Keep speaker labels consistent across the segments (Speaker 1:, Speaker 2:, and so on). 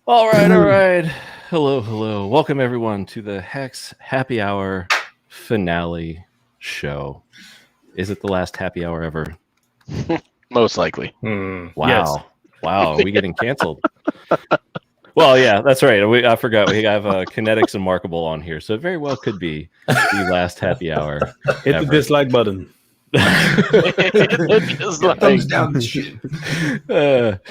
Speaker 1: All right. Hello. Welcome everyone to the HEX Happy Hour finale show. Is it the last happy hour ever?
Speaker 2: Most likely.
Speaker 1: Wow.
Speaker 3: Yes.
Speaker 1: Wow. Are we getting canceled? Well, yeah, that's right. I forgot. We have KNTX and Markable on here. So it very well could be the last happy hour.
Speaker 3: Hit the dislike button.
Speaker 4: Thumbs down the shit.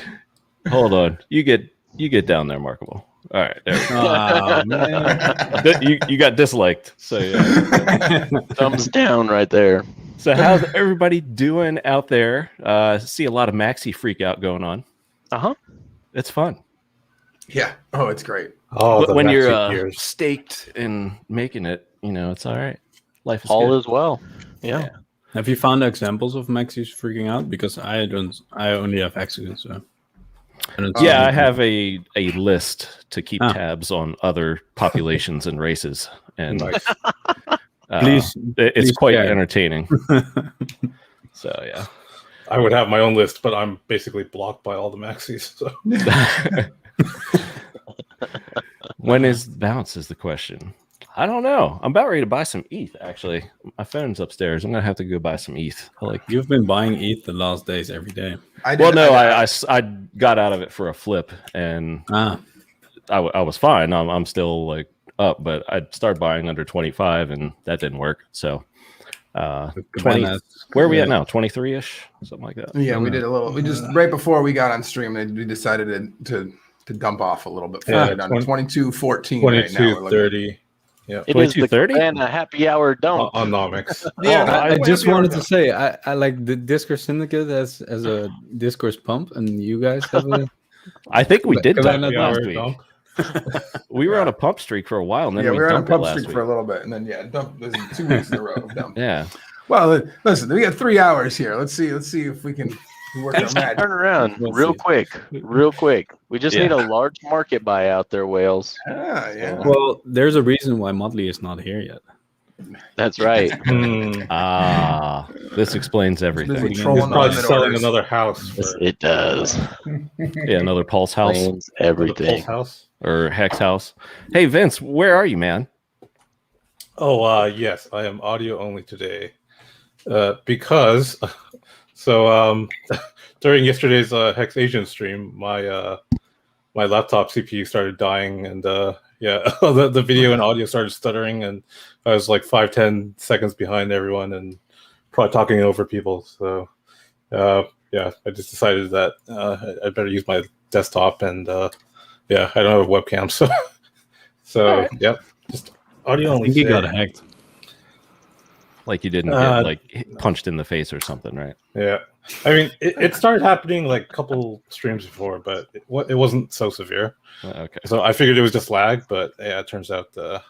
Speaker 1: Hold on. You get down there, Markable. All right. There we go.
Speaker 3: Oh, man.
Speaker 1: You got disliked. So yeah.
Speaker 2: Thumbs down right there.
Speaker 1: So how's everybody doing out there? See a lot of maxi freak out going on. It's fun.
Speaker 4: Yeah. Oh, it's great.
Speaker 3: Oh,
Speaker 1: When you're staked and making it, it's all right. Life is
Speaker 2: All
Speaker 1: good.
Speaker 2: is well. Yeah.
Speaker 3: Have you found examples of maxis freaking out? Because I don't. I only have X's. So.
Speaker 1: Yeah, I have a list to keep tabs on other populations and races, and
Speaker 3: Please,
Speaker 1: it's quite
Speaker 3: share.
Speaker 1: entertaining. So yeah,
Speaker 5: I would have my own list, but I'm basically blocked by all the maxis. So.
Speaker 1: When is bounce is the question. I don't know. I'm about ready to buy some ETH. Actually, my phone's upstairs. I'm gonna have to go buy some ETH.
Speaker 3: You've been buying ETH the last days every day.
Speaker 1: I got out of it for a flip, and I was fine. I'm still up, but I started buying under 25, and that didn't work. So 20. Where are we at now? 23ish, something like that.
Speaker 4: Yeah, we did a little. We just right before we got on stream, we decided to dump off a little bit further down to 22.14 right now.
Speaker 5: 22.30. Yeah,
Speaker 2: It is the
Speaker 1: 22.30?
Speaker 2: Cabana happy hour dump.
Speaker 5: on Nomics.
Speaker 4: Yeah,
Speaker 3: I just wanted to say I like the Discourse Syndicate as a Discourse pump, and you guys have a.
Speaker 1: I think we did dump
Speaker 3: Cabana
Speaker 1: it last
Speaker 5: dump.
Speaker 1: week. We were on a pump streak for a while, and then
Speaker 4: we
Speaker 1: we
Speaker 4: were on a
Speaker 1: dumped it
Speaker 4: pump
Speaker 1: last
Speaker 4: streak
Speaker 1: week.
Speaker 4: for a little bit, and then dump. This is 2 weeks in a row. Dump.
Speaker 1: Yeah.
Speaker 4: Well, listen, we got 3 hours here. Let's see if we can work our
Speaker 2: Things
Speaker 4: magic.
Speaker 2: turn around real quick. We just need a large market buy out there, whales.
Speaker 4: Yeah.
Speaker 3: Well, there's a reason why Motley is not here yet.
Speaker 2: That's right.
Speaker 1: This explains everything.
Speaker 4: Busy trolling
Speaker 5: He's probably
Speaker 4: on
Speaker 5: selling
Speaker 4: orders.
Speaker 5: another house.
Speaker 2: Yes,
Speaker 5: For
Speaker 2: it does.
Speaker 1: Yeah, another Pulse house
Speaker 2: Explains
Speaker 5: the
Speaker 2: everything.
Speaker 5: Pulse house.
Speaker 1: or Hex house. Hey, Vince, where are you, man?
Speaker 5: Oh, yes, I am audio only today, because during yesterday's Hex Asian stream, my laptop CPU started dying, and the video and audio started stuttering, and I was like 5-10 seconds behind everyone, and probably talking over people. So I just decided that I better use my desktop, and I don't have a webcam, so yep, just audio
Speaker 3: I
Speaker 5: only.
Speaker 3: think he
Speaker 5: today.
Speaker 3: got hacked.
Speaker 1: Like you didn't get punched in the face or something, right?
Speaker 5: Yeah, I mean, it started happening like a couple streams before, but it wasn't so severe.
Speaker 1: Okay.
Speaker 5: So I figured it was just lag, but yeah, it turns out the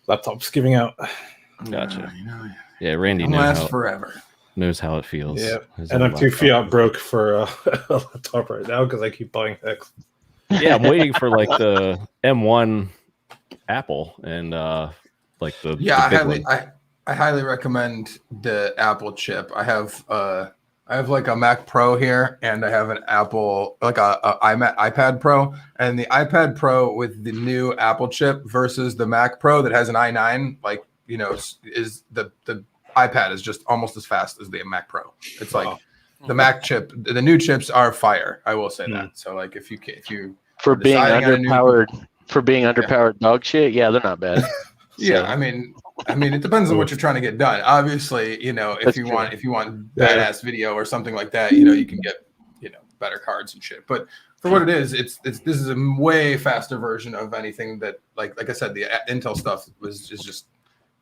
Speaker 5: laptop's giving out.
Speaker 1: Gotcha. Yeah, Randy
Speaker 4: It'll last
Speaker 1: knows
Speaker 4: forever.
Speaker 1: how it feels.
Speaker 5: Yeah,
Speaker 1: His
Speaker 5: and
Speaker 1: own
Speaker 5: I'm too
Speaker 1: laptop.
Speaker 5: fiat broke for a laptop right now because I keep buying Hex.
Speaker 1: Yeah, I'm waiting for like the M1 Apple and the big one.
Speaker 4: I highly recommend the Apple chip. I have like a Mac Pro here, and I have an Apple like a iPad Pro, and the iPad Pro with the new Apple chip versus the Mac Pro that has an i9, is the iPad is just almost as fast as the Mac Pro. It's like the Mac chip, the new chips are fire. I will say that. So like if you
Speaker 2: For being
Speaker 4: deciding on a new-
Speaker 2: underpowered dog shit, yeah, they're not bad.
Speaker 4: Yeah, I mean, it depends on what you're trying to get done. Obviously, if you want badass video or something like that, you can get, better cards and shit. But for what it is, this is a way faster version of anything that, like I said, the Intel stuff is just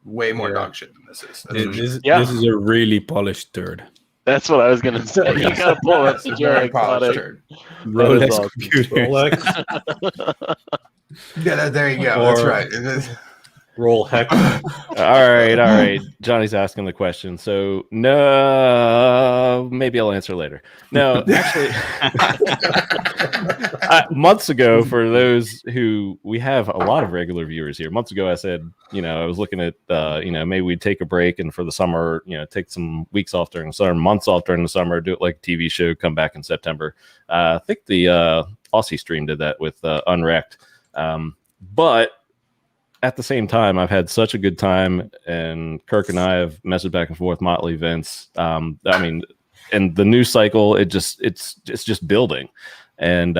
Speaker 4: way more dog shit than this is.
Speaker 3: This is a really polished turd.
Speaker 2: That's what I was gonna say. You gotta pull up the
Speaker 4: very
Speaker 2: Jared
Speaker 4: polished
Speaker 2: product.
Speaker 4: turd.
Speaker 3: Rolex
Speaker 2: awesome.
Speaker 3: computers.
Speaker 5: Rolex,
Speaker 4: Yeah, there you go. That's right.
Speaker 5: roll Hex.
Speaker 1: All right. Johnny's asking the question. So no, maybe I'll answer later. No, actually, months ago, for those who we have a lot of regular viewers here, months ago I said, I was looking at, maybe we'd take a break and for the summer, take some weeks off during the summer, months off during the summer, do it like a TV show, come back in September. I think the Aussie stream did that with Unwrecked. But at the same time, I've had such a good time, and Kurk and I have messaged back and forth Motley events. I mean, and the news cycle, it's just building. And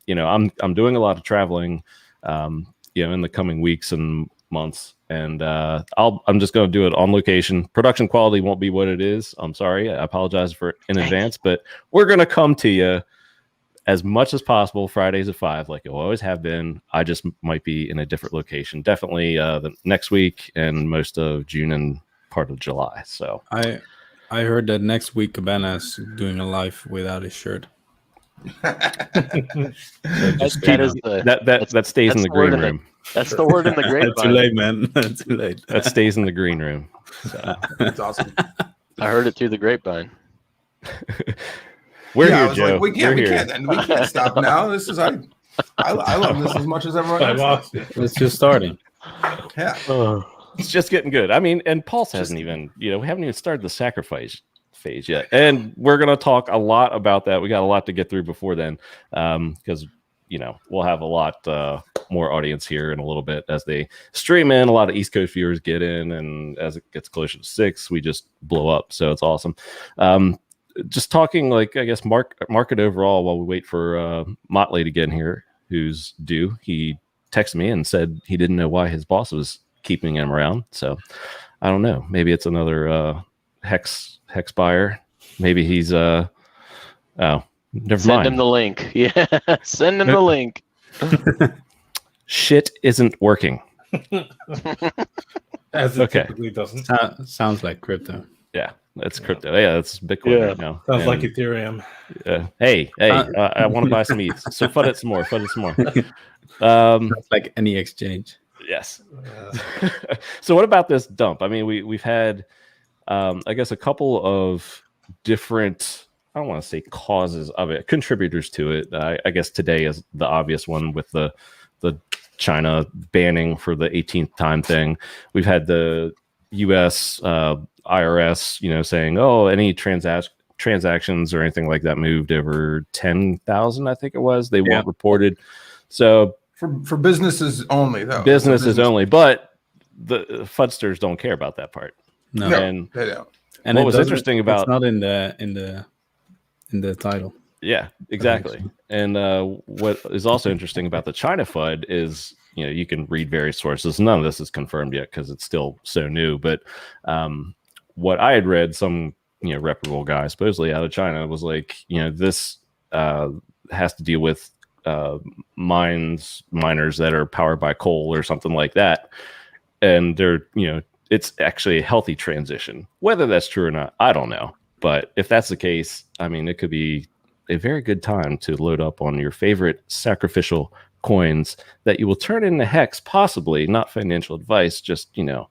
Speaker 1: you know, I'm doing a lot of traveling, you know, in the coming weeks and months, and I'm just going to do it on location. Production quality won't be what it is. I'm sorry, I apologize for in advance, but we're going to come to you as much as possible Fridays at 5, like it always have been. I just might be in a different location, definitely the next week and most of June and part of July. So
Speaker 3: I heard that next week Cabana is doing a live without his shirt.
Speaker 1: that stays in the green room.
Speaker 2: That's the word in the grapevine.
Speaker 3: Too late, man. Too late.
Speaker 1: That stays in the green room. So.
Speaker 4: That's awesome.
Speaker 2: I heard it through the grapevine.
Speaker 1: We're here, Joe.
Speaker 4: Like, we can't stop now. This is I love this as much as everyone else.
Speaker 3: It's just starting.
Speaker 4: Yeah.
Speaker 1: It's just getting good. I mean, and Pulse hasn't even, you know, we haven't even started the sacrifice phase yet. And we're going to talk a lot about that. We got a lot to get through before then, because, you know, we'll have a lot more audience here in a little bit as they stream in. A lot of East Coast viewers get in, and as it gets closer to 6, we just blow up. So it's awesome. Just talking, like, I guess, market overall while we wait for Motley to get in here, who's due. He texted me and said he didn't know why his boss was keeping him around. So I don't know. Maybe it's another hex buyer. Maybe he's never mind.
Speaker 2: Send him the link. Yeah, send him the link.
Speaker 1: Shit isn't working.
Speaker 5: As it typically doesn't.
Speaker 3: Sounds like crypto.
Speaker 1: Yeah, that's crypto. Yeah, that's Bitcoin right now.
Speaker 5: Sounds like Ethereum.
Speaker 1: Hey, I want to buy some ETH. So FUD it some more.
Speaker 3: That's like any exchange.
Speaker 1: Yes. So what about this dump? I mean, we've had, I guess, a couple of different, I don't want to say causes of it, contributors to it. I guess today is the obvious one with the China banning for the 18th time thing. We've had the U.S. IRS, you know, saying, oh, any transactions or anything like that moved over 10,000, I think it was, they weren't reported. So
Speaker 4: for businesses only, though.
Speaker 1: Businesses only, but the FUDsters don't care about that part.
Speaker 3: No,
Speaker 1: and
Speaker 4: they don't.
Speaker 1: And what was interesting about
Speaker 3: it's not in the title.
Speaker 1: Yeah, exactly. And what is also interesting about the China FUD is, you know, you can read various sources. None of this is confirmed yet because it's still so new. But what I had read, some, you know, reputable guy supposedly out of China was like, you know, this has to deal with miners that are powered by coal or something like that. And they're, you know, it's actually a healthy transition. Whether that's true or not, I don't know. But if that's the case, I mean, it could be a very good time to load up on your favorite sacrificial coins that you will turn into HEX, possibly, not financial advice, just, you know,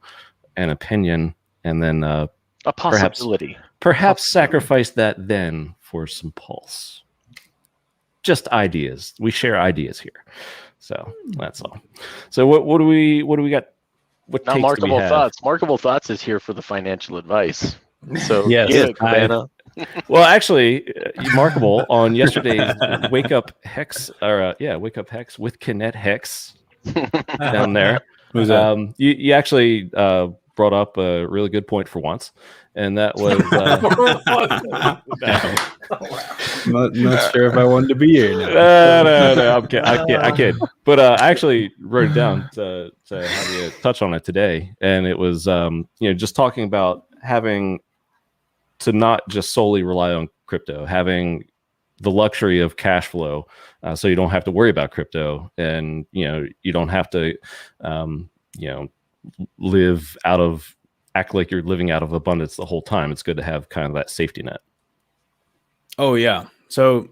Speaker 1: an opinion, and then
Speaker 2: a possibility.
Speaker 1: Perhaps sacrifice that then for some Pulse. Just ideas. We share ideas here. So that's all. So what do we got? What
Speaker 2: now, Markable Thoughts. Markable Thoughts is here for the financial advice. So
Speaker 3: yes,
Speaker 2: Cabana.
Speaker 1: Well, actually, Markable on yesterday's Wake Up Hex, or Wake Up Hex with KNTX down there.
Speaker 3: Who's that?
Speaker 1: You actually brought up a really good point for once, and that was
Speaker 3: not sure if I wanted to be here now.
Speaker 1: No, I kid. But I actually wrote it down to have you touch on it today, and it was you know, just talking about having to not just solely rely on crypto, having the luxury of cash flow, so you don't have to worry about crypto, and you know, you don't have to you know, act like you're living out of abundance the whole time. It's good to have kind of that safety net.
Speaker 3: Oh yeah. So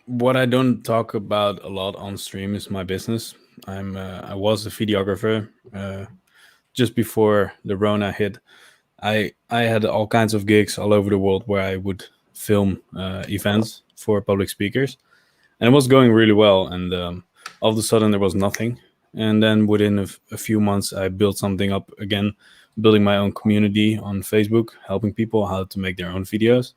Speaker 3: what I don't talk about a lot on stream is my business. I was a videographer just before the Rona hit. I had all kinds of gigs all over the world where I would film events for public speakers, and it was going really well. And all of a sudden there was nothing. And then within a few months, I built something up again, building my own community on Facebook, helping people how to make their own videos.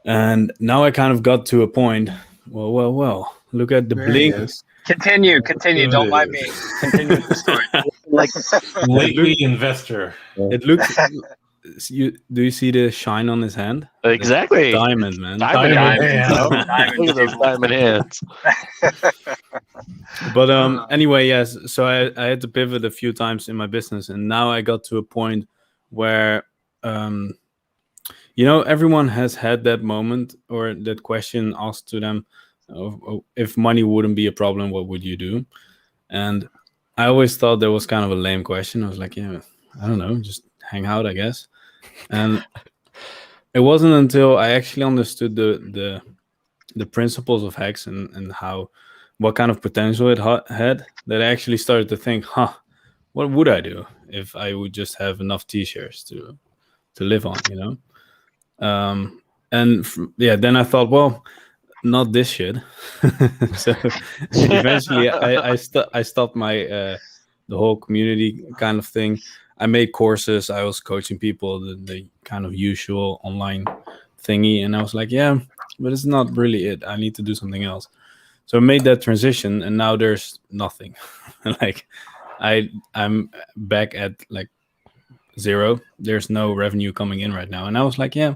Speaker 3: And now I kind of got to a point, well, Look at the
Speaker 4: There he
Speaker 3: blink.
Speaker 4: is.
Speaker 6: Continue. Don't mind me. Continue with the story.
Speaker 2: Like
Speaker 5: Lately investor.
Speaker 3: It looks. Do you see the shine on his hand?
Speaker 2: exactly.
Speaker 3: Diamond, man.
Speaker 2: Diamond
Speaker 5: Diamond
Speaker 2: hands.
Speaker 5: hands.
Speaker 6: Diamond.
Speaker 2: Look at those diamond hands.
Speaker 3: But anyway, yes. So I had to pivot a few times in my business, and now I got to a point where, everyone has had that moment or that question asked to them, if money wouldn't be a problem, what would you do? And I always thought that was kind of a lame question. I was like, yeah, I don't know, just hang out, I guess. And it wasn't until I actually understood the principles of HEX and what kind of potential it had that I actually started to think, what would I do if I would just have enough T-shirts to live on, then I thought, well, not this shit. So eventually I stopped my the whole community kind of thing. I made courses. I was coaching people, the kind of usual online thingy. And I was like, yeah, but it's not really it. I need to do something else. So I made that transition, and now there's nothing. Like I'm back at like zero. There's no revenue coming in right now. And I was like, yeah,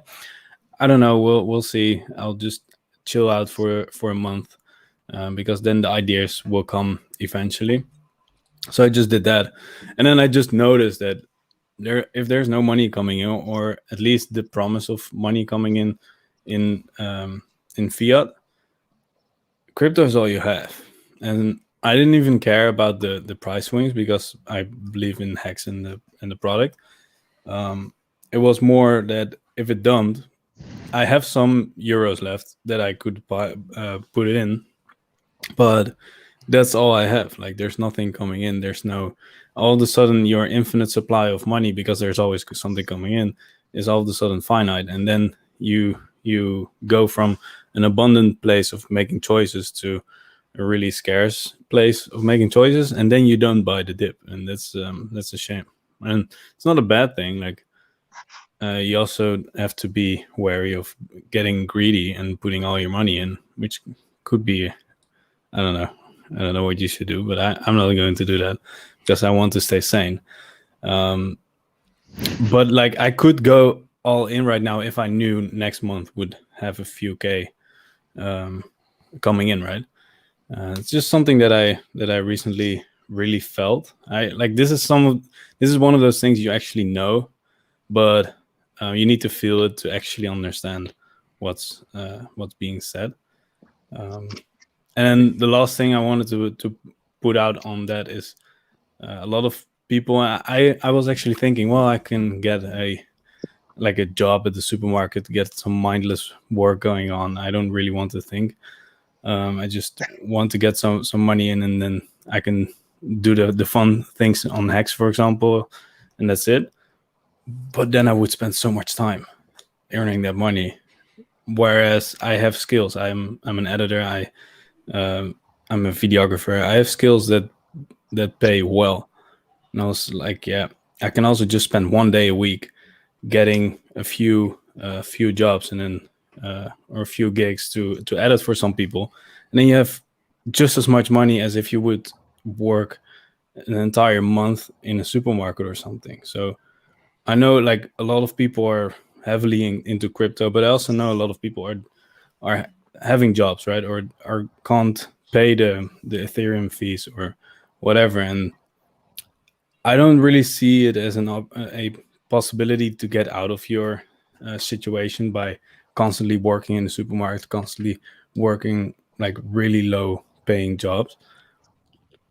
Speaker 3: I don't know. We'll see. I'll just chill out for a month because then the ideas will come eventually. So I just did that, and then I just noticed that if there's no money coming in, or at least the promise of money coming in fiat, crypto is all you have. And I didn't even care about the price swings because I believe in HEX and the product. It was more that if it dumped, I have some euros left that I could buy, put it in, but that's all I have. Like, there's nothing coming in. There's no, all of a sudden your infinite supply of money, because there's always something coming in, is all of a sudden finite. And then you go from an abundant place of making choices to a really scarce place of making choices, and then you don't buy the dip, and that's a shame. And it's not a bad thing. Like, you also have to be wary of getting greedy and putting all your money in, which could be, I don't know what you should do, but I'm not going to do that because I want to stay sane. But like, I could go all in right now if I knew next month would have a few K coming in, right? It's just something that I recently really felt. This is one of those things you actually know, but you need to feel it to actually understand what's being said. And then the last thing I wanted to put out on that is a lot of people. I was actually thinking, well, I can get a job at the supermarket, get some mindless work going on. I don't really want to think. I just want to get some money in, and then I can do the fun things on HEX, for example, and that's it. But then I would spend so much time earning that money. Whereas I have skills. I'm an editor. I'm a videographer. I have skills that pay well. And I was like, yeah, I can also just spend one day a week getting a few jobs, and then or a few gigs to edit for some people, and then you have just as much money as if you would work an entire month in a supermarket or something. So I know, like, a lot of people are heavily into crypto, but I also know a lot of people are having jobs, right, or can't pay the Ethereum fees or whatever, and I don't really see it as a possibility to get out of your situation by constantly working in the supermarket, constantly working like really low paying jobs.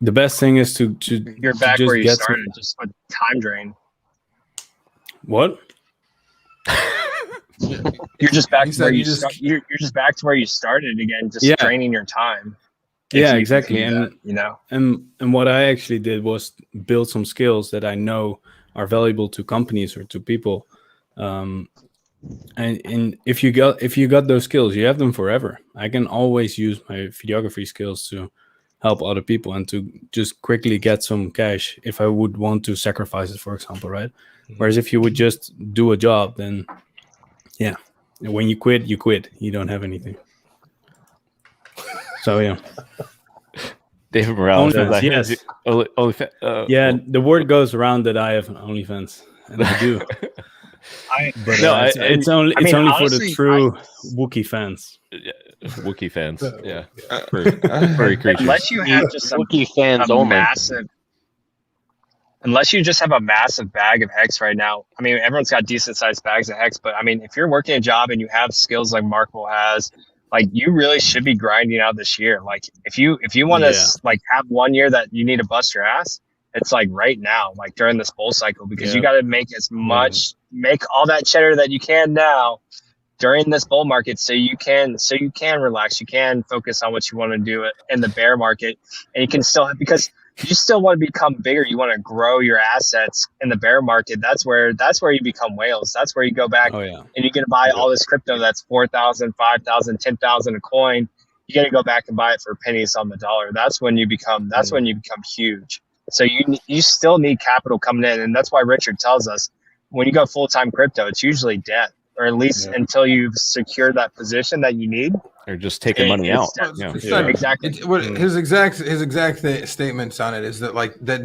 Speaker 3: The best thing is to
Speaker 6: You're back
Speaker 3: just
Speaker 6: where you
Speaker 3: get
Speaker 6: started, just with time drain.
Speaker 3: What?
Speaker 6: You're just back
Speaker 4: He
Speaker 6: to
Speaker 4: said
Speaker 6: where
Speaker 4: you
Speaker 6: you
Speaker 4: just-
Speaker 6: you're just back to where you started again, just
Speaker 3: Yeah.
Speaker 6: draining your time.
Speaker 3: Yeah,
Speaker 6: If you
Speaker 3: exactly.
Speaker 6: continue
Speaker 3: And
Speaker 6: that, you know,
Speaker 3: and what I actually did was build some skills that I know are valuable to companies or to people. And if you got those skills, you have them forever. I can always use my videography skills to help other people and to just quickly get some cash if I would want to sacrifice it, for example, right? Whereas if you would just do a job, then yeah, when you quit, you quit. You don't have anything. So yeah.
Speaker 1: David Morales says,
Speaker 3: OnlyFans, yes.
Speaker 1: Yeah,
Speaker 3: the word goes around that I have an OnlyFans, and I do. But
Speaker 1: No,
Speaker 3: it's only
Speaker 6: I mean,
Speaker 3: only
Speaker 6: honestly,
Speaker 3: for the true Wookiee fans.
Speaker 1: Wookiee fans. Yeah.
Speaker 4: Furry
Speaker 1: creatures.
Speaker 6: Unless you have just
Speaker 2: Wookiee fans
Speaker 6: a
Speaker 2: only.
Speaker 6: massive, unless you just have a massive bag of HEX right now. I mean, everyone's got decent sized bags of HEX, but I mean, if you're working a job and you have skills like Markable has, like you really should be grinding out this year. Like if you want to like have 1 year that you need to bust your ass, it's like right now, like during this bull cycle, because you got to make as much, make all that cheddar that you can now during this bull market, so you can relax, you can focus on what you want to do in the bear market, and you can still have, because you still want to become bigger, you want to grow your assets in the bear market. That's where you become whales. That's where you go back and you're going to buy all this crypto that's 4,000, 5,000, 10,000 a coin. You got to go back and buy it for pennies on the dollar. That's when you become huge. So you still need capital coming in, and that's why Richard tells us when you go full-time crypto, it's usually debt, or at least until you've secured that position that you need.
Speaker 1: Or just taking money out.
Speaker 6: Exactly.
Speaker 4: His exact statements on it is that like that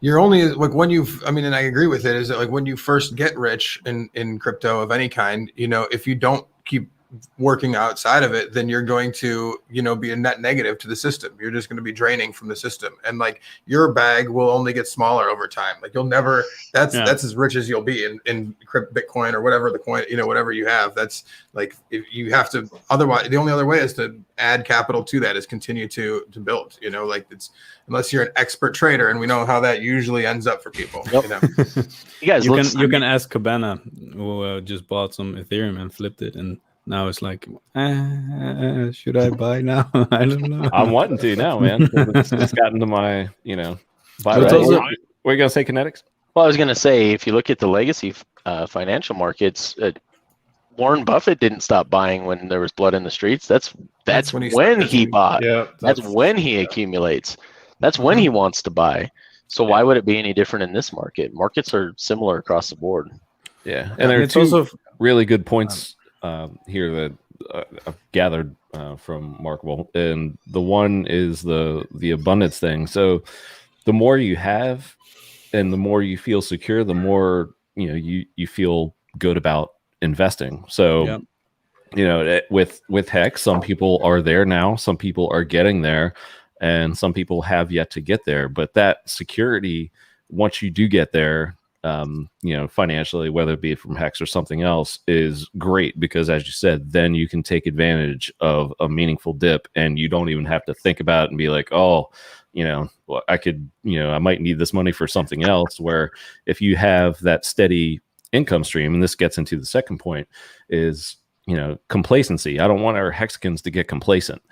Speaker 4: you're only like when and I agree with it, is that like when you first get rich in crypto of any kind, if you don't keep working outside of it, then you're going to be a net negative to the system. You're just going to be draining from the system, and like your bag will only get smaller over time. Like you'll never that's as rich as you'll be in Bitcoin or whatever the coin, whatever you have. That's like, if you have to, otherwise the only other way is to add capital to that, is continue to build, like it's, unless you're an expert trader, and we know how that usually ends up for people. You
Speaker 2: guys,
Speaker 3: you can ask Cabana, who just bought some Ethereum and flipped it, and now it's like, should I buy now? I don't know.
Speaker 1: I'm wanting to now, man. It's gotten to my, buy. Were you going to say KNTX?
Speaker 2: Well, I was going to say, if you look at the legacy financial markets, Warren Buffett didn't stop buying when there was blood in the streets. That's when he bought. Yeah, that's when he accumulates. That's when he wants to buy. So why would it be any different in this market? Markets are similar across the board.
Speaker 1: Yeah, and there are two also really good points here that I've gathered from Markable, and the one is the abundance thing. So the more you have, and the more you feel secure, the more you feel good about investing. So with HEX, some people are there now, some people are getting there, and some people have yet to get there. But that security, once you do get there, financially, whether it be from HEX or something else, is great, because as you said, then you can take advantage of a meaningful dip, and you don't even have to think about it and be like, I could, I might need this money for something else. Where if you have that steady income stream, and this gets into the second point, is complacency. I don't want our Hexicans to get complacent.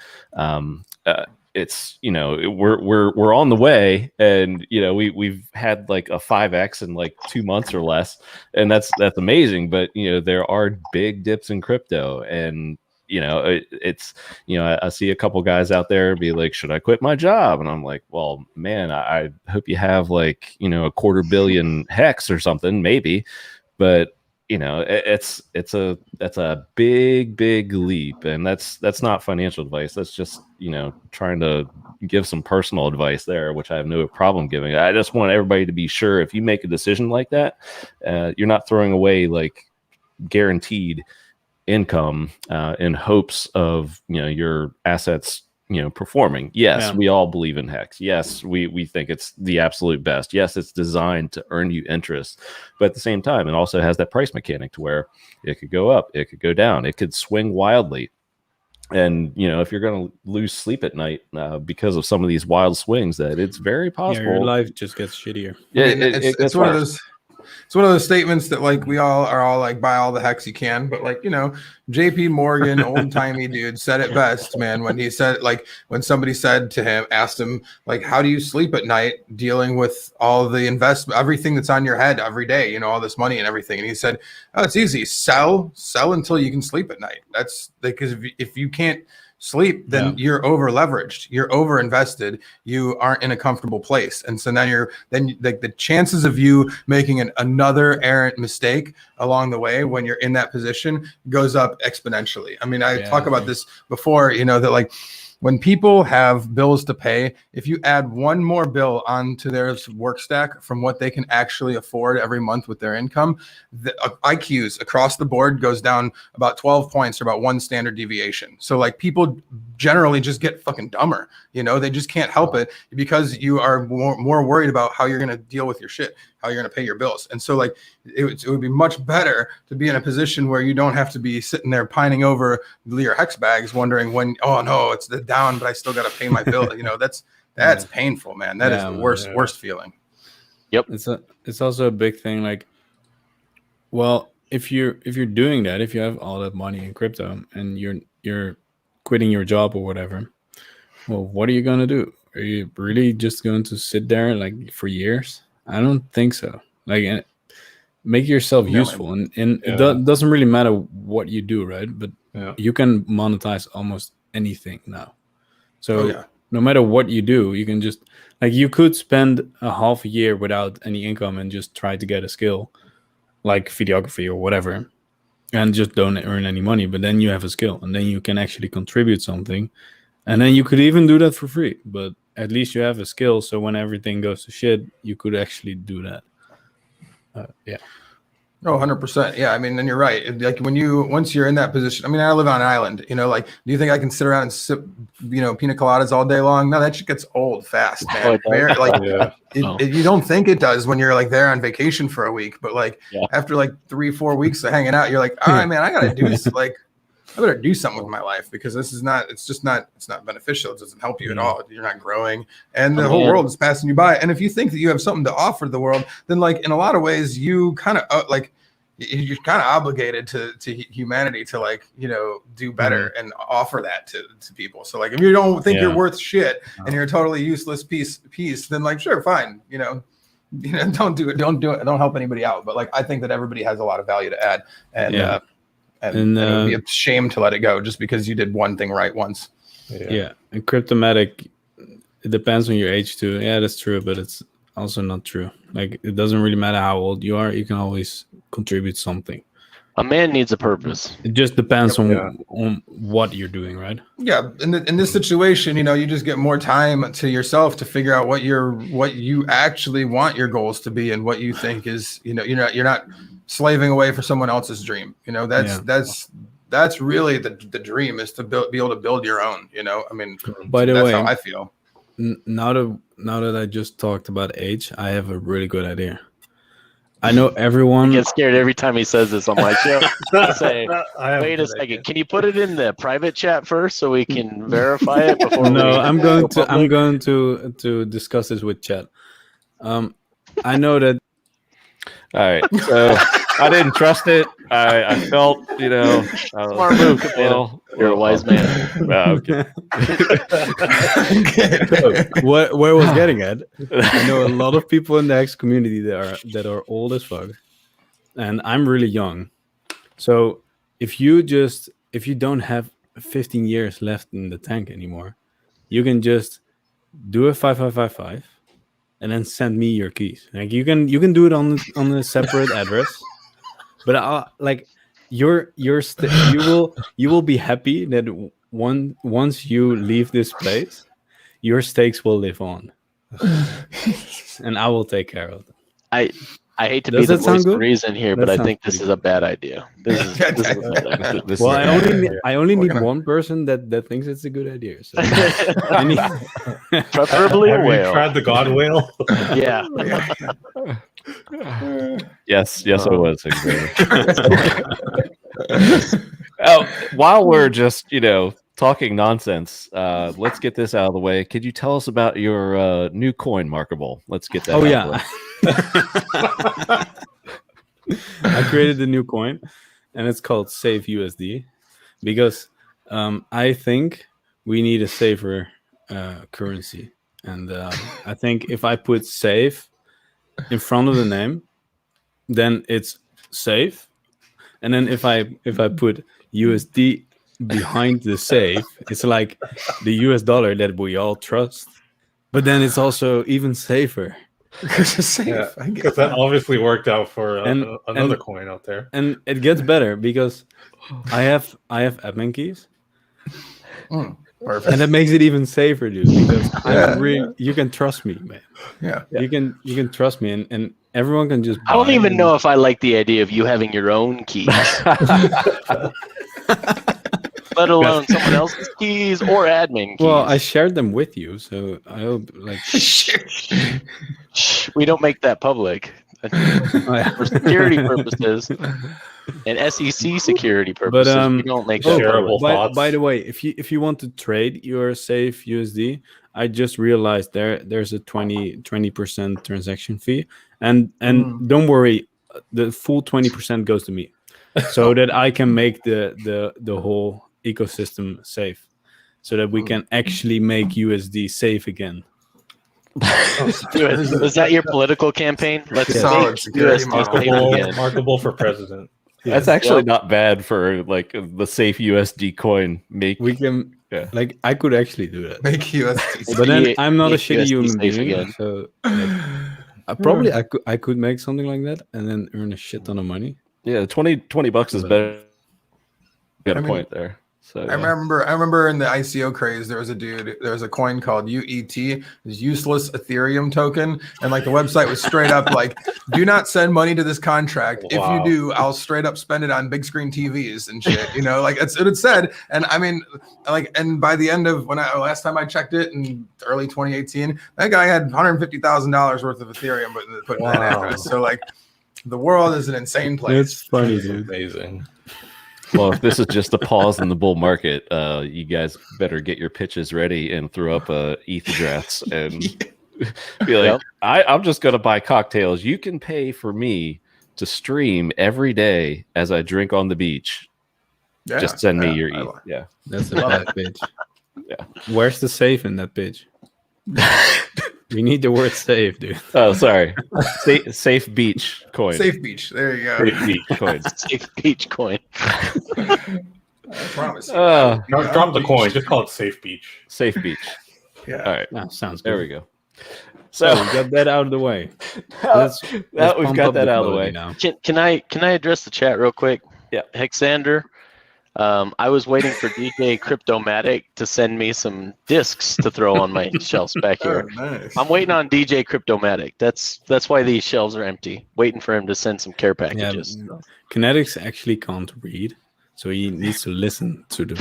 Speaker 1: It's we're on the way, and we've had like a 5x in like 2 months or less, and that's amazing. But there are big dips in crypto, and it's I see a couple guys out there be like, should I quit my job? And I'm like, well, man, I hope you have like a $250 million HEX or something, maybe, but that's a big leap, and that's not financial advice. That's just trying to give some personal advice there, which I have no problem giving. I just want everybody to be sure, if you make a decision like that, you're not throwing away like guaranteed income in hopes of your assets performing. Yes, we all believe in HEX. Yes, we think it's the absolute best. Yes, it's designed to earn you interest, but at the same time, it also has that price mechanic to where it could go up, it could go down, it could swing wildly. And if you're going to lose sleep at night because of some of these wild swings, that it's very possible
Speaker 3: your life just gets shittier.
Speaker 4: Yeah, it's one of those. It's one of those statements that like we all are all like, buy all the HEX you can, but like JP Morgan, old timey dude, said it best, man, when he said, like, when somebody said to him, asked him like, how do you sleep at night dealing with all the investment, everything that's on your head every day, all this money and everything, and he said, oh, it's easy, sell until you can sleep at night. That's because if you can't sleep, then you're over leveraged, you're over invested, you aren't in a comfortable place. And so then the chances of you making another errant mistake along the way when you're in that position goes up exponentially. I mean, I talk about this before, you know, that like when people have bills to pay, if you add one more bill onto their work stack from what they can actually afford every month with their income, the IQs across the board goes down about 12 points or about one standard deviation. So like people generally just get fucking dumber, you know, they just can't help it because you are more worried about how you're going to deal with your shit, how you're going to pay your bills. And so like it would be much better to be in a position where you don't have to be sitting there pining over your HEX bags wondering when, oh no, it's the down, but I still got to pay my bill. You know, that's painful, man. That is the worst feeling.
Speaker 2: Yep.
Speaker 3: It's also a big thing. Like, well, if you're doing that, if you have all that money in crypto and you're quitting your job or whatever, well, what are you going to do? Are you really just going to sit there like for years? I don't think so. Like, make yourself useful, and it doesn't really matter what you do, right? But you can monetize almost anything now. So no matter what you do, you can just, like, you could spend a half a year without any income and just try to get a skill like videography or whatever, and just don't earn any money. But then you have a skill, and then you can actually contribute something, and then you could even do that for free. But at least you have a skill, so when everything goes to shit, you could actually do that.
Speaker 4: Oh, 100%. Yeah. I mean, and you're right. Like once you're in that position, I mean, I live on an island, you know, like, do you think I can sit around and sip, you know, pina coladas all day long? No, that shit gets old fast, man. You don't think it does when you're like there on vacation for a week, but like after like 3-4 weeks of hanging out, you're like, all right, man, I got to do this. Like, I better do something with my life because it's not beneficial. It doesn't help you at all. You're not growing and the whole world is passing you by. And if you think that you have something to offer the world, then like in a lot of ways, you kind of you're kind of obligated to humanity to like, you know, do better and offer that to people. So like, if you don't think you're worth shit and you're a totally useless piece, then like, sure, fine. You know, don't do it. Don't help anybody out. But like, I think that everybody has a lot of value to add and it would be a shame to let it go just because you did one thing right once.
Speaker 3: And Cryptomatic, it depends on your age too. Yeah, that's true, but it's also not true. Like, it doesn't really matter how old you are, you can always contribute something.
Speaker 2: A man needs a purpose.
Speaker 3: It just depends on what you're doing, right?
Speaker 4: Yeah, in this situation, you know, you just get more time to yourself to figure out what you actually want your goals to be and what you think is, you know, you're not slaving away for someone else's dream. You know, that's really the dream, is to be able to build your own. You know, I mean,
Speaker 3: by the way,
Speaker 4: that's how I feel.
Speaker 3: Now that I just talked about age, I have a really good idea. I know everyone.
Speaker 2: I get scared every time he says this on my show. I say, wait a second, can you put it in the private chat first so we can verify it before?
Speaker 3: I'm going to discuss this with chat. I know that.
Speaker 1: All right, so I didn't trust it. I felt, you know,
Speaker 2: smart move. Well, you're a wise man.
Speaker 1: Okay.
Speaker 3: Where I was getting at, I know a lot of people in the HEX community that are old as fuck, and I'm really young. So if you don't have 15 years left in the tank anymore, you can just do a 5555. And then send me your keys. Like, you can do it on a separate address, but you will be happy that once you leave this place, your stakes will live on, and I will take care of them.
Speaker 2: I hate to be the voice of reason here, but I think this is a bad idea. This is a bad idea.
Speaker 3: Well, I only need one person that thinks it's a good idea. So
Speaker 2: preferably a whale.
Speaker 5: Have you tried the God whale?
Speaker 2: Yeah.
Speaker 1: Yes, it was. While we're just, you know, talking nonsense, let's get this out of the way. Could you tell us about your new coin, Markable? Let's get that.
Speaker 3: I created a new coin, and it's called Safe USD because I think we need a safer currency, and I think if I put safe in front of the name, then it's safe, and then if I put USD behind the safe. It's like the US dollar that we all trust, but then it's also even safer.
Speaker 4: Because it's safe.
Speaker 5: Yeah,
Speaker 4: I get
Speaker 5: because that obviously worked out for another
Speaker 3: and-
Speaker 5: coin out there.
Speaker 3: And it gets better because I have admin keys,
Speaker 4: Perfect.
Speaker 3: and that makes it even safer, dude. Because you can trust me, man.
Speaker 4: Yeah.
Speaker 3: You can trust me, and everyone can just.
Speaker 2: I don't
Speaker 3: buy
Speaker 2: even
Speaker 3: and-
Speaker 2: know if I like the idea of you having your own keys, let alone someone else's keys or admin keys.
Speaker 3: Well, I shared them with you, so I hope like.
Speaker 2: We don't make that public for security purposes and SEC security purposes. We don't make that
Speaker 5: shareable
Speaker 2: public.
Speaker 5: thoughts.
Speaker 3: By the way, if you want to trade your safe USD, I just realized there's a 20% transaction fee, and don't worry, the full 20% goes to me, so that I can make the whole ecosystem safe, so that we can actually make USD safe again.
Speaker 2: Was that your political campaign? Let's
Speaker 4: Solid
Speaker 2: make
Speaker 4: security
Speaker 2: USD
Speaker 4: model.
Speaker 2: safe again.
Speaker 5: Markable for president.
Speaker 1: That's actually not bad for like the safe USD coin.
Speaker 3: We can like I could actually do that,
Speaker 4: Make USD.
Speaker 3: but then I'm not a
Speaker 2: Make
Speaker 3: shitty
Speaker 2: USD
Speaker 3: human
Speaker 2: safe
Speaker 3: being,
Speaker 2: again.
Speaker 3: so I could make something like that and then earn a shit ton of money.
Speaker 1: Yeah, $20 is better. You got a point there. So
Speaker 4: I remember in the ICO craze, there was a coin called UET, this useless Ethereum token, and like the website was straight up like, do not send money to this contract. If you do, I'll straight up spend it on big screen TVs and shit. You know, like it's what it said. And I mean, like, and by the end of last time I checked it in early 2018, that guy had $150,000 worth of Ethereum put in that address. So like, the world is an insane place.
Speaker 3: It's funny, dude.
Speaker 5: Amazing.
Speaker 1: Well, if this is just a pause in the bull market, you guys better get your pitches ready and throw up ETH address and be like, I'm just going to buy cocktails. You can pay for me to stream every day as I drink on the beach.
Speaker 4: Yeah,
Speaker 1: just send me your ETH. Yeah.
Speaker 3: That's a bad pitch.
Speaker 1: Yeah.
Speaker 3: Where's the safe in that pitch? We need the word safe, dude.
Speaker 1: Oh, sorry. Safe beach coin.
Speaker 4: Safe beach. There you go.
Speaker 1: Safe beach coin.
Speaker 2: Safe beach coin.
Speaker 4: I promise. You.
Speaker 5: Drop the coin. Just call it Safe Beach.
Speaker 1: Safe beach.
Speaker 4: Yeah.
Speaker 1: All right.
Speaker 3: No, sounds good.
Speaker 1: There we go.
Speaker 3: So we got that out of the way. Let's
Speaker 1: we've
Speaker 3: pump
Speaker 1: got
Speaker 3: up
Speaker 1: that
Speaker 3: the
Speaker 1: out of the
Speaker 3: quality
Speaker 1: way.
Speaker 3: now.
Speaker 2: Can I address the chat real quick?
Speaker 1: Yeah.
Speaker 2: Hexander. I was waiting for DJ Cryptomatic to send me some discs to throw on my shelves back here.
Speaker 4: Oh, nice.
Speaker 2: I'm waiting on DJ Cryptomatic. That's why these shelves are empty. Waiting for him to send some care packages.
Speaker 3: KNTX actually can't read, so he needs to listen to the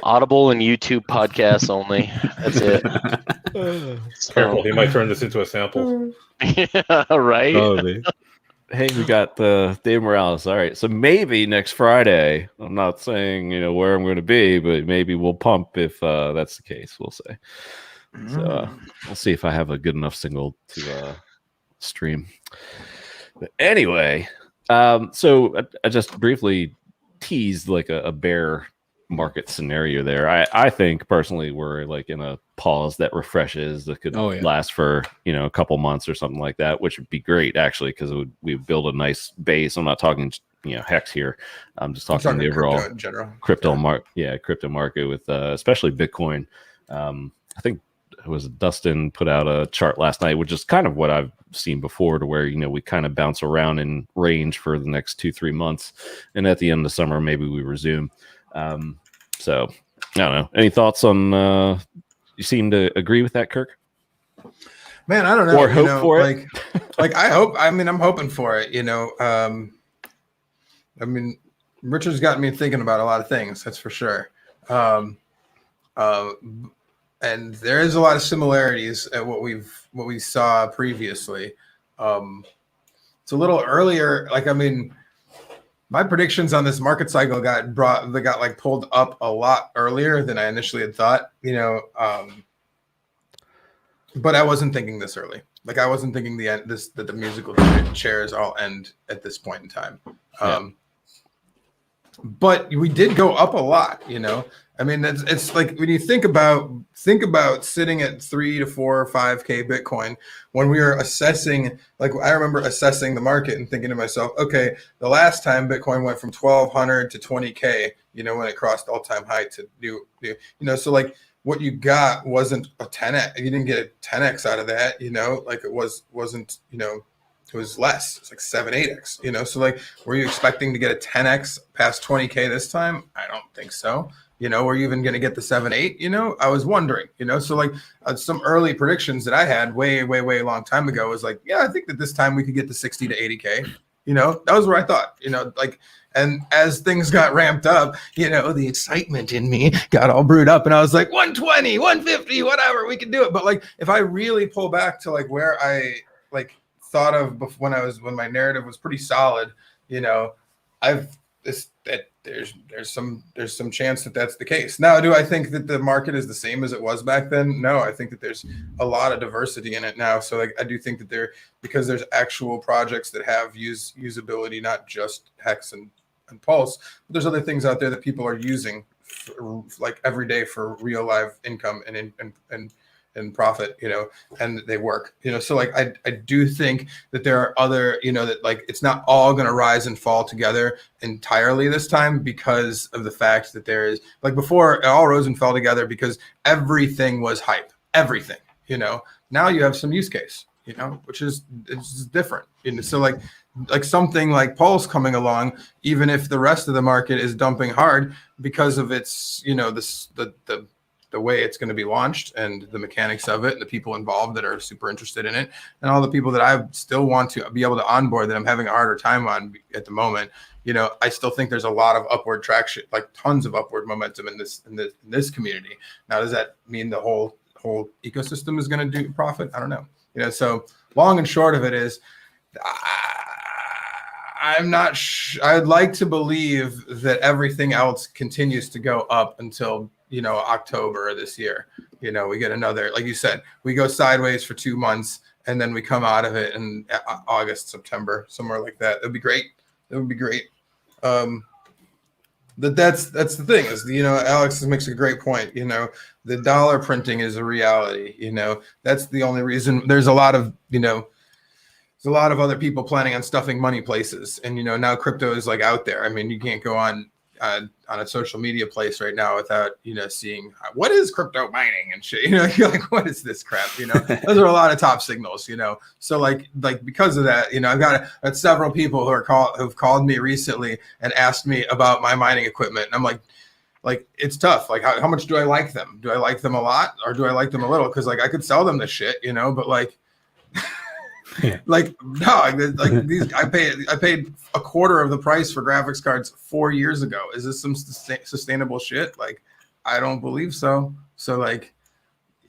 Speaker 2: Audible and YouTube podcasts only. That's it.
Speaker 5: Careful, he might turn this into a sample.
Speaker 2: Yeah, right.
Speaker 3: Probably.
Speaker 1: Hey, we got Dave Morales. All right, so maybe next Friday. I'm not saying where I'm going to be, but maybe we'll pump if that's the case. We'll say. So we'll see if I have a good enough signal to stream. But anyway, so I just briefly teased like a bear market scenario there. I think personally we're like in a pause that refreshes that could last for a couple months or something like that, which would be great actually because we would build a nice base. I'm not talking HEX here. I'm just talking the overall crypto market with especially Bitcoin. I think it was Dustin put out a chart last night, which is kind of what I've seen before, to where we kind of bounce around in range for the next 2-3 months, and at the end of the summer maybe we resume. So I don't know. Any thoughts on? You seem to agree with that, Kurk?
Speaker 4: Man, I don't know.
Speaker 1: Or hope for it?
Speaker 4: Like I hope. I mean, I'm hoping for it. I mean, Richard's got me thinking about a lot of things. That's for sure. And there is a lot of similarities at what we saw previously. It's a little earlier. Like, I mean, my predictions on this market cycle got pulled up a lot earlier than I initially had thought, but I wasn't thinking this early. Like I wasn't thinking that the musical chairs all end at this point in time. but we did go up a lot, you know. I mean, it's like when you think about sitting at 3 to 4 or 5K Bitcoin when we were assessing, like I remember assessing the market and thinking to myself, okay, the last time Bitcoin went from 1,200 to 20K, you know, when it crossed all-time high to new, you know, so like what you got wasn't a 10x. You didn't get a 10x out of that, you know, like it wasn't, you know, it was less. It's like 7, 8x, you know? So like, were you expecting to get a 10x past 20K this time? I don't think so. You know, were you even going to get the 7, 8? You know, I was wondering, you know, so like some early predictions that I had way long time ago was like, yeah, I think that this time we could get to 60 to 80K. You know, that was where I thought, you know, like, and as things got ramped up, you know, the excitement in me got all brewed up and I was like 120, 150, whatever, we can do it. But like, if I really pull back to like where I like thought of when my narrative was pretty solid, you know, there's some chance that that's the case. Now, do I think that the market is the same as it was back then? No, I think that there's a lot of diversity in it now. So like, I do think that because there's actual projects that have usability, not just Hex and Pulse, but there's other things out there that people are using like every day for real live income and profit, you know, and they work, you know. So like I do think that there are other, you know, that like it's not all going to rise and fall together entirely this time because of the fact that there is, like before it all rose and fell together because everything was hype, everything, you know. Now you have some use case, you know, which is it's different, you know. So like something like Pulse coming along, even if the rest of the market is dumping hard because of its, you know, the way it's going to be launched and the mechanics of it and the people involved that are super interested in it and all the people that I still want to be able to onboard that I'm having a harder time on at the moment, you know, I still think there's a lot of upward traction, like tons of upward momentum in this community. Now, does that mean the whole ecosystem is going to do profit? I don't know. You know, so long and short of it is, I'm not. I'd like to believe that everything else continues to go up until, you know, October of this year. You know, we get another, like you said, we go sideways for 2 months and then we come out of it in August, September, somewhere like that. That'd be great. That would be great. That's the thing is, you know, Alex makes a great point. You know, the dollar printing is a reality. You know, that's the only reason. There's a lot of, you know, there's a lot of other people planning on stuffing money places, and you know, now crypto is like out there. I mean, you can't go on a social media place right now without, you know, seeing what is crypto mining and shit. You know, you're like, what is this crap? You know, those are a lot of top signals. You know, so like because of that, you know, I've got several people who've called me recently and asked me about my mining equipment, and I'm like it's tough. Like how much do I like them? Do I like them a lot or do I like them a little? Because like I could sell them this shit, you know, but like. Yeah. Like no, like these. I paid a quarter of the price for graphics cards 4 years ago. Is this some sustainable shit? Like, I don't believe so. So like,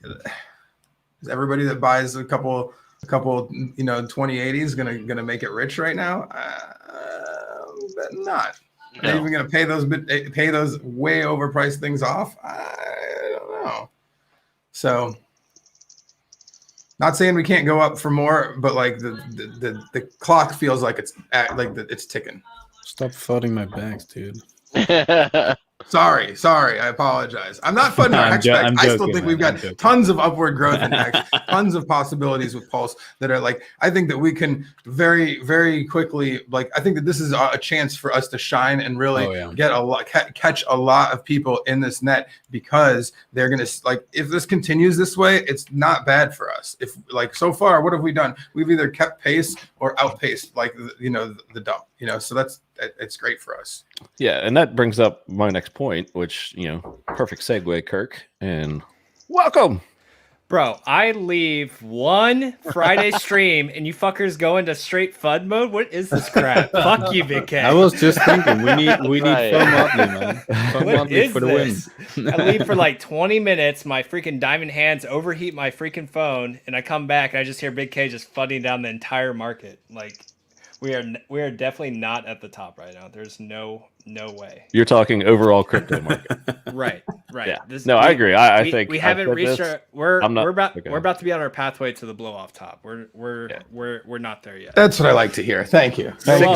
Speaker 4: is everybody that buys a couple, you know, 2080s gonna make it rich right now? Bet not. No. Are you even gonna pay those way overpriced things off? I don't know. So. Not saying we can't go up for more, but like the clock feels like it's ticking.
Speaker 3: Stop flooding my bags, dude.
Speaker 4: Sorry, I apologize. I'm not flooding our Hex bags. I still think we've got tons of upward growth in Hex, tons of possibilities with Pulse that are like, I think that we can very, very quickly, like, I think that this is a chance for us to shine and really get catch a lot of people in this net, because they're going to, like, if this continues this way, it's not bad for us. If like, so far, what have we done? We've either kept pace or outpaced, like, you know, the dump, you know, so it's great for us.
Speaker 1: Yeah, and that brings up my next point, which, you know, perfect segue, Kirk, and welcome.
Speaker 7: Bro, I leave one Friday stream and you fuckers go into straight FUD mode. What is this crap? Fuck you, Big K.
Speaker 3: I was just thinking we need fun Motley, man. Fun Motley for the win.
Speaker 7: I leave for like 20 minutes. My freaking diamond hands overheat my freaking phone, and I come back and I just hear Big K just flooding down the entire market. Like, We are definitely not at the top right now. There's no way.
Speaker 1: You're talking overall crypto market.
Speaker 7: Right.
Speaker 1: Yeah. I agree. I think
Speaker 7: we haven't reached our. We're about to be on our pathway to the blow off top. We're not there yet.
Speaker 4: That's what I like to hear. Thank you.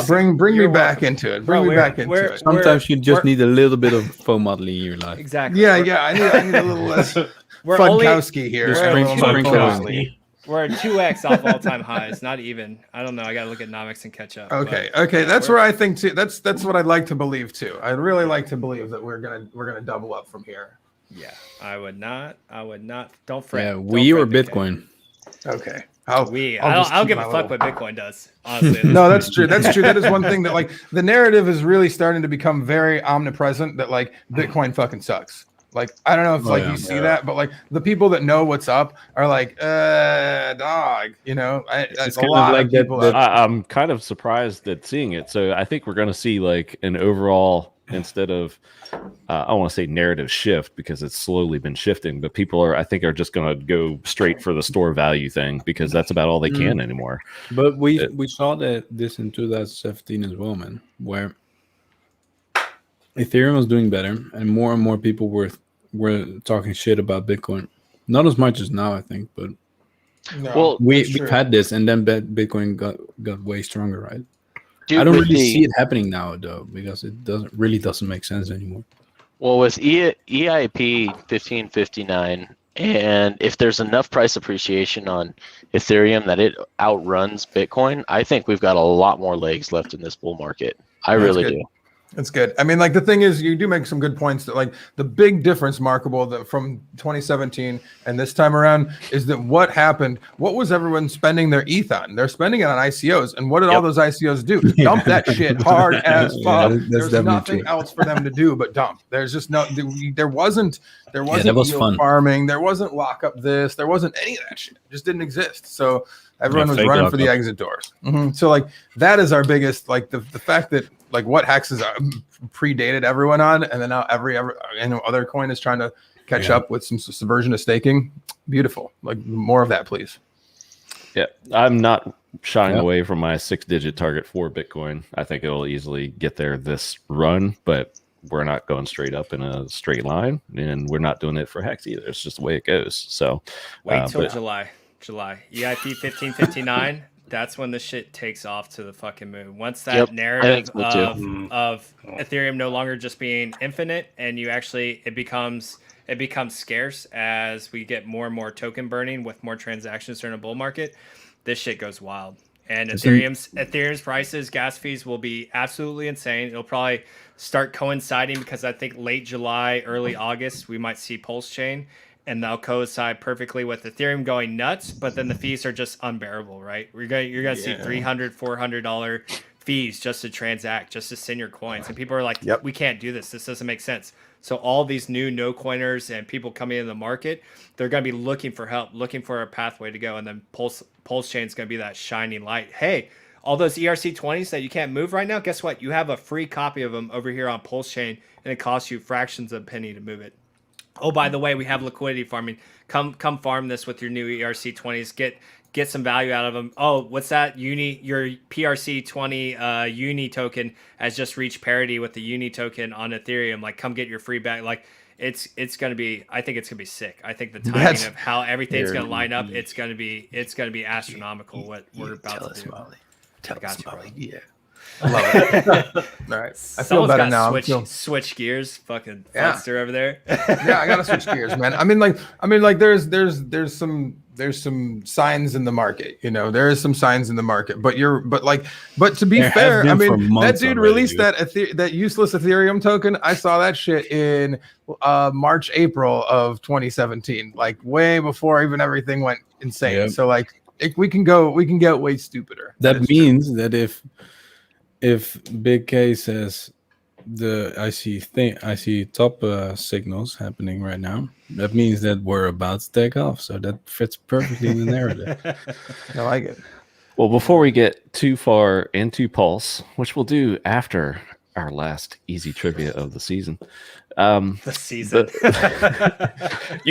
Speaker 4: Bring me back into it. Bring me back into it.
Speaker 3: Sometimes you just need a little bit of faux modeling in your life.
Speaker 7: Exactly.
Speaker 4: Yeah. I need a little less Funkowski here.
Speaker 7: We're at 2x off all-time highs. Not even. I don't know. I got to look at Nomics and catch up.
Speaker 4: Okay. That's where I think too. That's what I'd like to believe too. I'd really like to believe that we're gonna double up from here.
Speaker 7: Yeah, I would not. Don't fret.
Speaker 3: Yeah, we or Bitcoin.
Speaker 4: Okay.
Speaker 7: I don't give a fuck what Bitcoin does. Honestly.
Speaker 4: No, that's true. That is one thing that like the narrative is really starting to become very omnipresent. That like Bitcoin fucking sucks. Like, I don't know if you see that, but like the people that know what's up are like, dog, you know,
Speaker 3: it's
Speaker 4: a lot of people.
Speaker 1: I'm kind of surprised at seeing it. So I think we're going to see like an overall, instead of, I want to say narrative shift because it's slowly been shifting, but people are just going to go straight for the store value thing because that's about all they can anymore.
Speaker 3: But we saw this in 2017 as well, man, where Ethereum was doing better and more people were talking shit about Bitcoin. Not as much as now, I think, but we've had this, and then Bitcoin got way stronger, right? Dude, I don't really see it happening now, though, because it doesn't make sense anymore.
Speaker 2: Well, with EIP 1559, and if there's enough price appreciation on Ethereum that it outruns Bitcoin, I think we've got a lot more legs left in this bull market. I really do.
Speaker 4: It's good. I mean, like the thing is, you do make some good points that like the big difference, Markable, that from 2017 and this time around is that what happened? What was everyone spending their ETH on? They're spending it on ICOs, and what did all those ICOs do? Dump that shit hard as fuck. There's nothing else for them to do but dump. There's just there wasn't yield farming. There wasn't lock up this. There wasn't any of that shit. It just didn't exist. So everyone was running for the exit doors. So like that is our biggest, like the fact that like what HEX has predated everyone on, and then now every other coin is trying to catch up with some subversion of staking. Beautiful. Like more of that, please.
Speaker 1: Yeah, I'm not shying away from my 6-digit target for Bitcoin. I think it'll easily get there this run, but we're not going straight up in a straight line, and we're not doing it for HEX either. It's just the way it goes. So
Speaker 7: wait till July. EIP 1559. That's when the shit takes off to the fucking moon. Once that narrative of Ethereum no longer just being infinite, and you actually it becomes scarce as we get more and more token burning with more transactions during a bull market, this shit goes wild. And Ethereum's prices, gas fees will be absolutely insane. It'll probably start coinciding because I think late July, early August, we might see PulseChain. And they'll coincide perfectly with Ethereum going nuts, but then the fees are just unbearable, right? You're gonna see $300, $400 fees just to transact, just to send your coins, and people are like, "We can't do this. This doesn't make sense." So all these new no coiners and people coming into the market, they're gonna be looking for help, looking for a pathway to go, and then PulseChain is gonna be that shining light. Hey, all those ERC20s that you can't move right now, guess what? You have a free copy of them over here on PulseChain, and it costs you fractions of a penny to move it. Oh, by the way, we have liquidity farming. Come farm this with your new ERC20s. Get some value out of them. Oh, what's that? Your PRC20 Uni token has just reached parity with the Uni token on Ethereum. Like, come get your free bag. Like, it's gonna be. I think it's gonna be sick. I think the timing of how everything's gonna line up, it's gonna be astronomical. What we're about to do.
Speaker 4: Tell us, Molly. Yeah. I love it. All right. I feel better now.
Speaker 7: Switch gears, fucking Funster over there.
Speaker 4: Yeah, I gotta switch gears, man. I mean, like, there's some signs in the market. You know, there is some signs in the market. But to be fair, I mean, that dude released that useless Ethereum token. I saw that shit in March, April of 2017, like way before even everything went insane. Yep. So like, we can get way stupider.
Speaker 3: That means that if Big K says I see top signals happening right now, that means that we're about to take off. So that fits perfectly in the narrative.
Speaker 4: I like it.
Speaker 1: Well, before we get too far into Pulse, which we'll do after our last easy trivia of the season.
Speaker 7: You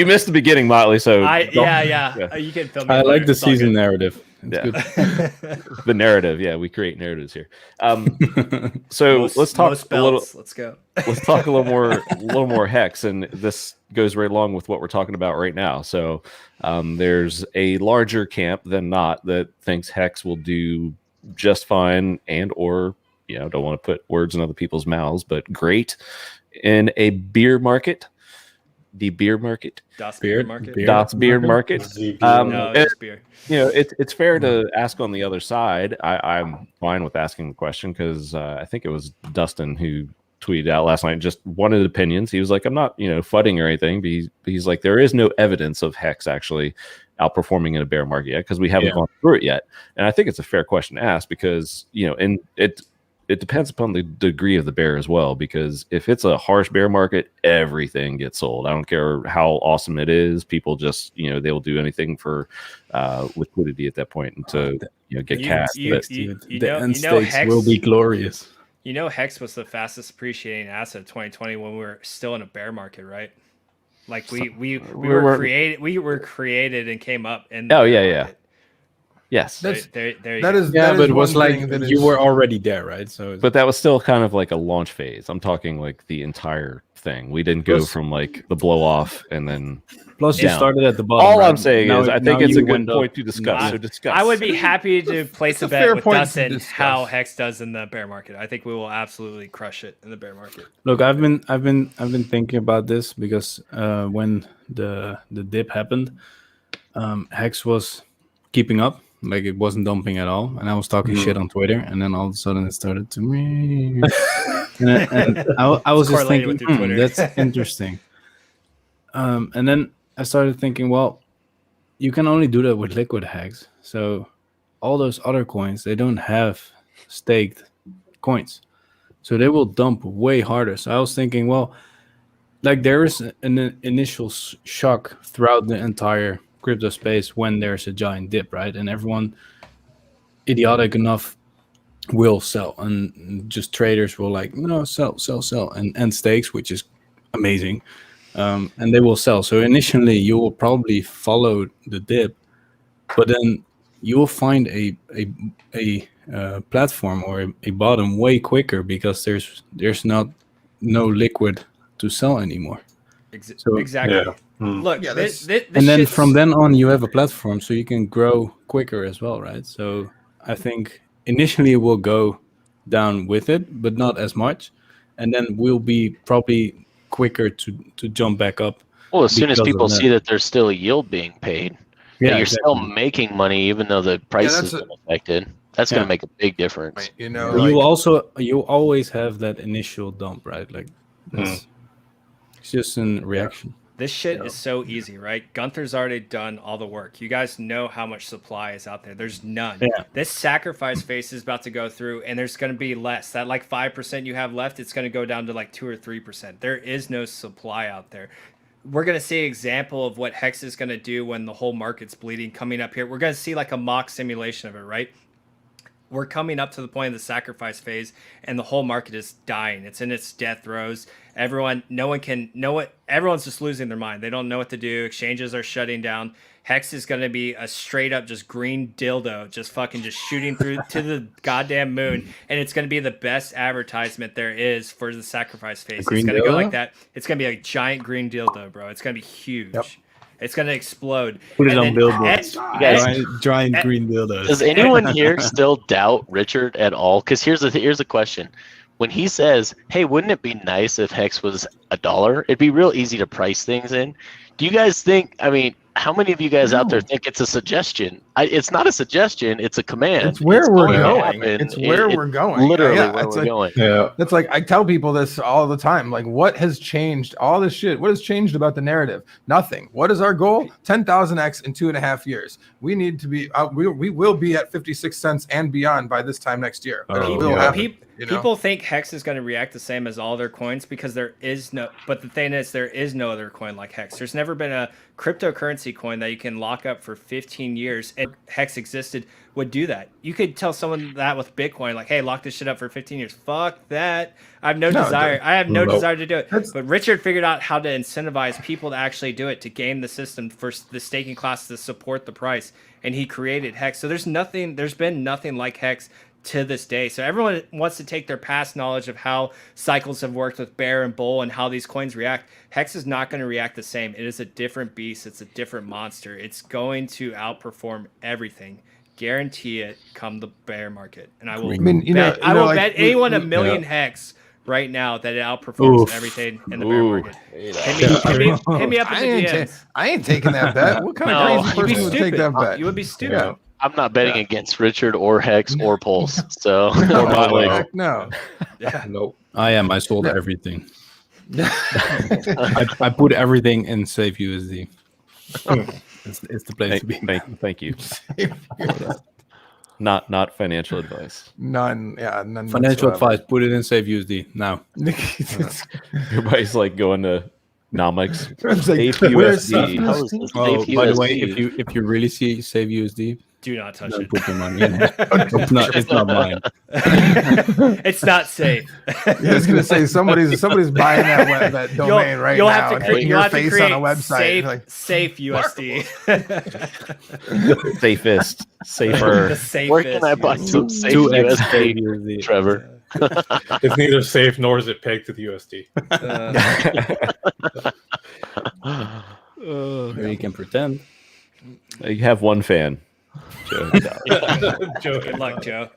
Speaker 1: missed the beginning, Motley. So
Speaker 7: you can film.
Speaker 3: I like the season narrative.
Speaker 1: The narrative. Yeah, we create narratives here. So let's talk a little.
Speaker 7: Let's go.
Speaker 1: Let's talk a little more Hex, and this goes right along with what we're talking about right now. So there's a larger camp than not that thinks Hex will do just fine, and or don't want to put words in other people's mouths, but great in a beer market. The beer market.
Speaker 7: Das Beer Market.
Speaker 1: Das Beer Market.
Speaker 7: No, it's beer.
Speaker 1: It's fair to ask on the other side. I'm fine with asking the question because I think it was Dustin who tweeted out last night, just wanted opinions. He was like, I'm not, fudding or anything, but he's like, there is no evidence of Hex actually outperforming in a bear market yet because we haven't gone through it yet. And I think it's a fair question to ask because, and it depends upon the degree of the bear as well, because if it's a harsh bear market, everything gets sold. I don't care how awesome it is. People just, they will do anything for liquidity at that point and to get cash.
Speaker 3: The end stakes Hex will be glorious.
Speaker 7: Hex was the fastest appreciating asset of 2020 when we were still in a bear market, right? Like we were created and came up in the market.
Speaker 1: Yes,
Speaker 7: but
Speaker 3: it was like you were already there, right? So,
Speaker 1: but that was still kind of like a launch phase. I'm talking like the entire thing. We didn't go from like the blow off and then.
Speaker 3: Plus, you started at the bottom.
Speaker 1: All I'm saying is, I think it's a good point to discuss. So discuss.
Speaker 7: I would be happy to place a bet with Dustin how Hex does in the bear market. I think we will absolutely crush it in the bear market.
Speaker 3: Look, I've been thinking about this because when the dip happened, Hex was keeping up. Like it wasn't dumping at all, and I was talking shit on Twitter, and then all of a sudden it started to me. and I was just thinking, that's interesting. And then I started thinking, well, you can only do that with liquid Hex. So all those other coins, they don't have staked coins, so they will dump way harder. So I was thinking, well, like there is an initial shock throughout the entire crypto space when there's a giant dip, right? And everyone idiotic enough will sell, and just traders will like, sell, and stakes, which is amazing, and they will sell. So initially you will probably follow the dip, but then you will find a platform or a bottom way quicker because there's no liquid to sell anymore.
Speaker 7: Exactly.
Speaker 5: Yeah.
Speaker 7: Look, this
Speaker 3: and then from then on, you have a platform, so you can grow quicker as well, right? So I think initially it will go down with it, but not as much, and then we'll be probably quicker to jump back up.
Speaker 2: Well, as soon as people see that there's still a yield being paid, that you're still making money even though the price has been affected, that's going to make a big difference.
Speaker 4: Right,
Speaker 3: you always have that initial dump, right? Like it's just a reaction.
Speaker 7: This shit is so easy, right? Gunther's already done all the work. You guys know how much supply is out there. There's none.
Speaker 3: Yeah.
Speaker 7: This sacrifice phase is about to go through, and there's going to be less. That like 5% you have left, it's going to go down to like 2 or 3%. There is no supply out there. We're going to see an example of what Hex is going to do when the whole market's bleeding coming up here. We're going to see like a mock simulation of it, right? We're coming up to the point of the sacrifice phase, and the whole market is dying. It's in its death throes. Everyone's just losing their mind. They don't know what to do. Exchanges are shutting down. Hex is going to be a straight up just green dildo, just shooting through to the goddamn moon. And it's going to be the best advertisement there is for the sacrifice phase. It's going to go like that. It's going to be a giant green dildo, bro. It's going to be huge. Yep. It's going to explode.
Speaker 3: Put it on billboards. Giant green dildos.
Speaker 2: Does anyone here still doubt Richard at all? Because here's the question. When he says, hey, wouldn't it be nice if Hex was $1? It'd be real easy to price things in. Do you guys think, how many of you guys out there think it's a suggestion? It's not a suggestion. It's a command.
Speaker 4: It's where we're going. It's where we're going.
Speaker 2: Literally where we're going.
Speaker 4: Yeah. That's like, I tell people this all the time. Like, what has changed? All this shit. What has changed about the narrative? Nothing. What is our goal? 10,000x in 2.5 years. We need to be, we will be at 56 cents and beyond by this time next year.
Speaker 7: People think Hex is going to react the same as all their coins because but the thing is, there is no other coin like Hex. There's never been a cryptocurrency coin that you can lock up for 15 years and HEX existed would do that. You could tell someone that with Bitcoin, like, hey, lock this shit up for 15 years. Fuck that. I have no desire. I have no desire to do it. But Richard figured out how to incentivize people to actually do it, to game the system for the staking class to support the price. And he created HEX. So there's been nothing like HEX to this day. So everyone wants to take their past knowledge of how cycles have worked with bear and bull and how these coins react. HEX is not going to react the same. It is a different beast. It's a different monster. It's going to outperform everything. Guarantee it come the bear market. And I will bet anyone a million HEX right now that it outperforms everything in the bear market. Hit me up in the DMs.
Speaker 4: I ain't taking that bet. What kind of crazy person would take that bet?
Speaker 7: You would be stupid.
Speaker 4: Yeah.
Speaker 2: I'm not betting against Richard or HEX or Pulse. So
Speaker 4: no.
Speaker 3: Yeah. Nope. I am. I sold everything. I put everything in Safe USD. It's the place to be.
Speaker 1: Thank you. Not financial advice.
Speaker 4: None
Speaker 3: financial advice. Put it in Safe USD now.
Speaker 1: Everybody's like going to Nomics.
Speaker 4: Safe
Speaker 1: USD.
Speaker 3: Oh, by the way, if you really see Save USD,
Speaker 7: do not touch it.
Speaker 3: Put your money in it. It's not mine.
Speaker 7: It's not safe.
Speaker 4: I was gonna say somebody's buying that domain right now.
Speaker 7: Have to create
Speaker 4: your face on a website.
Speaker 7: Safe USD.
Speaker 1: Safest, safer.
Speaker 7: The safest.
Speaker 2: Where can I buy some safe USD, Trevor?
Speaker 5: It's neither safe nor is it pegged to the USD.
Speaker 3: You can pretend.
Speaker 1: You have one fan. Joe.
Speaker 7: Good luck, Joe.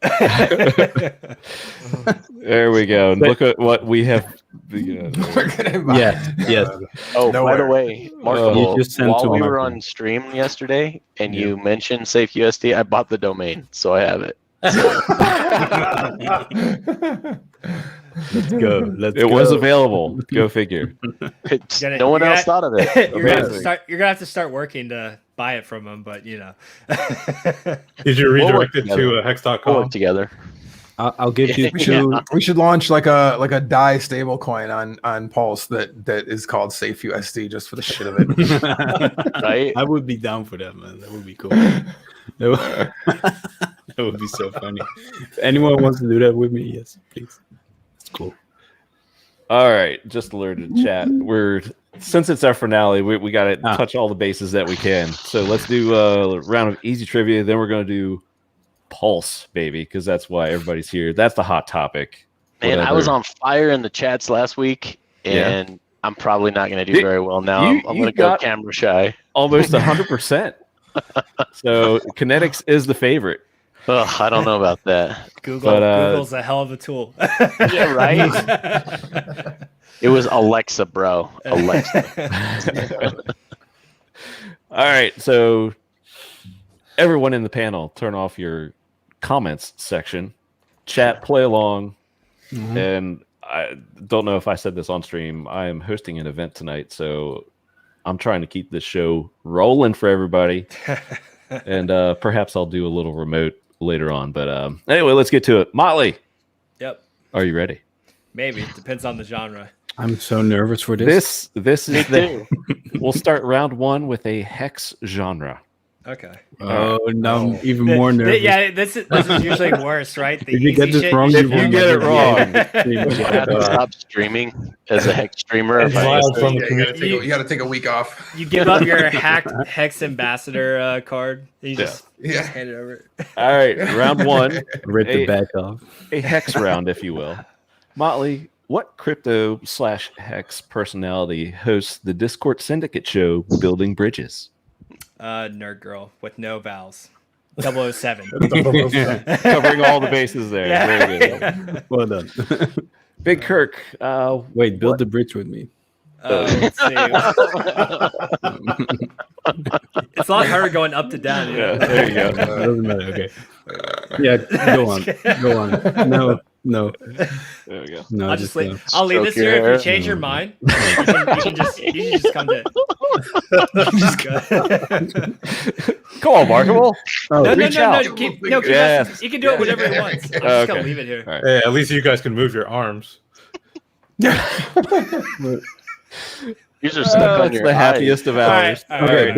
Speaker 1: There we go. Look at what we have.
Speaker 3: Yes.
Speaker 2: Oh, by the way, Markable, while we were
Speaker 3: on
Speaker 2: on stream yesterday and you mentioned Safe USD, I bought the domain, so I have it.
Speaker 3: Let's go.
Speaker 1: It was available. Go figure.
Speaker 2: No one else thought of it.
Speaker 7: You're gonna have to start working to buy it from them, but you know.
Speaker 5: Did you redirect it to hex.com?
Speaker 2: We'll work together.
Speaker 3: I'll give you.
Speaker 4: We should launch like a DAI stable coin on Pulse that is called Safe USD just for the shit of it.
Speaker 2: Right?
Speaker 3: I would be down for that, man. That would be cool. That would be so funny. If anyone wants to do that with me, yes, please. It's cool.
Speaker 1: All right, just alerted chat. Since it's our finale, we got to touch all the bases that we can. So let's do a round of easy trivia. Then we're going to do Pulse, baby, because that's why everybody's here. That's the hot topic.
Speaker 2: Man, I was on fire in the chats last week, and I'm probably not going to do very well now. I'm going to go camera shy.
Speaker 1: Almost 100%. So KNTX is the favorite.
Speaker 2: Ugh, I don't know about that.
Speaker 7: Google's a hell of a tool.
Speaker 2: Yeah, right? It was Alexa, bro. Alexa.
Speaker 1: All right, so everyone in the panel, turn off your comments section. Chat, play along. Mm-hmm. And I don't know if I said this on stream. I am hosting an event tonight, so I'm trying to keep this show rolling for everybody. And perhaps I'll do a little remote later on. But anyway, let's get to it. Motley.
Speaker 7: Yep.
Speaker 1: Are you ready?
Speaker 7: Maybe. Depends on the genre.
Speaker 3: I'm so nervous for this.
Speaker 1: This is we'll start round one with a hex genre.
Speaker 7: Okay.
Speaker 3: Oh, no, I'm even more nervous.
Speaker 7: Yeah, this is usually worse, right?
Speaker 3: If you get this wrong,
Speaker 1: you get it wrong.
Speaker 2: You have to stop streaming as a hex streamer.
Speaker 4: You got to take a week off.
Speaker 7: You give up your hex ambassador card. You just hand it over.
Speaker 1: All right, round one.
Speaker 3: Rip the back off.
Speaker 1: A hex round, if you will. Motley, what crypto/hex personality hosts the Discord syndicate show Building Bridges?
Speaker 7: Nerd girl with no vowels. 007.
Speaker 1: Covering all the bases there.
Speaker 7: Yeah.
Speaker 1: Very good.
Speaker 3: Well done.
Speaker 1: Big Kurk.
Speaker 3: Wait, build the bridge with me.
Speaker 7: Let's see. It's a lot harder going up to down.
Speaker 1: Yeah, there you go.
Speaker 3: Doesn't matter. Okay. Yeah, go on. Go on. No.
Speaker 1: There we go.
Speaker 3: No,
Speaker 7: I'll leave this here. If you change your mind, you can just come to it.
Speaker 1: Come on, Markable.
Speaker 7: No.
Speaker 1: Yes.
Speaker 7: You can do it whenever you want. I'm just gonna leave it here.
Speaker 1: Right.
Speaker 5: Yeah, at least you guys can move your arms.
Speaker 2: These are stuck on your
Speaker 1: the
Speaker 2: eyes.
Speaker 1: happiest of hours.
Speaker 7: All right.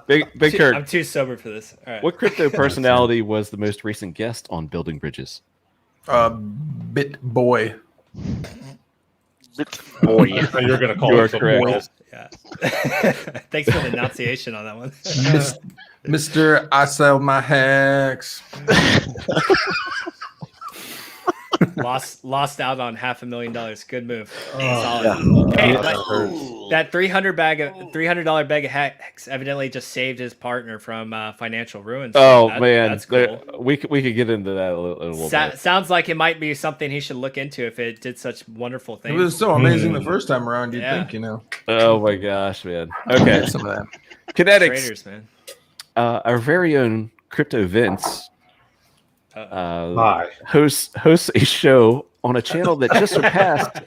Speaker 1: Big Kirk.
Speaker 7: I'm too sober for this. All right.
Speaker 1: What crypto personality was the most recent guest on Building Bridges?
Speaker 4: Bit Boy.
Speaker 2: Boy.
Speaker 5: You're going to call
Speaker 1: You
Speaker 5: it
Speaker 1: are correct.
Speaker 7: Yeah. Thanks for the enunciation on that one.
Speaker 4: Mr. I sell my HEX.
Speaker 7: Lost out on $500,000. Good move.
Speaker 2: Yeah.
Speaker 7: Hey, that $300 bag of HEX evidently just saved his partner from financial ruin.
Speaker 1: So man,
Speaker 7: that's cool.
Speaker 1: We could get into that a little bit.
Speaker 7: Sounds like it might be something he should look into if it did such wonderful things.
Speaker 4: It was so amazing the first time around. You'd think,
Speaker 1: Oh my gosh, man. Okay,
Speaker 4: some of that.
Speaker 1: KNTX,
Speaker 7: Traders, man.
Speaker 1: Our very own Crypto Vince.
Speaker 5: Hi.
Speaker 1: Hosts a show on a channel that just surpassed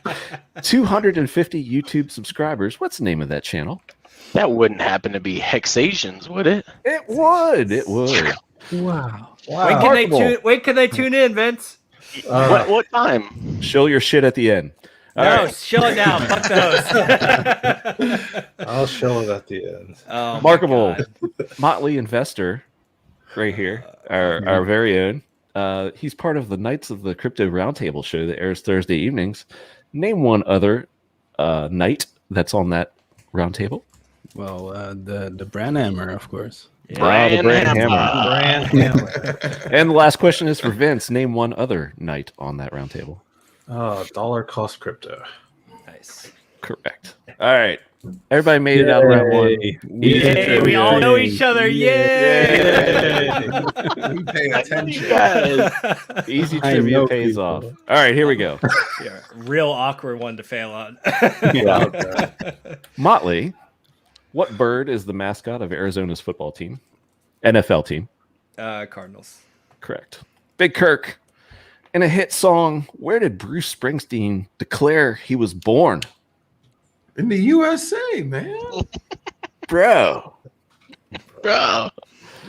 Speaker 1: 250 YouTube subscribers. What's the name of that channel?
Speaker 2: That wouldn't happen to be Hexasians, would it?
Speaker 1: It would.
Speaker 3: Wow.
Speaker 7: When can they tune in, Vince?
Speaker 2: What time?
Speaker 1: Show your shit at the end. All
Speaker 7: No,
Speaker 1: right.
Speaker 7: chill it down. Fuck the host.
Speaker 5: I'll show it at the end.
Speaker 7: Oh, my
Speaker 1: Markable
Speaker 7: God.
Speaker 1: Motley Investor, right here, our very own. He's part of the Knights of the Crypto Roundtable show that airs Thursday evenings. Name one other knight that's on that roundtable.
Speaker 3: Well, the brand hammer, of course.
Speaker 1: The brand hammer.
Speaker 5: Brand hammer.
Speaker 1: And the last question is for Vince. Name one other knight on that roundtable.
Speaker 5: Dollar cost crypto.
Speaker 7: Nice.
Speaker 1: Correct. All right. Everybody made it out of round one.
Speaker 7: Yay, we all know each other. Yay!
Speaker 4: We pay attention.
Speaker 1: Easy
Speaker 3: I
Speaker 1: trivia
Speaker 3: know
Speaker 1: pays
Speaker 3: people.
Speaker 1: off. All right, here we go.
Speaker 7: Yeah, real awkward one to fail on.
Speaker 1: Motley, what bird is the mascot of Arizona's football team? NFL team.
Speaker 7: Cardinals.
Speaker 1: Correct. Big Kirk, in a hit song, where did Bruce Springsteen declare he was born?
Speaker 4: In the USA, man.
Speaker 1: Bro.
Speaker 2: Bro.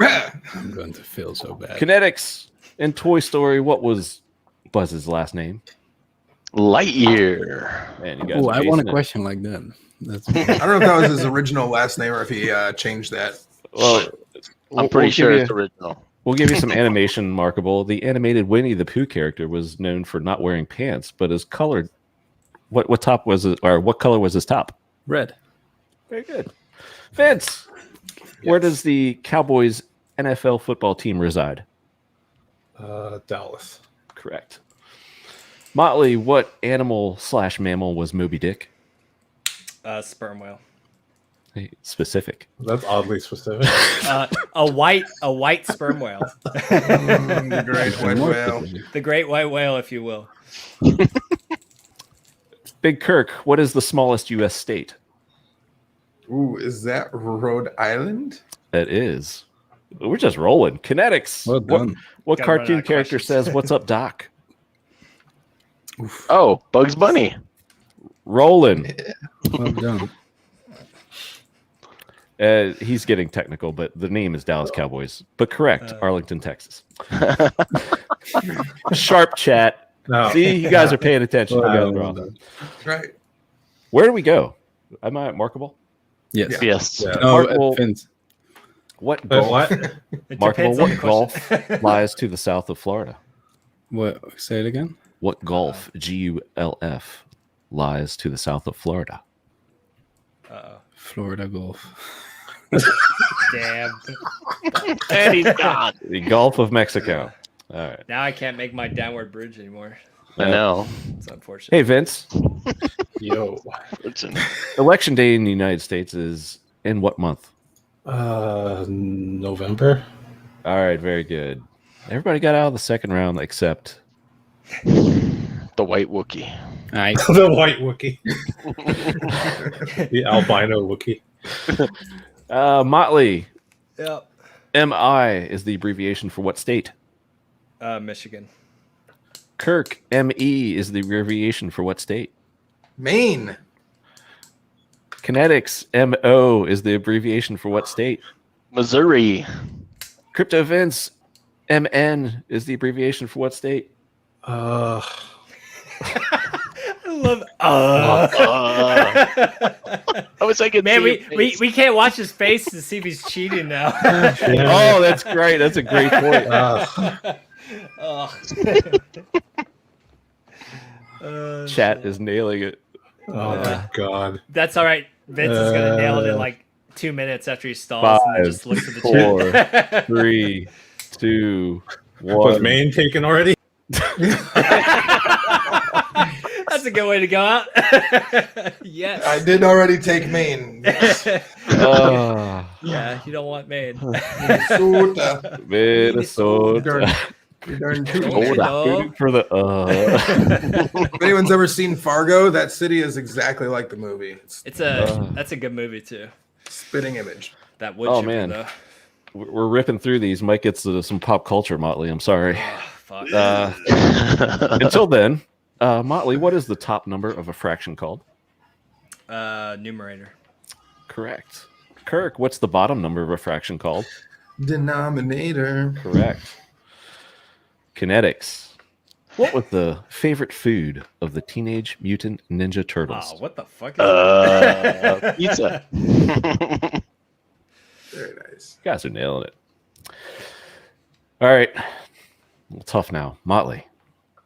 Speaker 3: I'm going to feel so bad.
Speaker 1: KNTX, in Toy Story, what was Buzz's last name?
Speaker 2: Lightyear.
Speaker 1: Man, you guys
Speaker 3: Oh,
Speaker 1: are
Speaker 3: I want a
Speaker 1: acing it.
Speaker 3: question like that. That's
Speaker 4: I don't know if that was his original last name or if he changed that.
Speaker 1: Well,
Speaker 2: I'm pretty sure
Speaker 1: give
Speaker 2: it's
Speaker 1: you,
Speaker 2: original.
Speaker 1: we'll give you some animation markable. The animated Winnie the Pooh character was known for not wearing pants, but his colored what top was it, or what color was his top?
Speaker 3: red.
Speaker 1: Very good. Vince, where does the Cowboys NFL football team reside?
Speaker 5: Dallas.
Speaker 1: Correct. Motley, what animal/mammal was Moby Dick?
Speaker 7: Sperm whale.
Speaker 1: Hey, specific.
Speaker 5: That's oddly specific.
Speaker 7: A white sperm whale.
Speaker 4: The great white whale.
Speaker 7: The great white whale, if you will.
Speaker 1: Big Kirk, what is the smallest U.S. state?
Speaker 4: Ooh, is that Rhode Island?
Speaker 1: That is. We're just rolling. KNTX.
Speaker 3: Well done.
Speaker 1: What
Speaker 7: Gotta run
Speaker 1: cartoon
Speaker 7: out of
Speaker 1: character
Speaker 7: questions.
Speaker 1: says, "What's up, Doc"?
Speaker 2: Oh, Bugs Bunny.
Speaker 1: Rolling.
Speaker 3: Well done.
Speaker 1: He's getting technical, but the name is Dallas Cowboys. But correct, Arlington, Texas. Sharp chat.
Speaker 5: No.
Speaker 1: See, you guys are paying attention.
Speaker 3: Well
Speaker 1: You guys
Speaker 3: done,
Speaker 1: are
Speaker 3: well
Speaker 1: off.
Speaker 3: done.
Speaker 4: Right.
Speaker 1: Where do we go? Am I at Markable?
Speaker 3: Yes.
Speaker 4: Yeah.
Speaker 2: Yes.
Speaker 5: Yeah.
Speaker 3: No,
Speaker 1: Markable-
Speaker 3: Vince.
Speaker 1: What golf?
Speaker 5: What?
Speaker 7: It
Speaker 1: Markable,
Speaker 7: depends on the
Speaker 1: what golf
Speaker 7: question.
Speaker 1: lies to the south of Florida?
Speaker 3: What? Say it again.
Speaker 1: What golf, Gulf, lies to the south of Florida?
Speaker 3: Florida Golf.
Speaker 7: Damn.
Speaker 2: And he's gone.
Speaker 1: The Gulf of Mexico. All right.
Speaker 7: Now I can't make my downward bridge anymore.
Speaker 2: I know.
Speaker 7: It's unfortunate.
Speaker 1: Hey, Vince.
Speaker 5: Yo.
Speaker 1: Election day in the United States is in what month?
Speaker 5: November.
Speaker 1: All right, very good. Everybody got out of the second round except
Speaker 2: The white Wookiee.
Speaker 3: Nice.
Speaker 5: The white Wookiee. The albino Wookiee.
Speaker 1: Motley.
Speaker 7: Yep.
Speaker 1: MI is the abbreviation for what state?
Speaker 7: Michigan.
Speaker 1: Kirk, ME is the abbreviation for what state?
Speaker 4: Maine.
Speaker 1: KNTX, MO is the abbreviation for what state?
Speaker 2: Missouri.
Speaker 1: Crypto Vince, MN is the abbreviation for what state?
Speaker 7: I love.
Speaker 2: I wish I could.
Speaker 7: Man, we can't watch his face to see if he's cheating now.
Speaker 1: Oh, that's great. That's a great point. Chat is nailing it.
Speaker 5: Oh my god.
Speaker 7: That's all right. Vince is gonna nail it in like 2 minutes after he stalls and then just looks at the
Speaker 1: 4,
Speaker 7: chat.
Speaker 1: 3, 2, 1.
Speaker 5: Was Maine taken already?
Speaker 7: That's a good way to go out. Yes.
Speaker 4: I did already take Maine.
Speaker 7: Yeah, you don't want Maine.
Speaker 1: Minnesota.
Speaker 4: You're darn
Speaker 1: For the
Speaker 4: If anyone's ever seen Fargo, that city is exactly like the movie.
Speaker 7: That's a good movie too.
Speaker 4: Spitting image.
Speaker 7: That would.
Speaker 1: Oh man, though. We're ripping through these. Might get to some pop culture, Motley. I'm sorry.
Speaker 7: Fuck.
Speaker 1: Until then, Motley, what is the top number of a fraction called?
Speaker 7: Numerator.
Speaker 1: Correct. Kurk, what's the bottom number of a fraction called?
Speaker 4: Denominator.
Speaker 1: Correct. KNTX, what was the favorite food of the Teenage Mutant Ninja Turtles?
Speaker 7: Wow, what the fuck is that?
Speaker 2: Pizza.
Speaker 4: Very nice.
Speaker 1: You guys are nailing it. All right. Well, tough now. Motley.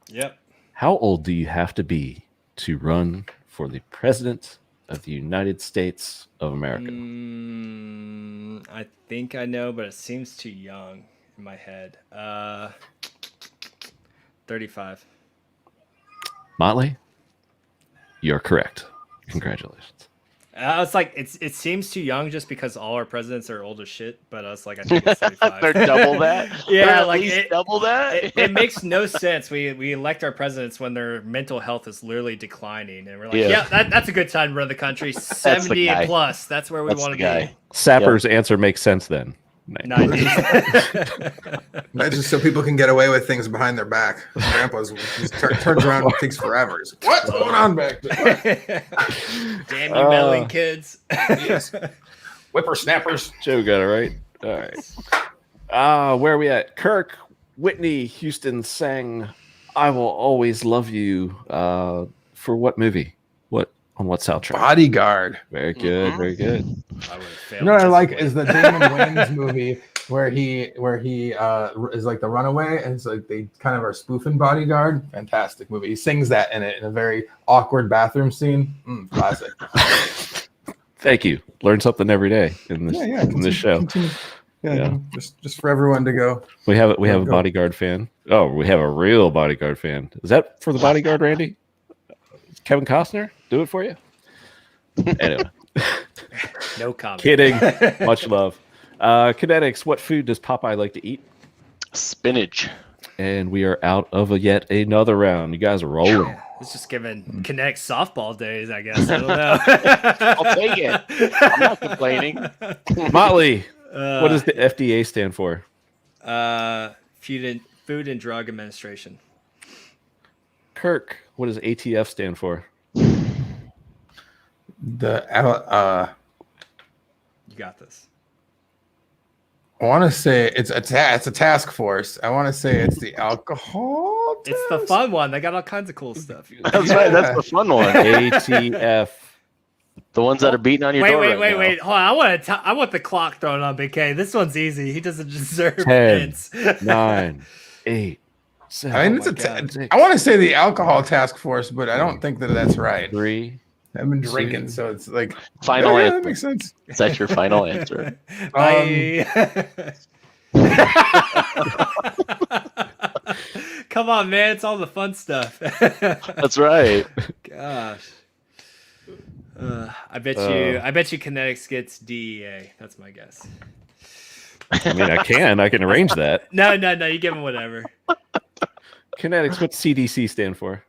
Speaker 7: Yep.
Speaker 1: How old do you have to be to run for the president of the United States of America?
Speaker 7: I think I know, but it seems too young in my head. 35.
Speaker 1: Motley, you're correct. Congratulations.
Speaker 7: It's like it seems too young just because all our presidents are old as shit. But I was like, I think it's 35.
Speaker 2: They're double that.
Speaker 7: Yeah,
Speaker 2: like double that.
Speaker 7: It makes no sense. We elect our presidents when their mental health is literally declining, and we're like, that's a good time to run the country. 70 and plus. That's where we want to be.
Speaker 1: Sapper's answer makes sense then.
Speaker 7: 90.
Speaker 4: That's just so people can get away with things behind their back. Grandpa's just turns around and takes forever. He's like, what's going on back there?
Speaker 7: Damn you meddling kids.
Speaker 4: Yes. Whippersnappers.
Speaker 1: Joe got it right. All right. Where are we at? Kurk, Whitney Houston sang I Will Always Love You for what movie? On what soundtrack?
Speaker 4: Bodyguard.
Speaker 1: Very good. Very good.
Speaker 4: You know what I like is the Damon Wayans movie where he is like the runaway, and it's like they kind of are spoofing Bodyguard. Fantastic movie. He sings that in it in a very awkward bathroom scene. Classic.
Speaker 1: Thank you. Learn something every day in this in this show.
Speaker 4: Yeah. Just for everyone to go.
Speaker 1: We have a Bodyguard fan. Oh, we have a real Bodyguard fan. Is that for the Bodyguard, Randy? Kevin Costner, do it for you. Anyway,
Speaker 7: no comment.
Speaker 1: Kidding. Much love. KNTX, what food does Popeye like to eat?
Speaker 2: Spinach.
Speaker 1: And we are out of yet another round. You guys are rolling.
Speaker 7: It's just giving Connect softball days, I guess. I don't know.
Speaker 2: I'll take it. I'm not complaining.
Speaker 1: Motley, what does the FDA stand for?
Speaker 7: Food and Drug Administration.
Speaker 1: Kurk, what does ATF stand for?
Speaker 7: You got this.
Speaker 4: I want to say it's a task force. I want to say it's the alcohol test?
Speaker 7: It's the fun one. They got all kinds of cool stuff.
Speaker 2: That's right. That's the fun one.
Speaker 1: ATF.
Speaker 2: The ones that are beating on your door.
Speaker 7: Wait. Hold on. I want the clock thrown on Big K. This one's easy. He doesn't deserve
Speaker 1: 10,
Speaker 7: hints.
Speaker 1: 9, 8, 7.
Speaker 4: I mean, I want to say the alcohol task force, but I don't think that's right.
Speaker 1: 3.
Speaker 4: I've been drinking, so it's like
Speaker 2: final answer.
Speaker 4: That makes sense.
Speaker 2: Is that your final answer?
Speaker 7: Come on, man! It's all the fun stuff.
Speaker 2: That's right.
Speaker 7: Gosh, I bet you KNTX gets DEA. That's my guess.
Speaker 1: I mean, I can arrange that.
Speaker 7: No. You give him whatever.
Speaker 1: KNTX, what's CDC stand for?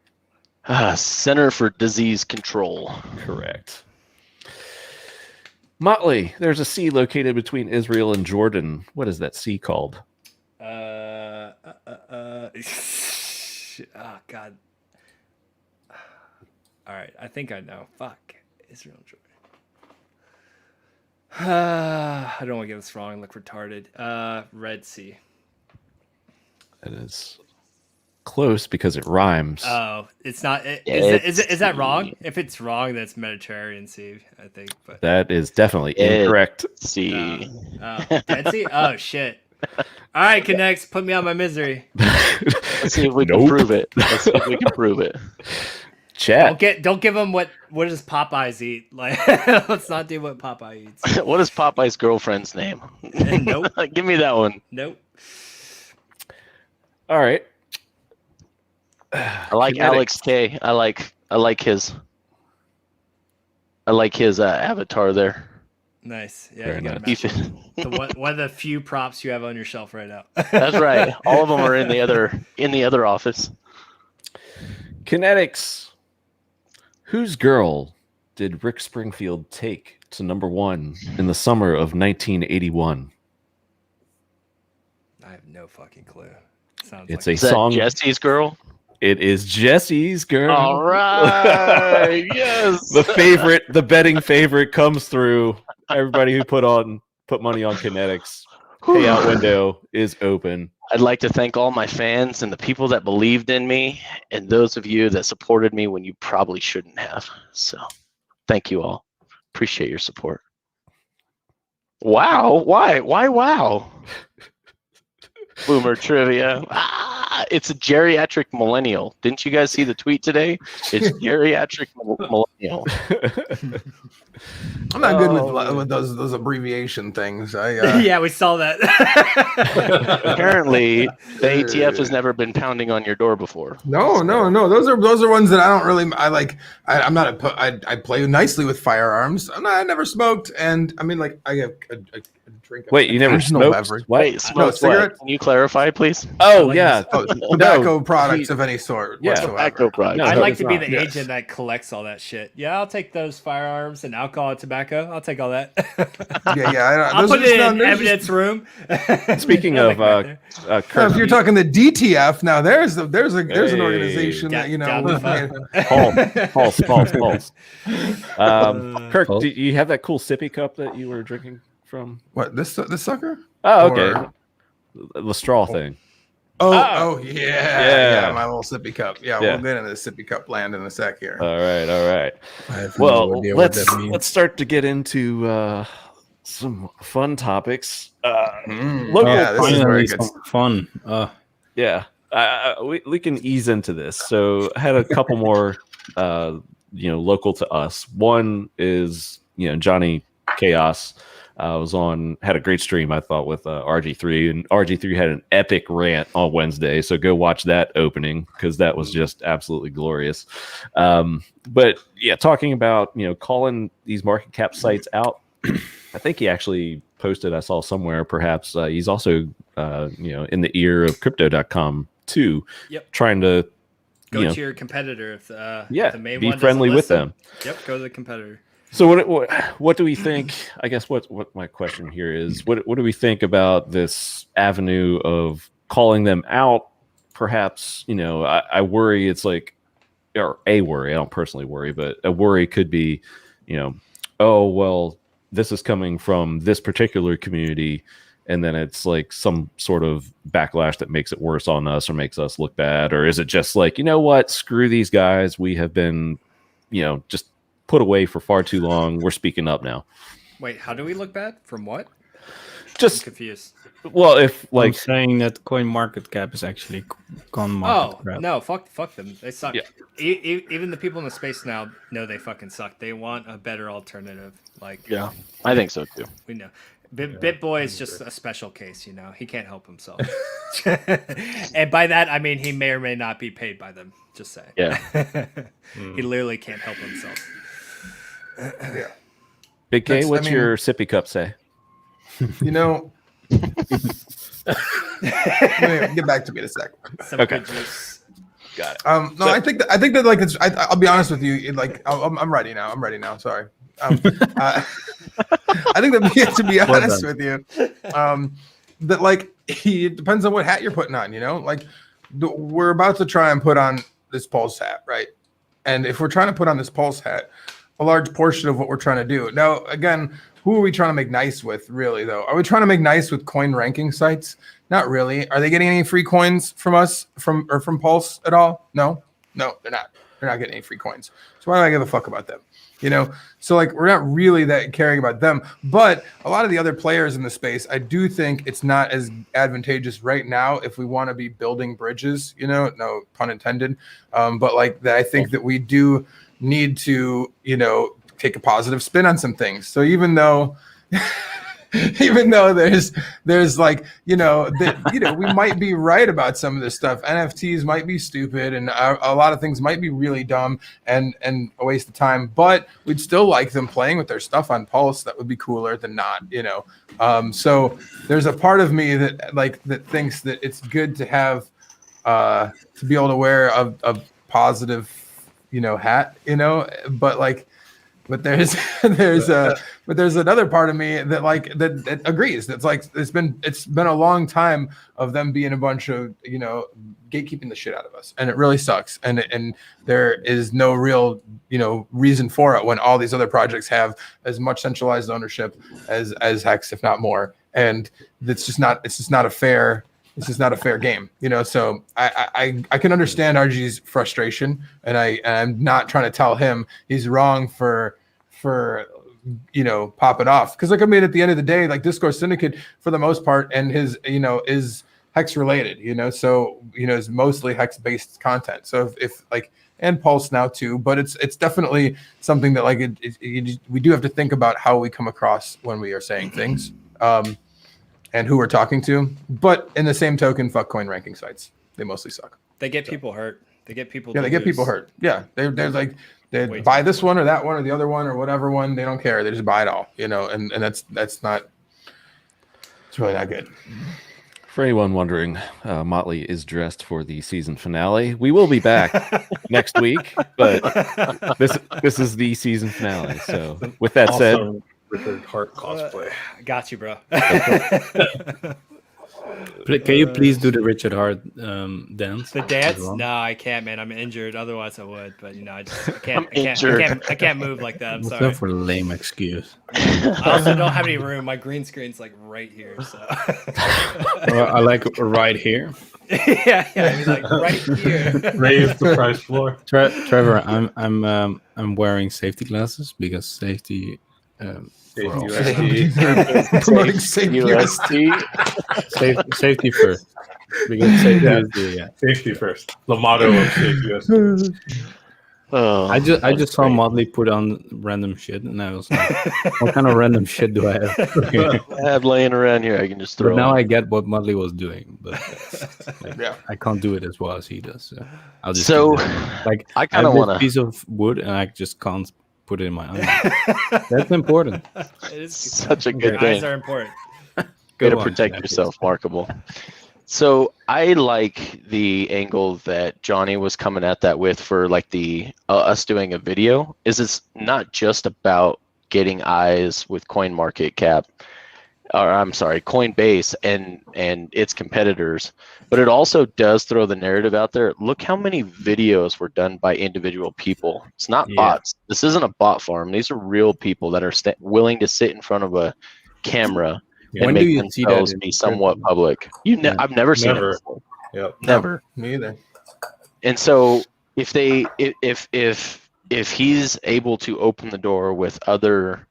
Speaker 2: Center for Disease Control.
Speaker 1: Correct. Motley, there's a sea located between Israel and Jordan. What is that sea called?
Speaker 7: Oh God. All right, I think I know. Fuck. Israel and Jordan. I don't want to get this wrong and look retarded. Red Sea.
Speaker 1: That is close because it rhymes.
Speaker 7: Oh, it's not. Is that wrong? If it's wrong, that's Mediterranean Sea, I think. But
Speaker 1: that is definitely incorrect.
Speaker 2: See.
Speaker 7: Dead Sea? Oh shit! All right, KNTX, put me on my misery.
Speaker 2: Let's see if we can prove it.
Speaker 1: Chat.
Speaker 7: Don't give him what does Popeyes eat? Like, let's not do what Popeye eats.
Speaker 2: What is Popeye's girlfriend's name?
Speaker 7: Nope.
Speaker 2: Give me that one.
Speaker 7: Nope.
Speaker 1: All right.
Speaker 2: I like KNTX. Alex K. I like his avatar there.
Speaker 7: Nice. Yeah.
Speaker 1: Very
Speaker 7: You
Speaker 1: nice.
Speaker 7: one of the few props you have on your shelf right now.
Speaker 2: That's right. All of them are in the other office.
Speaker 1: KNTX. Whose girl did Rick Springfield take to #1 in the summer of 1981?
Speaker 7: I have no fucking clue.
Speaker 1: It's
Speaker 2: like
Speaker 1: a song.
Speaker 2: Jesse's girl.
Speaker 1: It is Jesse's girl.
Speaker 2: All right. Yes.
Speaker 1: The betting favorite comes through. Everybody who put money on KNTX. Payout window is open.
Speaker 2: I'd like to thank all my fans and the people that believed in me and those of you that supported me when you probably shouldn't have. So thank you all. Appreciate your support. Wow. Why wow? Boomer trivia. It's a geriatric millennial. Didn't you guys see the tweet today? It's geriatric millennial.
Speaker 4: I'm not good with those abbreviation things.
Speaker 7: Yeah, we saw that.
Speaker 2: Apparently, the ATF has never been pounding on your door before.
Speaker 4: No. Those are ones that I don't really. I'm not. I play nicely with firearms. I never smoked, and I mean, like, I have a drink.
Speaker 1: Wait, you never smoked?
Speaker 2: Wait, smoked cigarette? Can you clarify, please?
Speaker 1: Oh, yeah.
Speaker 4: Tobacco products of any sort.
Speaker 1: Yeah,
Speaker 2: tobacco products.
Speaker 7: I'd like to be the agent that collects all that shit. Yeah, I'll take those firearms and alcohol and tobacco. I'll take all that. I'll put it in evidence room.
Speaker 1: Speaking of, Kurk,
Speaker 4: if you're talking the DTF, now there's an organization that
Speaker 1: Pulse. Kurk, do you have that cool sippy cup that you were drinking from?
Speaker 4: What, this sucker?
Speaker 1: Oh, okay. The straw thing.
Speaker 4: Yeah, my little sippy cup. Yeah, we'll get into the sippy cup land in a sec here.
Speaker 1: All right. Well, let's start to get into some fun topics.
Speaker 3: This is very good. Fun.
Speaker 1: We can ease into this. So I had a couple more, local to us. One is, Johnny Chaos. Had a great stream, I thought, with RG3, and RG3 had an epic rant on Wednesday. So go watch that opening because that was just absolutely glorious. But yeah, talking about, calling these market cap sites out. I think he actually posted, I saw somewhere, perhaps he's also, in the ear of crypto.com too, trying to
Speaker 7: go to your competitor. If the main
Speaker 1: be
Speaker 7: one
Speaker 1: friendly with them.
Speaker 7: Yep, go to the competitor.
Speaker 1: So what do we think? I guess what my question here is, what do we think about this avenue of calling them out? Perhaps, I worry it's like, or a worry, I don't personally worry, but a worry could be, oh, well, this is coming from this particular community, and then it's like some sort of backlash that makes it worse on us or makes us look bad. Or is it just like, what, screw these guys. We have been, just put away for far too long. We're speaking up now.
Speaker 7: Wait, how do we look bad? From what?
Speaker 1: Just
Speaker 7: I'm confused.
Speaker 1: Well, if like
Speaker 3: I'm saying that coin market cap is actually gone market cap.
Speaker 7: No, fuck them. They suck.
Speaker 1: Yeah.
Speaker 7: Even the people in the space now know they fucking suck. They want a better alternative.
Speaker 2: Yeah, I think so too.
Speaker 7: We know. BitBoy is just a special case, He can't help himself. And by that, I mean he may or may not be paid by them. Just saying.
Speaker 2: Yeah.
Speaker 7: He literally can't help himself.
Speaker 4: Yeah.
Speaker 1: Big K, what's your sippy cup say?
Speaker 4: Get back to me in a sec.
Speaker 1: Okay. Got it.
Speaker 4: No, I think that like it's. I'll be honest with you. I'm ready now. Sorry. I think that to be honest with you, that like it depends on what hat you're putting on. We're about to try and put on this Pulse hat, right? And if we're trying to put on this Pulse hat, a large portion of what we're trying to do now, again, who are we trying to make nice with, really? Though, are we trying to make nice with coin ranking sites Not really. Are they getting any free coins from us from Pulse at all? No, they're not. They're not getting any free coins. So why do I give a fuck about them? So like we're not really that caring about them. But a lot of the other players in the space, I do think it's not as advantageous right now if we want to be building bridges. No pun intended. But like that, I think that we do need to take a positive spin on some things. So even though there's like we might be right about some of this stuff. NFTs might be stupid, and a lot of things might be really dumb and a waste of time. But we'd still like them playing with their stuff on Pulse. That would be cooler than not. So there's a part of me that thinks that it's good to have to be able to wear a positive hat. But there's another part of me that agrees. That's like it's been a long time of them being a bunch of gatekeeping the shit out of us, and it really sucks. And there is no real reason for it when all these other projects have as much centralized ownership as HEX, if not more. And it's just not a fair. It's just not a fair game, So I can understand RG's frustration, and I'm not trying to tell him he's wrong for popping off, because at the end of the day, like Discord Syndicate for the most part, and his is HEX related, so is mostly HEX based content. So if and Pulse now too, but it's definitely something that we do have to think about how we come across when we are saying things. And who we're talking to, but in the same token, fuck coin ranking sites. They mostly suck.
Speaker 7: They get people hurt. They get people.
Speaker 4: Yeah, they get people hurt. Yeah, they're like they buy this one or that one or the other one or whatever one. They don't care. They just buy it all. And that's not. It's really not good.
Speaker 1: For anyone wondering, Motley is dressed for the season finale. We will be back next week, but this is the season finale. So with that said.
Speaker 5: Richard Hart cosplay.
Speaker 7: Got you, bro.
Speaker 3: Can you please do the Richard Hart dance?
Speaker 7: The dance? No, I can't, man. I'm injured. Otherwise, I would. But I can't. I can't move like that. I'm sorry.
Speaker 3: What's that for a lame excuse?
Speaker 7: I also don't have any room. My green screen's like right here. So.
Speaker 3: I like right here.
Speaker 7: yeah, like right here.
Speaker 5: Raise the price floor.
Speaker 3: Trevor, I'm wearing safety glasses because safety.
Speaker 4: Promoting safety
Speaker 3: first. Because
Speaker 5: safety first. The motto of safety USD.
Speaker 3: I just saw Motley put on random shit, and I was like, "What kind of random shit do I have?"
Speaker 2: I have laying around here. I can just throw.
Speaker 3: But now I get what Motley was doing, but I can't do it as well as he does. So I'll just
Speaker 2: I kind of want
Speaker 3: a piece of wood, and I just can't put it in my eye. That's important.
Speaker 7: It is
Speaker 2: such a good thing.
Speaker 7: Eyes are important.
Speaker 2: Way to protect yourself, Markable. So I like the angle that Johnny was coming at that with for the us doing a video. It's not just about getting eyes with Coinbase and its competitors, but it also does throw the narrative out there. Look how many videos were done by individual people. It's not bots. This isn't a bot farm. These are real people that are willing to sit in front of a camera and make themselves be somewhat public. I've never seen it before.
Speaker 5: Yep.
Speaker 2: Never.
Speaker 4: Me either.
Speaker 2: And so if he's able to open the door with other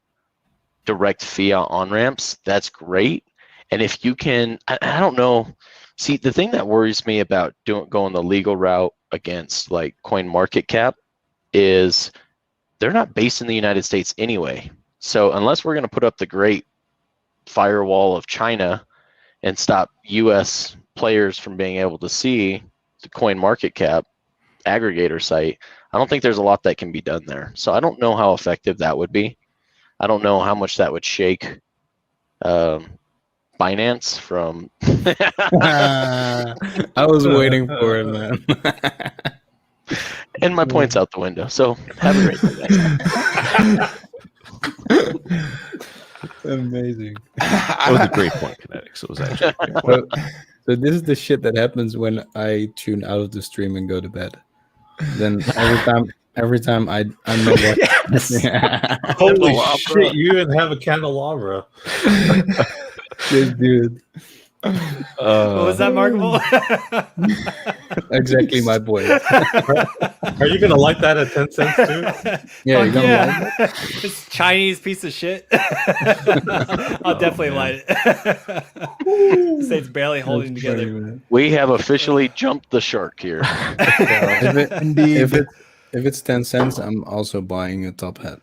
Speaker 2: direct fiat on ramps, that's great. And if you can, I don't know. See, the thing that worries me about going the legal route against CoinMarketCap is they're not based in the United States anyway. So unless we're going to put up the great firewall of China and stop U.S. players from being able to see the CoinMarketCap aggregator site, I don't think there's a lot that can be done there. So I don't know how effective that would be. I don't know how much that would shake Binance from.
Speaker 3: I was waiting for it, man.
Speaker 2: And my point's out the window. So have a great day.
Speaker 3: Amazing.
Speaker 1: That was a great point, KNTX. It was actually a great point.
Speaker 3: So this is the shit that happens when I tune out of the stream and go to bed. Then every time I know what.
Speaker 5: Yes. Holy shit! You even have a candelabra.
Speaker 3: Yes, dude.
Speaker 7: What was that, Markable?
Speaker 3: Exactly my boy.
Speaker 5: Are you gonna like that at 10 cents too?
Speaker 3: Yeah, you're gonna like it?
Speaker 7: This Chinese piece of shit. I'll definitely light it. State's barely holding together.
Speaker 2: We have officially jumped the shark here.
Speaker 3: If it's 10 cents, I'm also buying a top hat.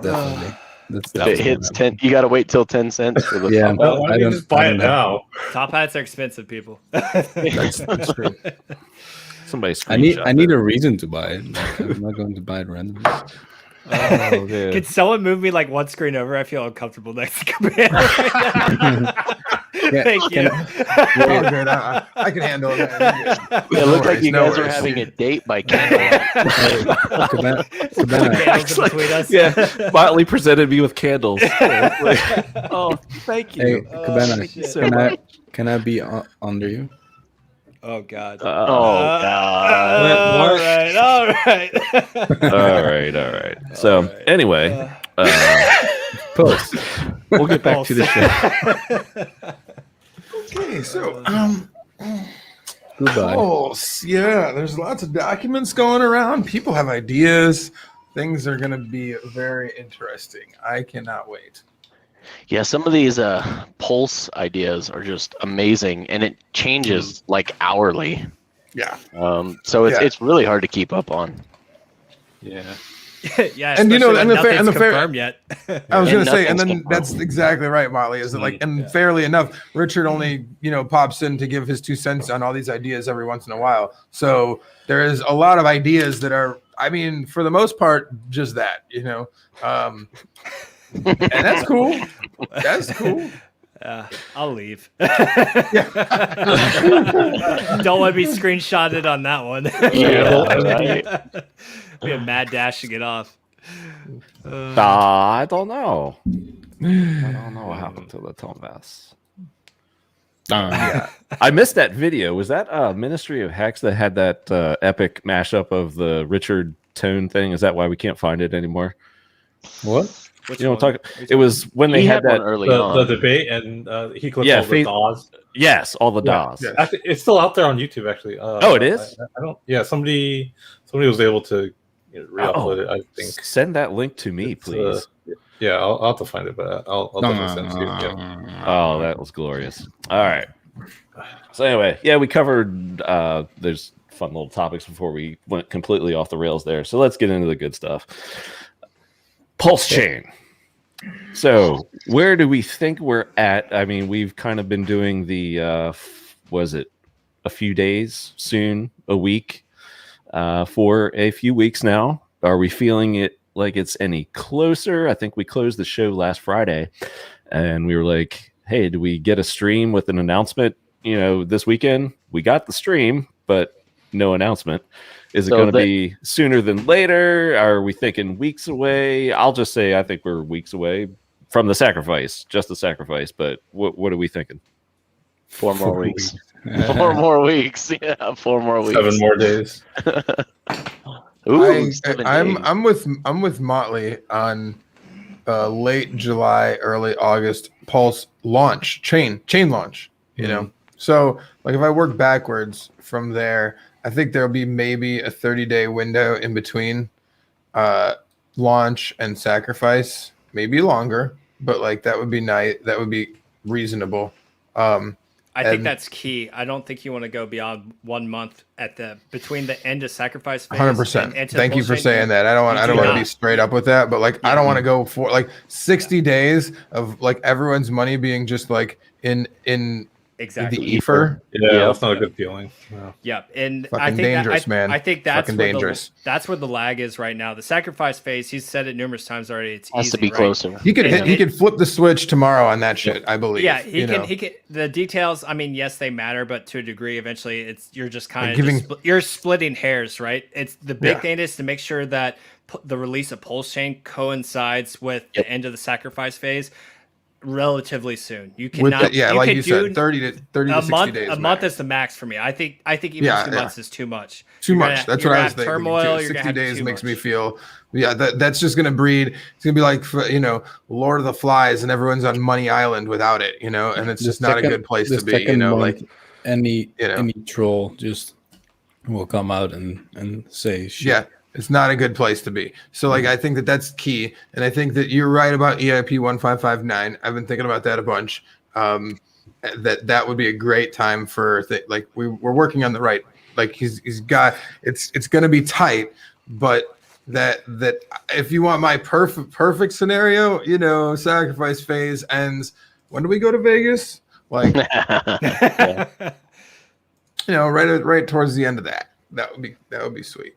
Speaker 3: Definitely.
Speaker 2: If it hits 10, you gotta wait till 10 cents for the
Speaker 3: yeah.
Speaker 5: Well, why don't you just buy it now?
Speaker 7: Top hats are expensive, people.
Speaker 4: That's true.
Speaker 1: Somebody
Speaker 3: I need a reason to buy it. Like, I'm not going to buy it randomly.
Speaker 1: Oh,
Speaker 7: Can someone move me like one screen over? I feel uncomfortable next to Cabana. Thank you.
Speaker 4: Oh, good. I can handle it.
Speaker 2: It looked like you guys were having a date by candlelight.
Speaker 3: Cabana,
Speaker 7: Candles in between us.
Speaker 1: Yeah, Motley presented me with candles. Oh, thank you.
Speaker 3: hey, Cabana, can I be under you?
Speaker 7: Oh God.
Speaker 2: Oh God.
Speaker 7: All right.
Speaker 1: All right. So anyway,
Speaker 3: Post.
Speaker 1: we'll get back to the show.
Speaker 4: Okay, so
Speaker 3: Goodbye.
Speaker 4: yeah, there's lots of documents going around. People have ideas. Things are going to be very interesting. I cannot wait.
Speaker 2: Yeah, some of these Pulse ideas are just amazing, and it changes like hourly.
Speaker 4: Yeah.
Speaker 2: So it's really hard to keep up on.
Speaker 1: Yeah.
Speaker 7: Yeah,
Speaker 4: And you know, and the
Speaker 7: nothing's
Speaker 4: fair,
Speaker 7: confirmed yet.
Speaker 4: I was going to say, and
Speaker 2: nothing's
Speaker 4: then that's exactly right, Motley. Is it like, and fairly enough, Richard only pops in to give his 2 cents on all these ideas every once in a while. So there is a lot of ideas that are, I mean, for the most part, just that, and that's cool. That's cool.
Speaker 7: I'll leave. Don't let me screenshot it on that one.
Speaker 2: Yeah,
Speaker 7: Be a mad dash to get off.
Speaker 1: I don't know. I don't know what happened to the Tombass.
Speaker 4: Yeah.
Speaker 1: I missed that video. Was that Ministry of HEX that had that epic mashup of the Richard Tone thing? Is that why we can't find it anymore?
Speaker 3: What?
Speaker 7: Which
Speaker 1: You know,
Speaker 7: one?
Speaker 1: it was when they
Speaker 2: he
Speaker 1: had
Speaker 2: one
Speaker 1: that
Speaker 2: early
Speaker 5: The
Speaker 2: on.
Speaker 5: debate, and he clipped
Speaker 1: Yeah,
Speaker 5: all the DAWs.
Speaker 1: Yes, all the DAWs.
Speaker 4: Yeah.
Speaker 5: Actually, it's still out there on YouTube. Actually,
Speaker 1: Oh, it is?
Speaker 5: I don't. Yeah, somebody was able to re-upload it. I think.
Speaker 1: Send that link to me,
Speaker 5: It's,
Speaker 1: please.
Speaker 5: Yeah, I'll have to find it, but I'll definitely send it to you. Yeah.
Speaker 1: Oh, that was glorious. All right. So anyway, yeah, we covered there's fun little topics before we went completely off the rails there. So let's get into the good stuff. PulseChain. So where do we think we're at? I mean, we've kind of been doing the was it a few days, soon a week, for a few weeks now. Are we feeling it like it's any closer? I think we closed the show last Friday and we were like, hey, do we get a stream with an announcement, this weekend? We got the stream, but no announcement. Is it going to be sooner than later? Are we thinking weeks away? I'll just say I think we're weeks away from the sacrifice, just the sacrifice. But what are we thinking?
Speaker 2: 4 more weeks. 4 more weeks. Yeah, 4 more weeks.
Speaker 5: 7 more days.
Speaker 2: Ooh,
Speaker 4: I'm with Motley on late July, early August Pulse launch, chain launch. So like if I work backwards from there, I think there'll be maybe a 30-day window in between launch and sacrifice, maybe longer, but like that would be nice. That would be reasonable.
Speaker 7: I think that's key. I don't think you want to go beyond 1 month between the end of sacrifice phase.
Speaker 4: 100%. Thank you for saying that. I don't want to be straight up with that, but like I don't want to go for like 60 days of like everyone's money being just like in
Speaker 7: exactly
Speaker 4: the ether.
Speaker 5: Yeah, that's not a good feeling. No.
Speaker 7: Yeah, and
Speaker 4: Fucking
Speaker 7: I think
Speaker 4: dangerous, man.
Speaker 7: I think that's
Speaker 4: fucking
Speaker 7: where
Speaker 4: dangerous.
Speaker 7: That's where the lag is right now. The sacrifice phase. He's said it numerous times already. It's
Speaker 2: has
Speaker 7: easy,
Speaker 2: to be
Speaker 7: right?
Speaker 2: closer.
Speaker 4: He could flip the switch tomorrow on that shit. I believe.
Speaker 7: Yeah, he can. The details. I mean, yes, they matter, but to a degree, eventually, you're just kind of you're splitting hairs, right? It's the big thing is to make sure that the release of PulseChain coincides with the end of the sacrifice phase. relatively soon. You cannot.
Speaker 4: Like you said, 30 to 60 days.
Speaker 7: A month is the max for me. I think even 2 months is too much.
Speaker 4: Too much. That's what I was thinking.
Speaker 7: Turmoil.
Speaker 4: 60 days makes me feel. Yeah, that's just gonna breed. It's gonna be like, Lord of the Flies, and everyone's on Money Island without it. And it's just not a good place to be. Like
Speaker 3: any troll just will come out and say shit.
Speaker 4: Yeah. It's not a good place to be. So, like, I think that's key. And I think that you're right about EIP 1559. I've been thinking about that a bunch. That would be a great time for, we're working on the right. Like, he's got, it's going to be tight, but that if you want my perfect scenario, sacrifice phase ends. When do we go to Vegas? Like, right towards the end of that. That would be sweet.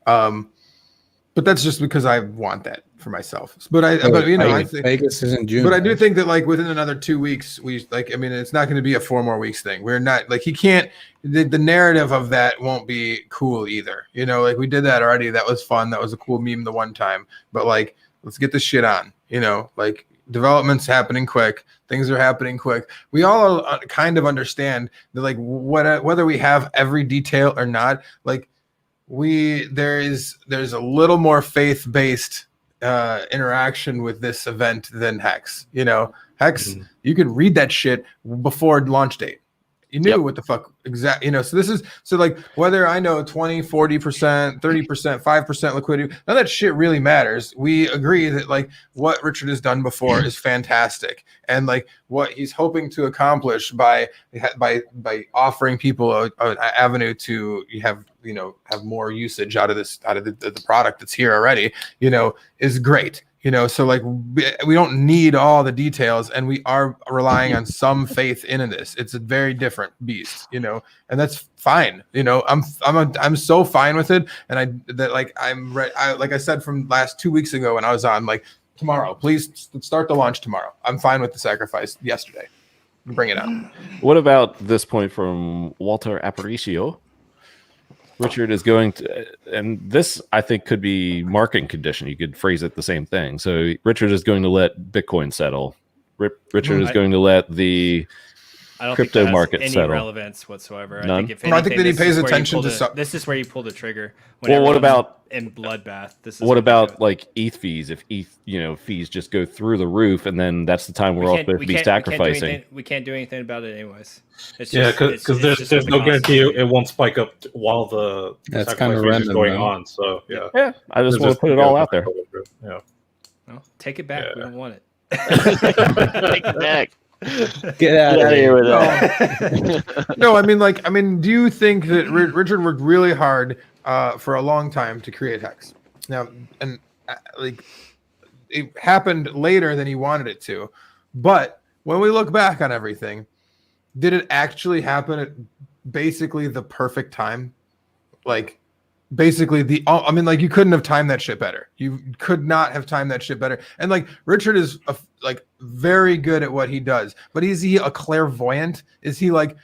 Speaker 4: But that's just because I want that for myself. But I think
Speaker 3: Vegas is in June.
Speaker 4: But I do think that within another 2 weeks, it's not going to be a 4 more weeks thing. We're not he can't. The narrative of that won't be cool either. We did that already. That was fun. That was a cool meme the one time. But let's get this shit on. Development's happening quick. Things are happening quick. We all kind of understand that whether we have every detail or not, there's a little more faith-based interaction with this event than HEX. HEX, you could read that shit before launch date. You knew what the fuck exactly, so this is whether I know 20, 40%, 30%, 5% liquidity, none of that shit really matters. We agree that what Richard has done before is fantastic. And what he's hoping to accomplish by offering people an avenue to have more usage out of the product that's here already, is great. So we don't need all the details, and we are relying on some faith in this. It's a very different beast, and that's fine. I'm so fine with it, and I'm ready. Like I said from last 2 weeks ago when I was on, tomorrow, please start the launch tomorrow. I'm fine with the sacrifice yesterday. Bring it on.
Speaker 1: What about this point from Walter Aparicio? Richard is going to, and this I think could be market condition. You could phrase it the same thing. So Richard is going to let Bitcoin settle. Richard is going to let the crypto market settle.
Speaker 7: Any relevance whatsoever?
Speaker 1: None?
Speaker 7: I think if anything,
Speaker 4: I think that he pays attention to
Speaker 7: this is where you pull the trigger.
Speaker 1: Well, what about
Speaker 7: in bloodbath?
Speaker 1: What about ETH fees? If ETH fees just go through the roof, and then that's the time we're all supposed to be sacrificing.
Speaker 7: We can't do anything about it anyways.
Speaker 5: Because there's no guarantee it won't spike up while the sacrifice is going on. So
Speaker 1: yeah. I just want to put it all out there.
Speaker 5: Yeah.
Speaker 7: Well, take it back. We don't want it.
Speaker 2: Take it back.
Speaker 3: Get out of here with
Speaker 4: that. No, do you think that Richard worked really hard for a long time to create HEX? Now, and it happened later than he wanted it to, but when we look back on everything, did it actually happen at basically the perfect time? Basically you couldn't have timed that shit better. You could not have timed that shit better. And Richard is very good at what he does, but is he a clairvoyant? Is he that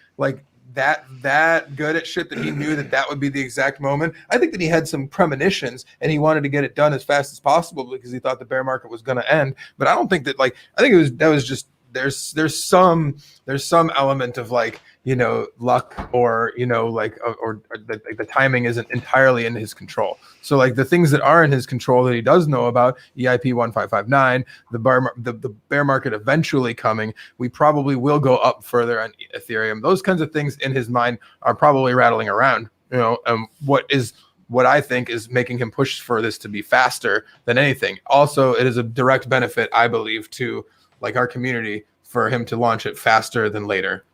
Speaker 4: good at shit that he knew that would be the exact moment? I think that he had some premonitions and he wanted to get it done as fast as possible because he thought the bear market was going to end. But I don't think that I think that was just there's some element of luck or the timing isn't entirely in his control. So the things that are in his control that he does know about, EIP 1559, the bear market eventually coming, we probably will go up further on Ethereum. Those kinds of things in his mind are probably rattling around. What I think is making him push for this to be faster than anything. Also, it is a direct benefit, I believe, to our community for him to launch it faster than later.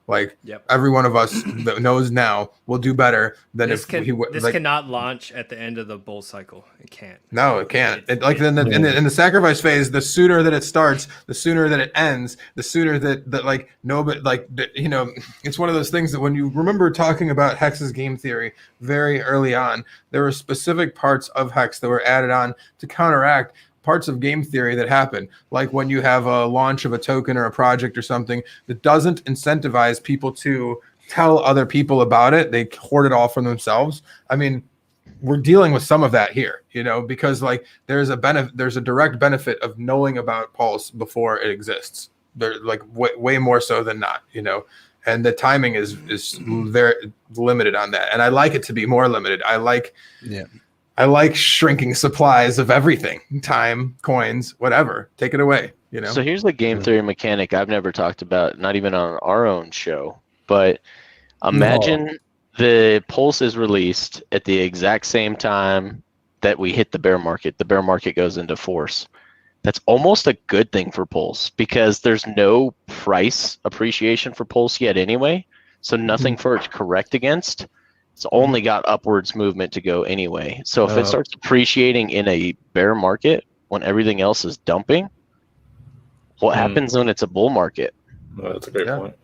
Speaker 4: Every one of us that knows now will do better than
Speaker 7: this cannot launch at the end of the bull cycle. It can't.
Speaker 4: No, it can't. In the sacrifice phase, the sooner that it starts, the sooner that it ends, the sooner that it's one of those things that when you remember talking about HEX's game theory very early on, there were specific parts of HEX that were added on to counteract parts of game theory that happen, like when you have a launch of a token or a project or something that doesn't incentivize people to tell other people about it. They hoard it all for themselves. we're dealing with some of that here, because like there's a direct benefit of knowing about Pulse before it exists. They're like way more so than not, and the timing is very limited on that. And I like it to be more limited. I like shrinking supplies of everything, time, coins, whatever. Take it away,
Speaker 2: So here's the game theory mechanic I've never talked about, not even on our own show, but imagine the Pulse is released at the exact same time that we hit the bear market. The bear market goes into force. That's almost a good thing for Pulse because there's no price appreciation for Pulse yet anyway. So nothing for it to correct against. It's only got upwards movement to go anyway. So if it starts appreciating in a bear market when everything else is dumping, what happens when it's a bull market?
Speaker 5: That's a great point.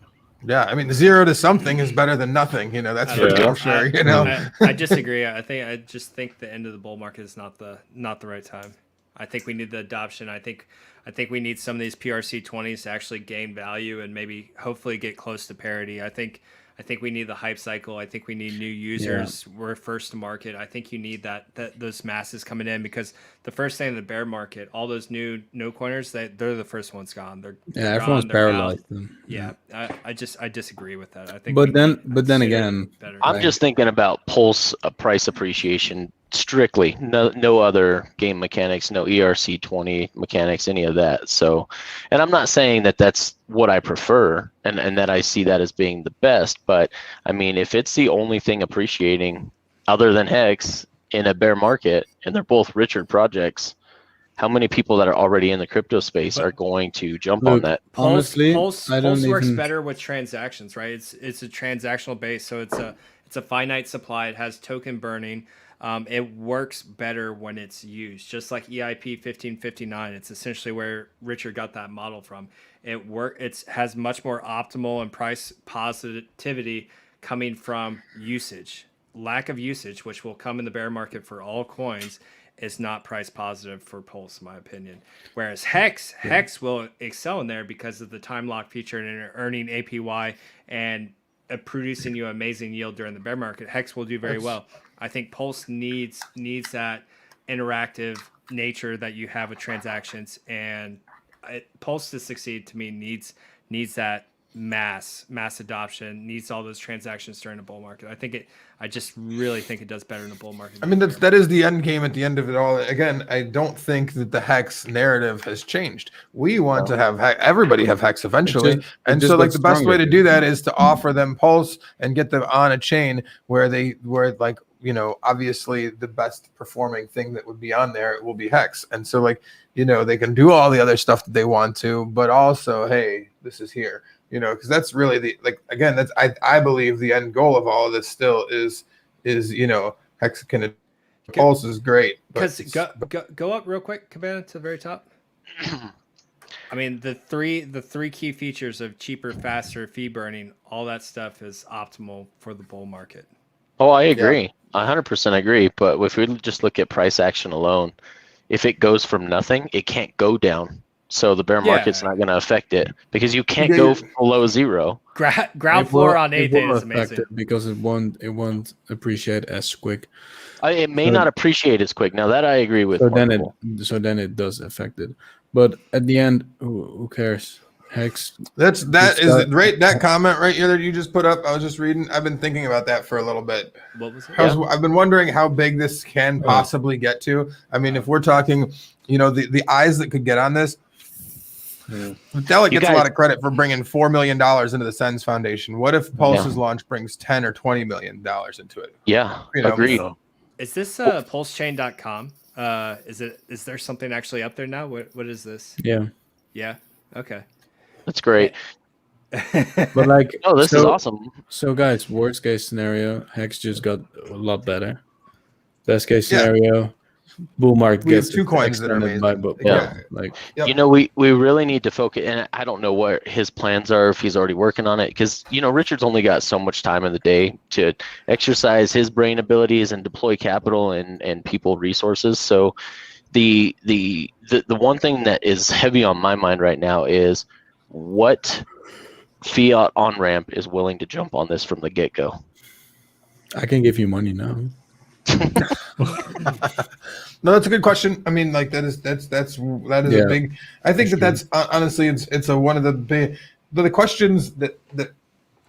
Speaker 4: Yeah, I mean, 0 to something is better than nothing. That's for damn sure.
Speaker 7: I disagree. I just think the end of the bull market is not the right time. I think we need the adoption. I think we need some of these PRC20s to actually gain value and maybe hopefully get close to parity. I think we need the hype cycle. I think we need new users. Yeah. We're first to market. I think you need that those masses coming in because the first thing in the bear market, all those new no coiners, they're the first ones gone. They're
Speaker 3: everyone's paralyzed.
Speaker 7: Yeah, I disagree with that. I think.
Speaker 3: But then again,
Speaker 2: I'm just thinking about Pulse price appreciation strictly. No other game mechanics, no ERC20 mechanics, any of that. So, and I'm not saying that that's what I prefer and that I see that as being the best, but I mean, if it's the only thing appreciating other than HEX in a bear market, and they're both Richard projects, how many people that are already in the crypto space are going to jump on that?
Speaker 3: Honestly,
Speaker 7: Pulse works better with transactions, right? It's a transactional base, so it's a finite supply. It has token burning. It works better when it's used, just like EIP 1559. It's essentially where Richard got that model from. It has much more optimal and price positivity coming from usage. Lack of usage, which will come in the bear market for all coins, is not price positive for Pulse, in my opinion. Whereas HEX will excel in there because of the time lock feature and earning APY and producing you amazing yield during the bear market. HEX will do very well. I think Pulse needs that interactive nature that you have with transactions, and Pulse to succeed to me needs that mass adoption, needs all those transactions during a bull market. I just really think it does better in a bull market.
Speaker 4: I mean, that is the end game at the end of it all. Again, I don't think that the HEX narrative has changed. We want to have everybody have HEX eventually. And so like the best way to do that is to offer them Pulse and get them on a chain where like, obviously the best performing thing that would be on there will be HEX. And so like, they can do all the other stuff that they want to, but also, hey, this is here. Because that's really that's I believe the end goal of all of this still is HEX can Pulse is great.
Speaker 7: Because go up real quick, Cabana, to the very top. I mean, the three key features of cheaper, faster, fee burning, all that stuff is optimal for the bull market.
Speaker 2: Oh, I agree. 100% agree. But if we just look at price action alone, if it goes from nothing, it can't go down. So the bear market's not going to affect it because you can't go below 0.
Speaker 7: Ground floor on 8th is amazing
Speaker 3: because it won't appreciate as quick.
Speaker 2: It may not appreciate as quick. Now that I agree with.
Speaker 3: So then it does affect it. But at the end, who cares? HEX.
Speaker 4: That comment right here that you just put up. I was just reading. I've been thinking about that for a little bit.
Speaker 7: What was it?
Speaker 4: I've been wondering how big this can possibly get to. I mean, if we're talking, the eyes that could get on this. Delic gets a lot of credit for bringing $4 million into the Sens Foundation. What if Pulse's launch brings $10 or $20 million into it?
Speaker 2: Yeah, agreed.
Speaker 7: Is this PulseChain.com? Is there something actually up there now? What is this? Yeah. Okay.
Speaker 2: That's great.
Speaker 3: But like,
Speaker 2: this is awesome.
Speaker 3: So guys, worst case scenario, HEX just got a lot better. Best case scenario, bull market gets
Speaker 4: 2 coins that are
Speaker 2: amazing. We really need to focus, and I don't know what his plans are, if he's already working on it, because Richard's only got so much time in the day to exercise his brain abilities and deploy capital and people resources. So the one thing that is heavy on my mind right now is what fiat on ramp is willing to jump on this from the get-go.
Speaker 3: I can give you money now.
Speaker 4: No, that's a good question. I mean, like that's a big. I think that's honestly it's a one of the big the questions that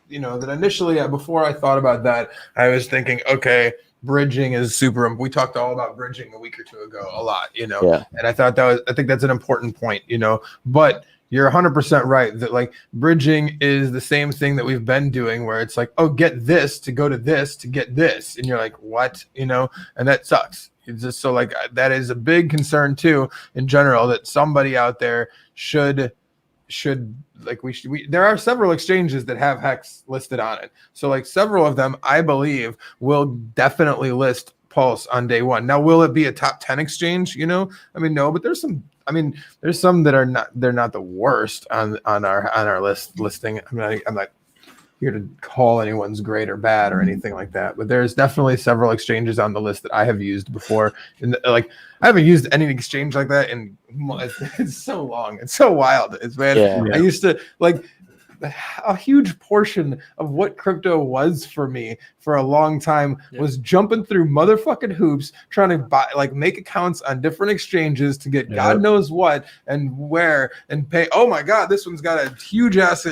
Speaker 4: you know that initially before I thought about that I was thinking, okay, bridging is super. We talked all about bridging a week or two ago a lot, you know, and I thought I think that's an important point, you know, but. You're 100% right that like bridging is the same thing that we've been doing where it's like, oh, get this to go to this to get this. And you're like, what? You know, and that sucks. It's just so like that is a big concern too in general that somebody out there should like there are several exchanges that have HEX listed on it. So like several of them, I believe, will definitely list Pulse on day one. Now, will it be a top 10 exchange? You know, I mean, no, but there's some that are not, they're not the worst on our listing. I mean, I'm not here to call anyone's great or bad or anything like that, but there's definitely several exchanges on the list that I have used before. And like, I haven't used any exchange like that in it's so long. It's so wild. It's I used to like a huge portion of what crypto was for me for a long time was jumping through motherfucking hoops, trying to buy, like make accounts on different exchanges to get God knows what and where and pay. Oh my God, this one's got a huge ass,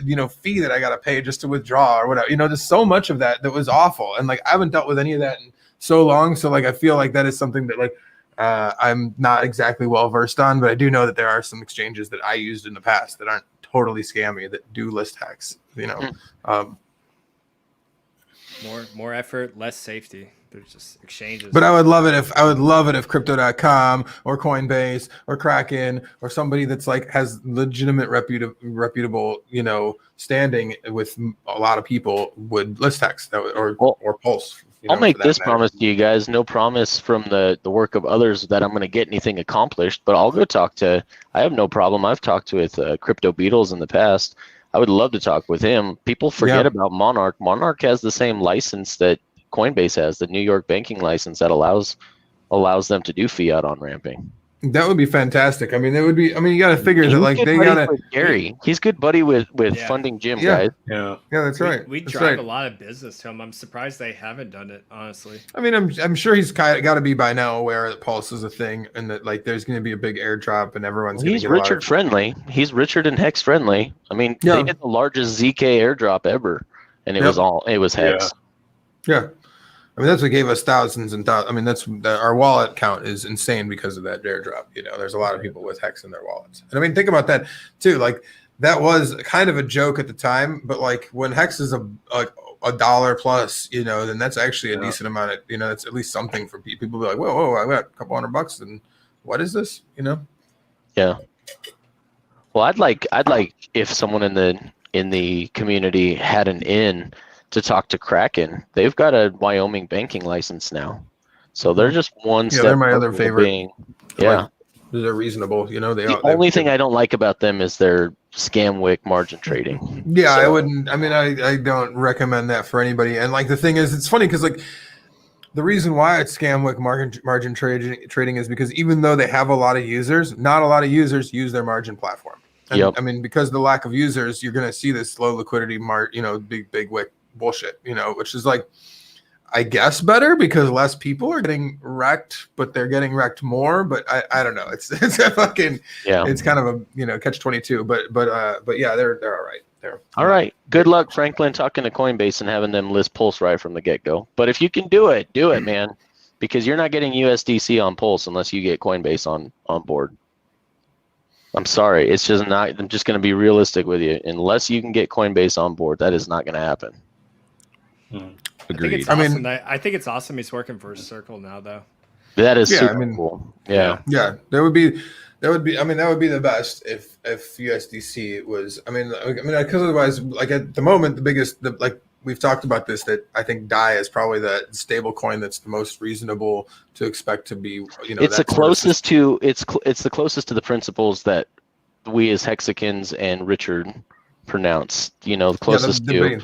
Speaker 4: you know, fee that I got to pay just to withdraw or whatever. You know, there's so much of that was awful. And like, I haven't dealt with any of that in so long. So like, I feel like that is something that like, I'm not exactly well versed on, but I do know that there are some exchanges that I used in the past that aren't totally scammy that do list HEX, you know.
Speaker 7: More effort, less safety. There's just exchanges.
Speaker 4: But I would love it if crypto.com or Coinbase or Kraken or somebody that's like has legitimate reputable, you know, standing with a lot of people would list HEX or Pulse.
Speaker 2: You know, I'll make this promise to you guys. No promise from the work of others that I'm going to get anything accomplished, but I'll go talk to, I have no problem. I've talked with Crypto Beatles in the past. I would love to talk with him. People forget about Monarch. Monarch has the same license that Coinbase has, the New York banking license that allows them to do fiat on ramping.
Speaker 4: That would be fantastic. I mean, it would be. I mean, you got to figure that like they got to.
Speaker 2: Gary, he's good buddy with funding Jim, guys.
Speaker 4: Yeah, that's right.
Speaker 7: We drive a lot of business to him. I'm surprised they haven't done it, honestly.
Speaker 4: I mean, I'm sure he's got to be by now aware that Pulse is a thing and that like there's going to be a big airdrop and everyone's.
Speaker 2: He's Richard friendly. He's Richard and HEX friendly. I mean, they did the largest ZK airdrop ever, and it was HEX.
Speaker 4: Yeah. I mean, that's what gave us thousands and thousands. I mean, our wallet count is insane because of that airdrop. You know, there's a lot of people with HEX in their wallets. And I mean, think about that too. Like that was kind of a joke at the time, but like when HEX is a $1 plus, you know, then that's actually a decent amount of, you know, that's at least something for people. People be like, whoa, I got a couple $100 and what is this? You know?
Speaker 2: Yeah. Well, I'd like if someone in the community had an in to talk to Kraken. They've got a Wyoming banking license now, so they're just one step.
Speaker 4: They're my other favorite.
Speaker 2: Like,
Speaker 4: they're reasonable. You know,
Speaker 2: the only thing I don't like about them is their scam wick margin trading.
Speaker 4: Yeah, so. I wouldn't. I mean, I don't recommend that for anybody. And like the thing is, it's funny because like the reason why it's scam wick margin trading is because even though they have a lot of users, not a lot of users use their margin platform. And, I mean, because of the lack of users, you're going to see this low liquidity big wick bullshit, you know, which is like, I guess better because less people are getting wrecked, but they're getting wrecked more. But I don't know. It's a fucking it's kind of a, you know, catch-22. But yeah, they're all right. They're
Speaker 2: all right. Good luck, Franklin, talking to Coinbase and having them list Pulse right from the get-go. But if you can do it, man, because you're not getting USDC on Pulse unless you get Coinbase on board. I'm sorry, it's just not. I'm just going to be realistic with you. Unless you can get Coinbase on board, that is not going to happen.
Speaker 1: Agreed.
Speaker 7: I think it's awesome he's working for Circle now, though.
Speaker 2: That is super cool. Yeah.
Speaker 4: That would be. I mean, that would be the best if USDC was. I mean, because otherwise, like at the moment, like we've talked about this, that I think DAI is probably the stable coin that's the most reasonable to expect to be. You know,
Speaker 2: it's the closest to it's the closest to the principles that we as Hexicans and Richard pronounce. You know, the closest to.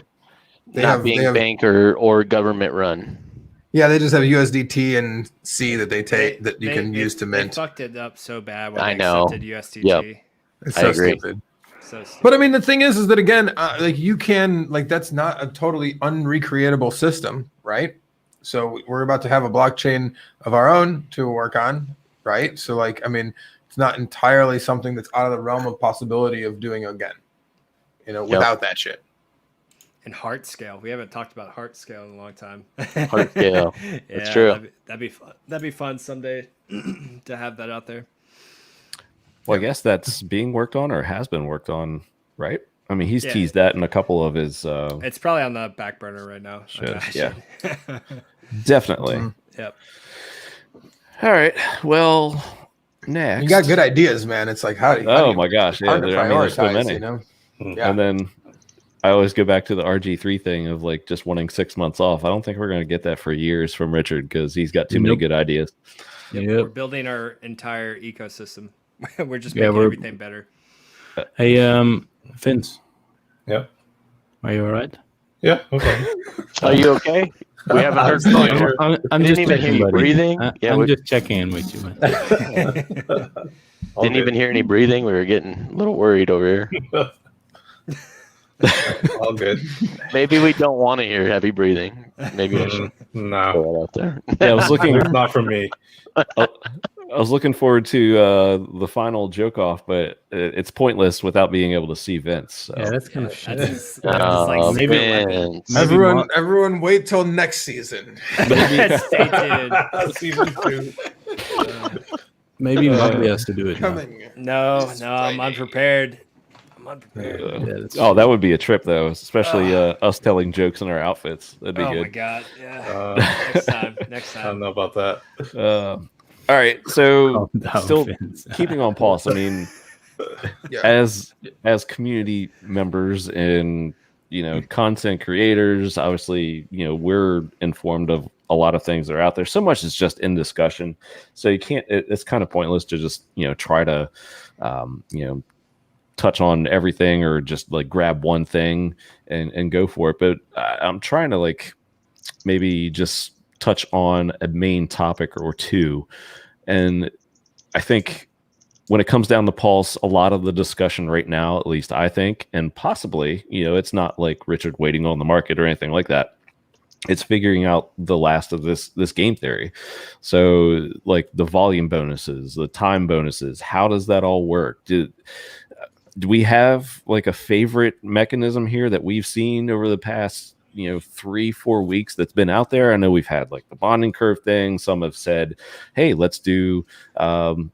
Speaker 2: They have bank or government run.
Speaker 4: Yeah, they just have USDT and C that they take that you can use to mint.
Speaker 7: They fucked it up so bad when they accepted USDT.
Speaker 2: Yep.
Speaker 4: It's so stupid. But I mean, the thing is that again, like you can, like that's not a totally unrecreatable system, right? So we're about to have a blockchain of our own to work on, right? So like, I mean, it's not entirely something that's out of the realm of possibility of doing again, without that shit.
Speaker 7: And heart scale. We haven't talked about heart scale in a long time.
Speaker 2: Heart scale. That's true.
Speaker 7: That'd be fun. That'd be fun someday to have that out there.
Speaker 1: Well, I guess that's being worked on or has been worked on, right? I mean, he's teased that in a couple of his.
Speaker 7: It's probably on the back burner right now.
Speaker 1: Yeah, definitely.
Speaker 7: Yep.
Speaker 1: All right. Well, next.
Speaker 4: You got good ideas, man. It's like, how do you?
Speaker 1: Oh my gosh! Yeah, there's so many.
Speaker 4: Yeah.
Speaker 1: And then I always go back to the RG3 thing of like just wanting 6 months off. I don't think we're going to get that for years from Richard because he's got too many good ideas.
Speaker 7: Yep. We're building our entire ecosystem. We're just making everything better.
Speaker 3: Hey, Vince.
Speaker 5: Yeah.
Speaker 3: Are you all right?
Speaker 5: Yeah. Okay.
Speaker 2: Are you okay? We haven't heard from you.
Speaker 3: I'm just
Speaker 2: even hear you breathing.
Speaker 3: I'm just checking in with you, man.
Speaker 2: Didn't even hear any breathing. We were getting a little worried over here.
Speaker 5: All good.
Speaker 2: Maybe we don't want to hear heavy breathing. Maybe I should
Speaker 5: no.
Speaker 2: throw it out there.
Speaker 1: Yeah, I was looking.
Speaker 5: It's not for me.
Speaker 1: I was looking forward to the final joke off, but it's pointless without being able to see Vince. So.
Speaker 3: Yeah, that's kind of shit.
Speaker 4: Everyone, wait till next season.
Speaker 7: Stay tuned.
Speaker 5: Season 2.
Speaker 3: Maybe Motley has to do it.
Speaker 7: No, I'm unprepared.
Speaker 1: That would be a trip, though, especially us telling jokes in our outfits. That'd be good.
Speaker 7: Oh my god! Yeah. Next time.
Speaker 5: I don't know about that.
Speaker 1: All right, so still keeping on pulse. I mean, as community members and content creators, obviously we're informed of a lot of things that are out there. So much is just in discussion, so you can't. It's kind of pointless to just try to touch on everything or just like grab one thing and go for it. But I'm trying to like maybe just touch on a main topic or two. And I think when it comes down to Pulse, a lot of the discussion right now, at least I think, and possibly, it's not like Richard waiting on the market or anything like that. It's figuring out the last of this game theory. So like the volume bonuses, the time bonuses, how does that all work? Do we have like a favorite mechanism here that we've seen over the past 3-4 weeks that's been out there? I know we've had like the bonding curve thing. Some have said, hey, let's do the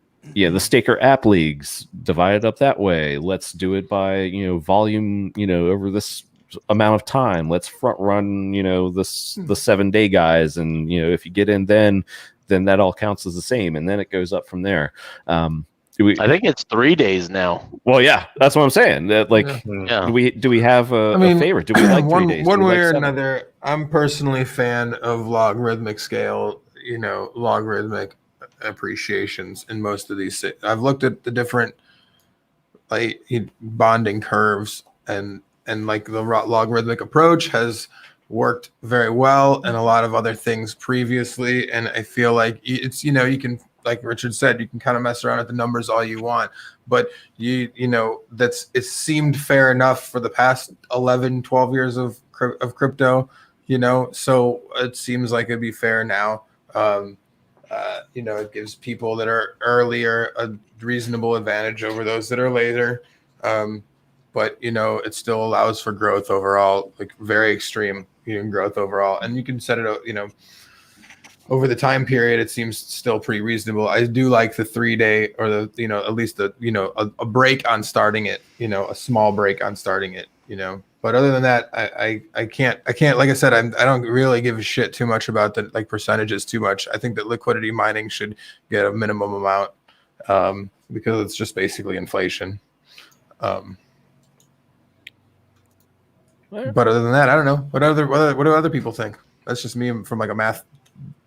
Speaker 1: staker app leagues, divide it up that way. Let's do it by volume over this amount of time. Let's front run the 7-day guys, and if you get in then that all counts as the same, and then it goes up from there.
Speaker 2: I think it's 3 days now.
Speaker 1: Well, yeah, that's what I'm saying. That do we have a favorite? Do we like 3 days?
Speaker 4: One way or another, I'm personally a fan of logarithmic scale, logarithmic appreciations in most of these. I've looked at the different like bonding curves, and like the logarithmic approach has worked very well, and a lot of other things previously. And I feel like it's you can, like Richard said, you can kind of mess around with the numbers all you want, but it seemed fair enough for the past 11-12 years of crypto, so it seems like it'd be fair now. It gives people that are earlier a reasonable advantage over those that are later, but it still allows for growth overall, like very extreme growth overall, and you can set it up over the time period. It seems still pretty reasonable. I do like the 3-day or at least a break on starting it, a small break on starting it, but other than that, I can't, like I said, I don't really give a shit too much about the like percentages too much. I think that liquidity mining should get a minimum amount, because it's just basically inflation. But other than that, I don't know. What do other people think? That's just me from like a math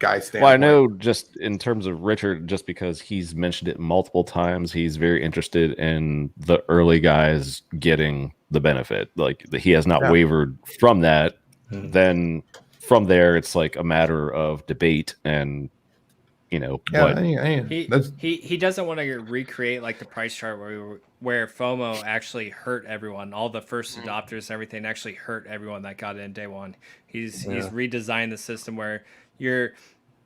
Speaker 4: guy standpoint.
Speaker 1: Well, I know just in terms of Richard, just because he's mentioned it multiple times, he's very interested in the early guys getting the benefit. Like he has not wavered from that. Then from there, it's like a matter of debate and he
Speaker 7: doesn't want to recreate like the price chart where FOMO actually hurt everyone. All the first adopters and everything actually hurt everyone that got in day one. He's redesigned the system where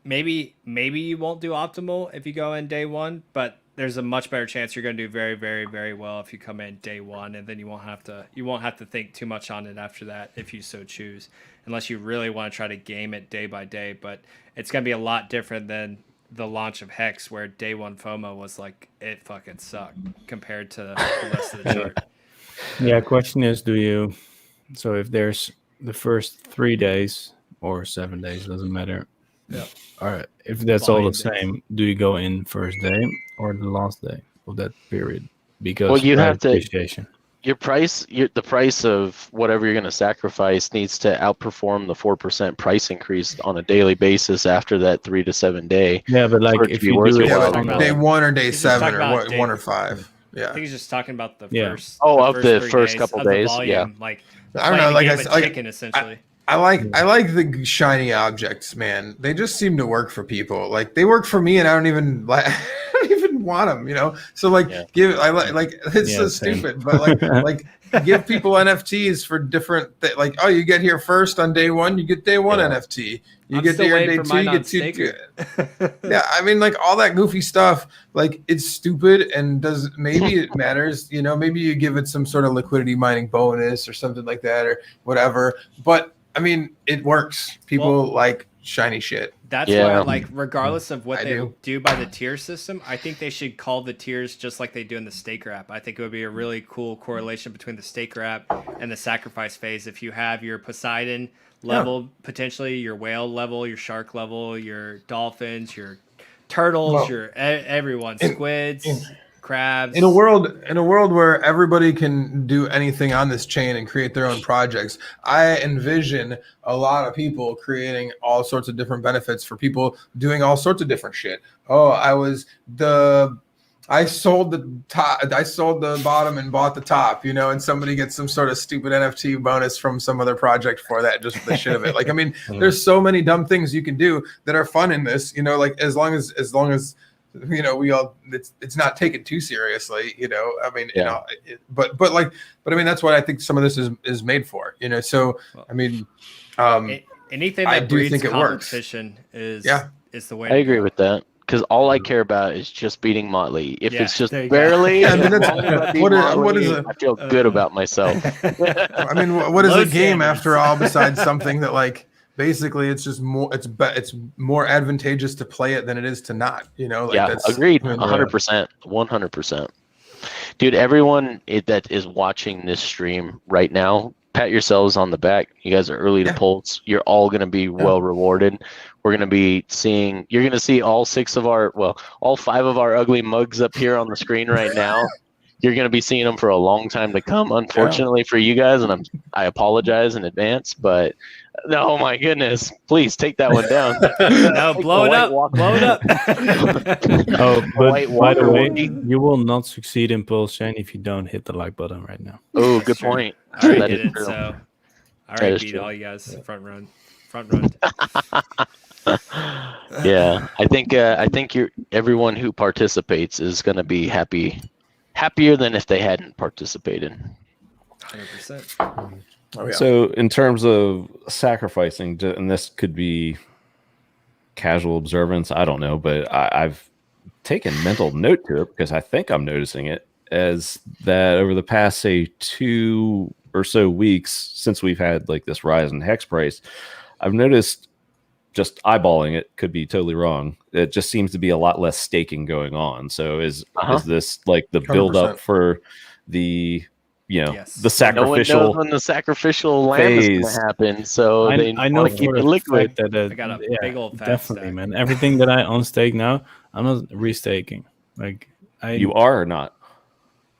Speaker 7: maybe you won't do optimal if you go in day one, but there's a much better chance you're going to do very, very, very well if you come in day one, and then you won't have to think too much on it after that if you so choose, unless you really want to try to game it day by day. But it's going to be a lot different than the launch of Hex, where day one FOMO was like, it fucking sucked compared to the rest of the chart.
Speaker 3: Yeah, question is, so if there's the first 3 days or 7 days, doesn't matter.
Speaker 7: Yeah.
Speaker 3: All right. If that's all the same, do you go in first day or the last day of that period? Because
Speaker 2: you have to.
Speaker 3: Appreciation.
Speaker 2: The price of whatever you're going to sacrifice needs to outperform the 4% price increase on a daily basis after that 3 to 7 day.
Speaker 3: Yeah, but like if you do it
Speaker 4: day 1 or day 7 or 1 or 5. Yeah.
Speaker 7: I think he's just talking about the first.
Speaker 2: Oh, of the first couple days.
Speaker 7: Volume, like
Speaker 4: I don't know. Like
Speaker 7: chicken, essentially.
Speaker 4: I like the shiny objects, man. They just seem to work for people. Like they work for me, and I don't even want them, you know. So like, it's so stupid, but like give people NFTs for different like, oh, you get here first on day 1, you get day 1 NFT. You get there on day 2, you get 2. Yeah, I mean, like all that goofy stuff, like it's stupid and maybe it matters, you know. Maybe you give it some sort of liquidity mining bonus or something like that or whatever, but I mean, it works. People like shiny shit.
Speaker 7: That's why, like, regardless of what they do by the tier system, I think they should call the tiers just like they do in the staker app. I think it would be a really cool correlation between the staker app and the sacrifice phase. If you have your Poseidon level, potentially your whale level, your shark level, your dolphins, your turtles, your everyone, squids. Crabs.
Speaker 4: In a world where everybody can do anything on this chain and create their own projects, I envision a lot of people creating all sorts of different benefits for people doing all sorts of different shit. Oh, I sold the top, I sold the bottom and bought the top, you know, and somebody gets some sort of stupid NFT bonus from some other project for that, just for the shit of it. Like, I mean, there's so many dumb things you can do that are fun in this, you know, like as long as you know, it's not taken too seriously, you know. I mean, you know, but I mean, that's what I think some of this is made for, you know. So I mean,
Speaker 7: anything that breeds competition is the way.
Speaker 2: I agree with that, because all I care about is just beating Motley. If it's just barely, I feel good about myself.
Speaker 4: I mean, what is a game after all besides something that like. Basically, it's just more. It's more advantageous to play it than it is to not. You know. Like that's,
Speaker 2: agreed. 100%. 100%. Dude, everyone that is watching this stream right now, pat yourselves on the back. You guys are early to Pulse. You're all going to be well rewarded. We're going to be seeing. You're going to see all 5 of our ugly mugs up here on the screen right now. You're going to be seeing them for a long time to come, unfortunately for you guys, and I apologize in advance, but oh my goodness, please take that one down.
Speaker 7: No, blow it up. Blow it up.
Speaker 3: Oh, but by the way, you will not succeed in PulseChain if you don't hit the like button right now.
Speaker 2: Oh, good point.
Speaker 7: I already did it, so I already beat all you guys. Front run.
Speaker 2: Yeah, I think everyone who participates is going to be happier than if they hadn't participated.
Speaker 7: 100%.
Speaker 1: Oh, yeah. So in terms of sacrificing, and this could be casual observance, I don't know, but I've taken mental note to it because I think I'm noticing it, as that over the past, say, 2 or so weeks since we've had like this rise in Hex price, I've noticed, just eyeballing it, could be totally wrong, it just seems to be a lot less staking going on. So is this like the build up for the the sacrificial?
Speaker 2: No one knows when the sacrificial lamp is going to happen, so I know
Speaker 3: keep it liquid. That
Speaker 7: I got a big old fat
Speaker 3: definitely,
Speaker 7: stack.
Speaker 3: man. Everything that I own stake now, I'm not restaking. Like
Speaker 1: you are or not?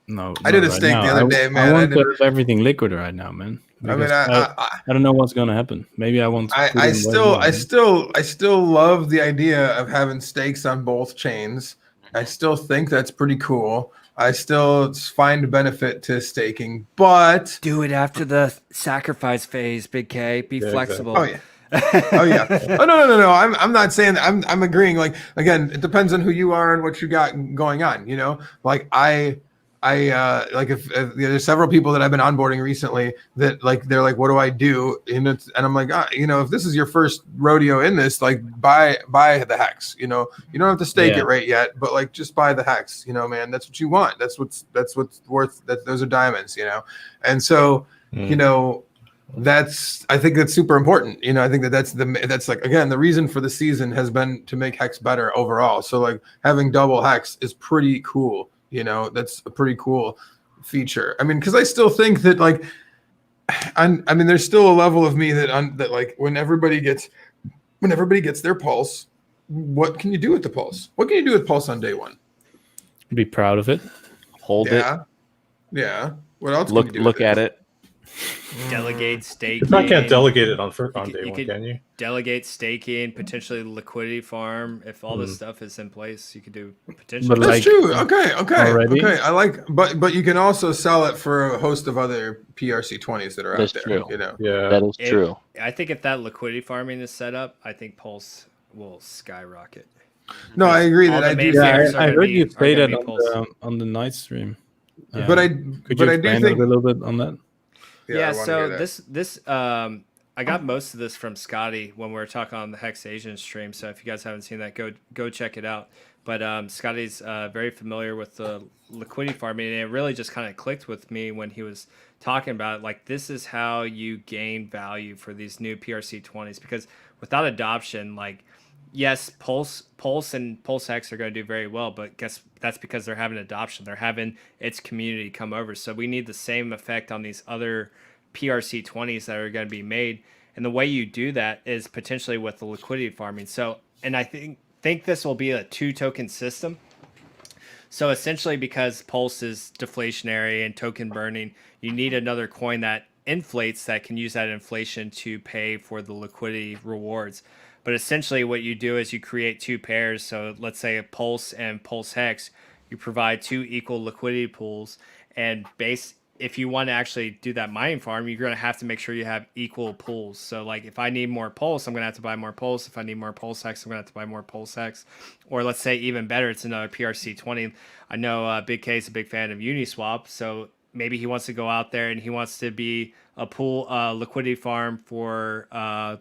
Speaker 3: No,
Speaker 4: I did a stake the other day, man.
Speaker 3: I want to have everything liquid right now, man.
Speaker 4: I mean,
Speaker 3: I don't know what's going to happen. Maybe I want.
Speaker 4: I still love the idea of having stakes on both chains. I still think that's pretty cool. I still find benefit to staking, but
Speaker 7: do it after the sacrifice phase, Big K. Be flexible.
Speaker 4: Exactly. Oh yeah. Oh no. I'm not saying I'm agreeing. Like, again, it depends on who you are and what you got going on. You know, like I like if there's several people that I've been onboarding recently that like they're like, what do I do? And I'm like, if this is your first rodeo in this, like buy the HEX. You don't have to stake it right yet, but like just buy the HEX. Man, that's what you want. That's what's worth. Those are diamonds. And so I think that's super important. I think that's like, again, the reason for the season has been to make HEX better overall. So like having double HEX is pretty cool. That's a pretty cool feature. I mean, because I still think that like, there's still a level of me that like when everybody gets their pulse, what can you do with the pulse? What can you do with pulse on day one?
Speaker 3: Be proud of it.
Speaker 1: Hold it.
Speaker 4: Yeah. What else?
Speaker 1: Look at it.
Speaker 7: Delegate staking.
Speaker 5: You probably can't delegate it on day one, can you?
Speaker 7: Delegate staking, potentially liquidity farm. If all this stuff is in place, you could do potentially.
Speaker 4: That's true. Okay. I like, but you can also sell it for a host of other PRC20s that are out there.
Speaker 2: True.
Speaker 5: Yeah,
Speaker 2: that is true.
Speaker 7: I think if that liquidity farming is set up, I think Pulse will skyrocket.
Speaker 4: No, I agree that I do.
Speaker 3: Yeah, I heard you say that on the night stream.
Speaker 4: But I
Speaker 3: do
Speaker 4: think
Speaker 3: a little bit on that.
Speaker 7: Yeah, so this I got most of this from Scotty when we were talking on the Hex Asian stream. So if you guys haven't seen that, go check it out. But Scotty's very familiar with the liquidity farming, and it really just kind of clicked with me when he was talking about it. Like, this is how you gain value for these new PRC20s, because without adoption, like, yes, Pulse and Pulse Hex are going to do very well, but guess that's because they're having adoption. They're having its community come over. So we need the same effect on these other PRC20s that are going to be made. And the way you do that is potentially with the liquidity farming. So, and I think this will be a 2-token system. So essentially, because Pulse is deflationary and token burning, you need another coin that inflates, that can use that inflation to pay for the liquidity rewards. But essentially what you do is you create 2 pairs. So let's say a Pulse and Pulse Hex, you provide 2 equal liquidity pools, and if you want to actually do that mining farm, you're going to have to make sure you have equal pools. So like if I need more Pulse, I'm going to have to buy more Pulse. If I need more Pulse Hex, I'm going to have to buy more Pulse Hex. Or let's say even better, it's another PRC20. I know Big K is a big fan of Uniswap. So maybe he wants to go out there and he wants to be a pool liquidity farm for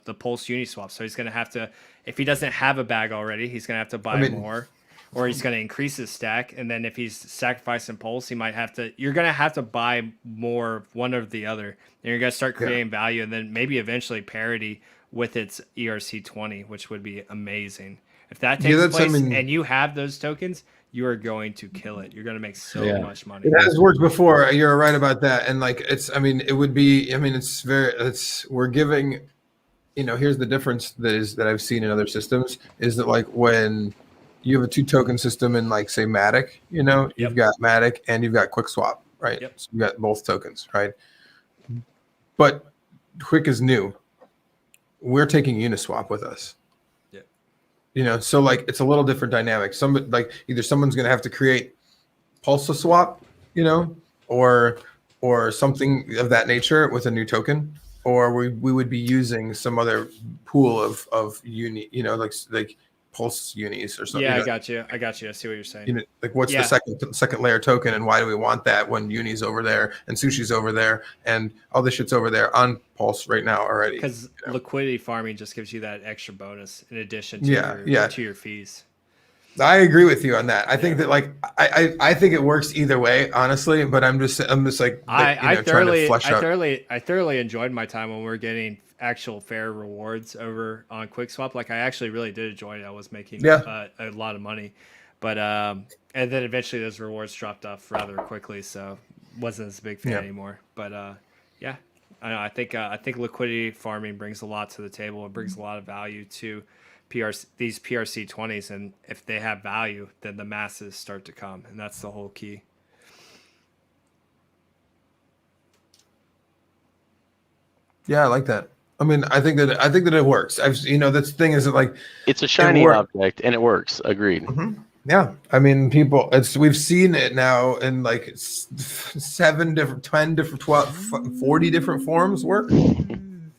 Speaker 7: the Pulse Uniswap. So he's going to have to, if he doesn't have a bag already, he's going to have to buy more, or he's going to increase his stack. And then if he's sacrificing Pulse, you're going to have to buy more of one or the other. And you're going to start creating value, and then maybe eventually parity with its ERC20, which would be amazing. If that takes place and you have those tokens, you are going to kill it. You're going to make so much money.
Speaker 4: It has worked before. You're right about that. And like, we're giving, here's the difference that I've seen in other systems is that like when you have a 2-token system in like say Matic, you've got Matic and you've got QuickSwap, right?
Speaker 7: Yep.
Speaker 4: So you've got both tokens, right? But Quick is new. We're taking Uniswap with us. So like it's a little different dynamic. Either someone's going to have to create PulseSwap, or something of that nature with a new token, or we would be using some other pool of uni, like Pulse unis or something.
Speaker 7: Yeah, I got you. I see what you're saying.
Speaker 4: Like what's the second layer token, and why do we want that when Uni's over there and Sushi's over there and all this shit's over there on Pulse right now already?
Speaker 7: Because liquidity farming just gives you that extra bonus in addition to to your fees.
Speaker 4: I agree with you on that. I think that like I think it works either way, honestly. But I'm just like
Speaker 7: trying to flesh out. I thoroughly enjoyed my time when we were getting actual fair rewards over on QuickSwap. Like I actually really did enjoy it. I was making a lot of money, but and then eventually those rewards dropped off rather quickly, so wasn't as a big fan anymore. But I know, I think liquidity farming brings a lot to the table. It brings a lot of value to these PRC20s, and if they have value, then the masses start to come, and that's the whole key.
Speaker 4: Yeah, I like that. I mean, I think that it works. That's the thing is that like
Speaker 2: it's a shiny object and it works. Agreed.
Speaker 4: Mm-hmm. Yeah, I mean, we've seen it now in like 7 different, 10 different, 12, 40 different forms work.
Speaker 7: Come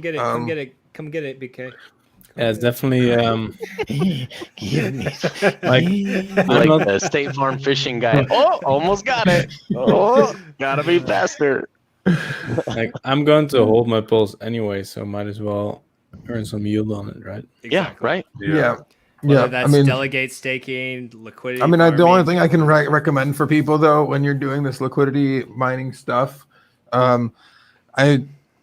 Speaker 7: get it. Come get it, BK.
Speaker 3: Yeah, it's definitely
Speaker 2: like the State Farm fishing guy. Oh, almost got it. Oh, gotta be faster.
Speaker 3: Like I'm going to hold my pulse anyway, so might as well earn some yield on it, right?
Speaker 7: Exactly.
Speaker 2: Yeah, right.
Speaker 4: Yeah.
Speaker 7: Whether that's delegate staking, liquidity.
Speaker 4: I mean, the only thing I can recommend for people though, when you're doing this liquidity mining stuff, I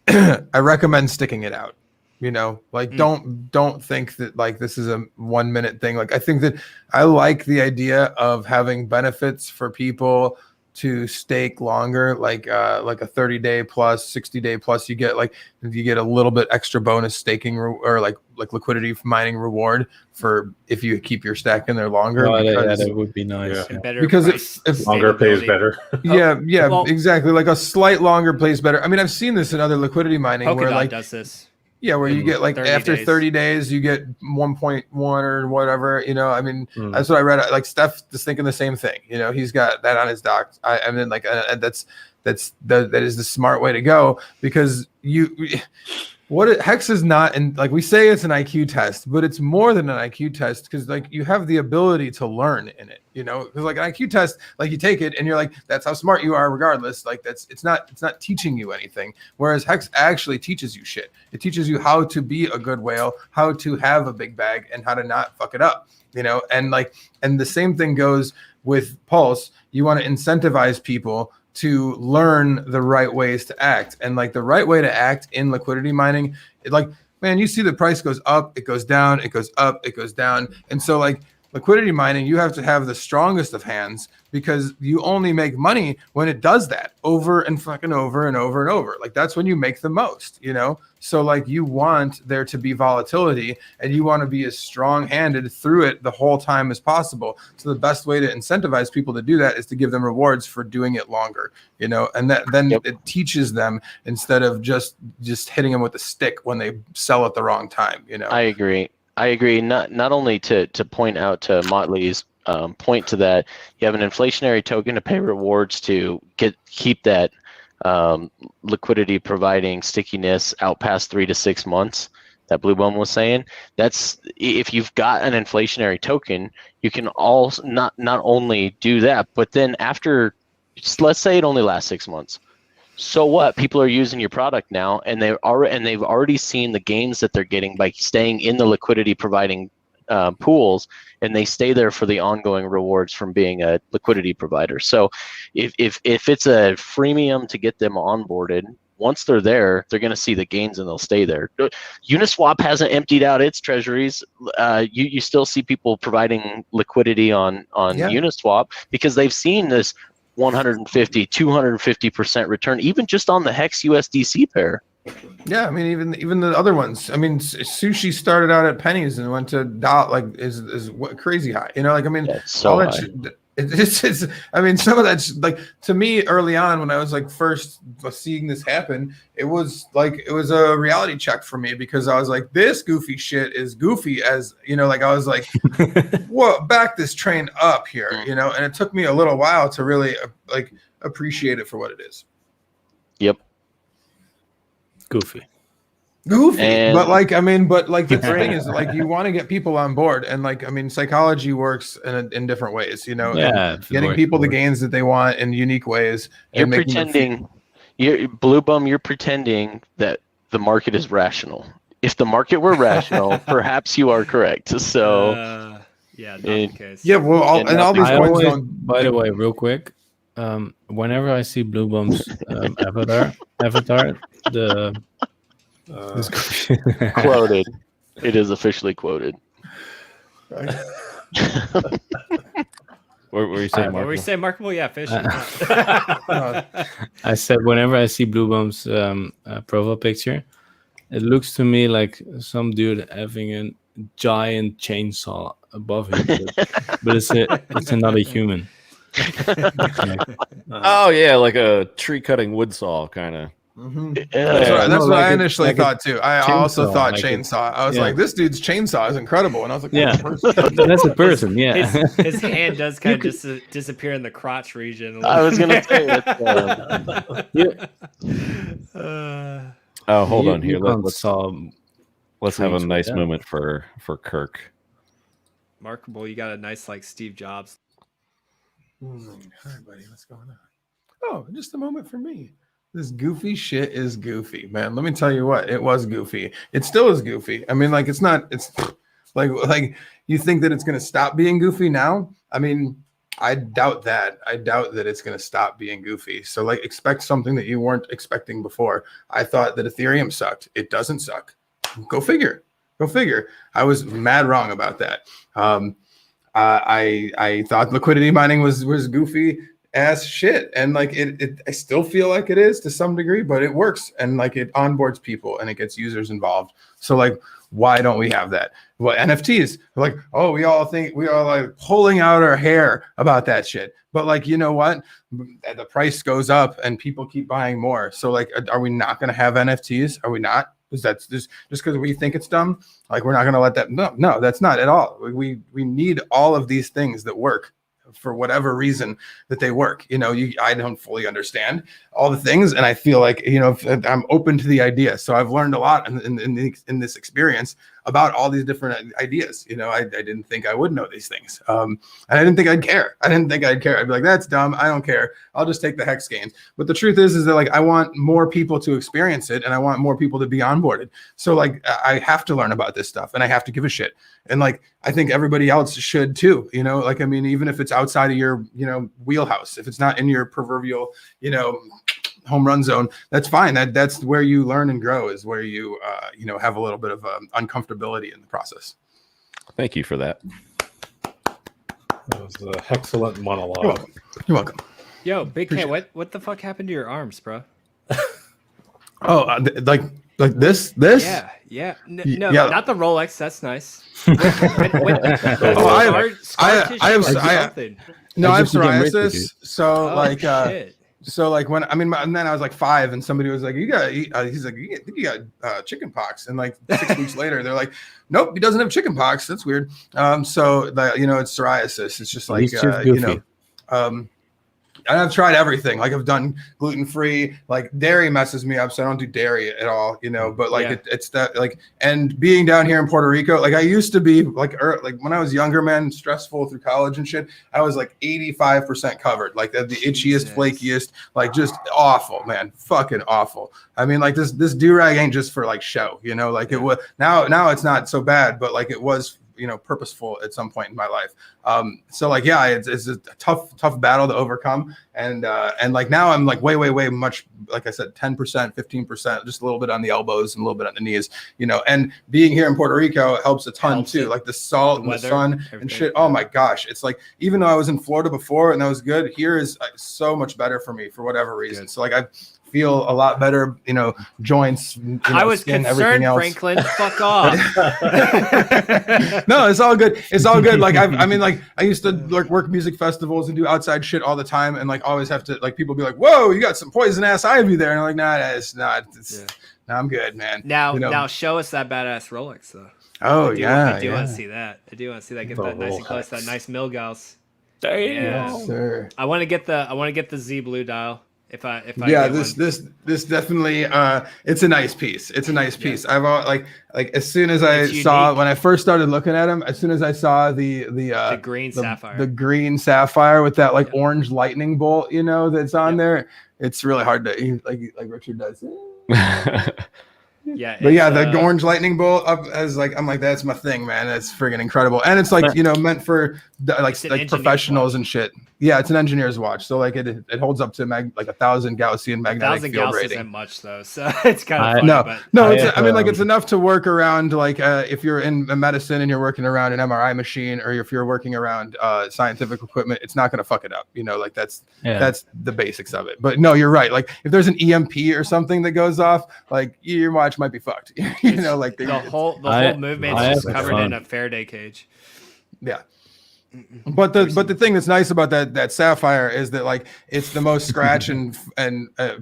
Speaker 4: I recommend sticking it out. You know, like don't think that like this is a 1 minute thing. Like I think that I like the idea of having benefits for people to stake longer, like a 30-day plus, 60-day plus. You get a little bit extra bonus staking or like liquidity mining reward for if you keep your stack in there longer.
Speaker 3: That would be nice.
Speaker 7: Yeah. Better
Speaker 4: because if
Speaker 5: longer pays better.
Speaker 4: Yeah, exactly. Like a slight longer plays better. I mean, I've seen this in other liquidity mining
Speaker 7: Polkadot
Speaker 4: where like
Speaker 7: does this.
Speaker 4: Yeah, where you get like
Speaker 7: 30
Speaker 4: after
Speaker 7: days.
Speaker 4: 30 days, you get 1.1 or whatever. You know, I mean, that's what I read. Like Steph is thinking the same thing. You know, he's got that on his doc. I mean, like that is the smart way to go because Hex is not, and like we say it's an IQ test, but it's more than an IQ test because like you have the ability to learn in it, you know, because like an IQ test, like you take it and you're like, that's how smart you are regardless. Like it's not teaching you anything. Whereas Hex actually teaches you shit. It teaches you how to be a good whale, how to have a big bag and how to not fuck it up, you know? And the same thing goes with Pulse. You want to incentivize people to learn the right ways to act. And like the right way to act in liquidity mining, man, you see the price goes up, it goes down, it goes up, it goes down. And so like liquidity mining, you have to have the strongest of hands because you only make money when it does that over and fucking over and over and over. Like that's when you make the most, you know? So like you want there to be volatility and you want to be as strong-handed through it the whole time as possible. So the best way to incentivize people to do that is to give them rewards for doing it longer, you know? And then it teaches them instead of just hitting them with a stick when they sell at the wrong time, you know?
Speaker 2: I agree. Not only to point out to Motley's point to that, you have an inflationary token to pay rewards to keep that liquidity providing stickiness out past 3 to 6 months. That Blue Bum was saying. That's if you've got an inflationary token, you can also not only do that, but then after, let's say it only lasts 6 months. So what? People are using your product now, and they've already seen the gains that they're getting by staying in the liquidity providing pools, and they stay there for the ongoing rewards from being a liquidity provider. So, if it's a freemium to get them onboarded, once they're there, they're going to see the gains and they'll stay there. Uniswap hasn't emptied out its treasuries. You still see people providing liquidity on Uniswap because they've seen this 150, 250% return, even just on the Hex USDC pair.
Speaker 4: Yeah, I mean, even the other ones. I mean, Sushi started out at pennies and went to is crazy high. You know, like I mean,
Speaker 2: so high.
Speaker 4: It's I mean, some of that's like to me early on when I was like first seeing this happen, it was a reality check for me because I was like, this goofy shit is goofy as you know, like I was like, whoa, back this train up here, you know, and it took me a little while to really like appreciate it for what it is.
Speaker 2: Yep.
Speaker 3: Goofy,
Speaker 4: but the thing is like you want to get people on board and like I mean psychology works in different ways, you know.
Speaker 3: Yeah,
Speaker 4: getting people the gains that they want in unique ways.
Speaker 2: You're pretending Blue Bum, you're pretending that the market is rational. If the market were rational, perhaps you are correct. So
Speaker 7: yeah, not the case.
Speaker 4: Yeah, well all these coins don't.
Speaker 3: By the way, real quick, whenever I see Blue Bum's avatar,
Speaker 2: quoted. It is officially quoted.
Speaker 1: What were you saying?
Speaker 7: What were you saying, Markable? Yeah, fish.
Speaker 3: I said whenever I see Blue Bum's profile picture, it looks to me like some dude having a giant chainsaw above him, but it's another human.
Speaker 1: Oh yeah, like a tree cutting wood saw kind of.
Speaker 4: Mm-hmm. That's what I initially thought too. I also thought chainsaw. I was like, this dude's chainsaw is incredible, and I was like,
Speaker 3: that's a person. Yeah,
Speaker 7: his hand does kind of just disappear in the crotch region.
Speaker 2: I was gonna say
Speaker 1: oh, hold on here.
Speaker 3: Let's saw
Speaker 1: Let's have a nice moment for Kurk.
Speaker 7: Markable, you got a nice like Steve Jobs.
Speaker 4: Hi, buddy. What's going on? Oh, just a moment for me. This goofy shit is goofy, man. Let me tell you what, it was goofy. It still is goofy. I mean, like, it's like you think that it's going to stop being goofy now? I mean, I doubt that. I doubt that it's going to stop being goofy. So, like, expect something that you weren't expecting before. I thought that Ethereum sucked. It doesn't suck. Go figure. Go figure. I was mad wrong about that. I thought liquidity mining was goofy ass shit, and like I still feel like it is to some degree, but it works, and like it onboards people and it gets users involved. So like, why don't we have that? Well, NFTs, like, oh, we all like pulling out our hair about that shit, but like, you know what, the price goes up and people keep buying more. So like, are we not going to have NFTs? Are we not? Is that just because we think it's dumb? Like, we're not going to let that? No, that's not at all. We need all of these things that work for whatever reason that they work. You know, I don't fully understand all the things, and I feel like, you know, I'm open to the idea. So I've learned a lot in this experience about all these different ideas. You know, I didn't think I would know these things, and I didn't think I'd care. I'd be like, that's dumb. I don't care. I'll just take the HEX gains. But the truth is that like, I want more people to experience it, and I want more people to be onboarded. So like, I have to learn about this stuff, and I have to give a shit. And like, I think everybody else should too. You know, like, I mean, even if it's outside of your, you know, wheelhouse, if it's not in your proverbial, you know, home run zone, that's fine. That's where you learn and grow, is where you you know, have a little bit of uncomfortability in the process.
Speaker 1: Thank you for that.
Speaker 5: That was an excellent monologue.
Speaker 4: You're welcome.
Speaker 7: Yo, Big K, what the fuck happened to your arms, bro?
Speaker 4: Oh, like this?
Speaker 7: Yeah. No, not the Rolex. That's nice. I
Speaker 4: have psoriasis. So like,
Speaker 7: shit.
Speaker 4: So like and then I was like 5, and somebody was like, "You got," he's like, "I think you got chicken pox." And like 6 weeks later, they're like, "Nope, he doesn't have chicken pox." That's weird. So you know, it's psoriasis. It's just like you know, and I've tried everything. Like, I've done gluten-free. Like, dairy messes me up, so I don't do dairy at all. You know, but like it's that, like, and being down here in Puerto Rico, like I used to be like when I was younger, man, stressful through college and shit. I was like 85% covered, like the itchiest, flakiest, like just awful, man, fucking awful. I mean, like this do-rag ain't just for like show, you know, like it was. Now it's not so bad, but like it was, you know, purposeful at some point in my life. So like, yeah, it's a tough battle to overcome. And like now I'm like way much, like I said, 10%, 15%, just a little bit on the elbows and a little bit on the knees, you know, and being here in Puerto Rico helps a ton too. Like the salt and the sun and shit. Oh my gosh. It's like, even though I was in Florida before and that was good, here is so much better for me for whatever reason. So like, I feel a lot better, you know, joints, you know,
Speaker 7: I was
Speaker 4: skin,
Speaker 7: concerned,
Speaker 4: everything else.
Speaker 7: Franklin, fuck off.
Speaker 4: No, it's all good. It's all good. Like, I mean, like, I used to like work music festivals and do outside shit all the time, and like always have to, like, people be like, "Whoa, you got some poison ass ivy there," and I'm like, "Nah, it's not. Nah, I'm good, man."
Speaker 7: Now,
Speaker 4: you know?
Speaker 7: now show us that badass Rolex though.
Speaker 4: Oh,
Speaker 7: I do want to see that. I do want to see that. Get that nice and close. That nice Milgauss.
Speaker 4: Yes, sir.
Speaker 7: I want to get the Z Blue dial. If I
Speaker 4: this definitely it's a nice piece. It's a nice piece. I've like as soon as I saw, when I first started looking at them, as soon as I saw the
Speaker 7: green sapphire,
Speaker 4: the green sapphire with that like orange lightning bolt, you know, that's on there, it's really hard to like Richard does.
Speaker 7: Yeah,
Speaker 4: but yeah, the orange lightning bolt up as like, I'm like, that's my thing, man. That's friggin' incredible, and it's like, you know, meant for like professionals and shit. Yeah, it's an engineer's watch, so like it holds up to like 1,000 Gaussian magnetic field rating.
Speaker 7: Isn't much though, so it's kind of
Speaker 4: I mean, like, it's enough to work around, like if you're in medicine and you're working around an MRI machine, or if you're working around scientific equipment, it's not gonna fuck it up, you know, like that's the basics of it. But no, you're right. Like if there's an EMP or something that goes off, like your watch might be fucked. You know, like
Speaker 7: the whole movement is just covered in a Faraday cage.
Speaker 4: Yeah. But the thing that's nice about that sapphire is that like it's the most scratch and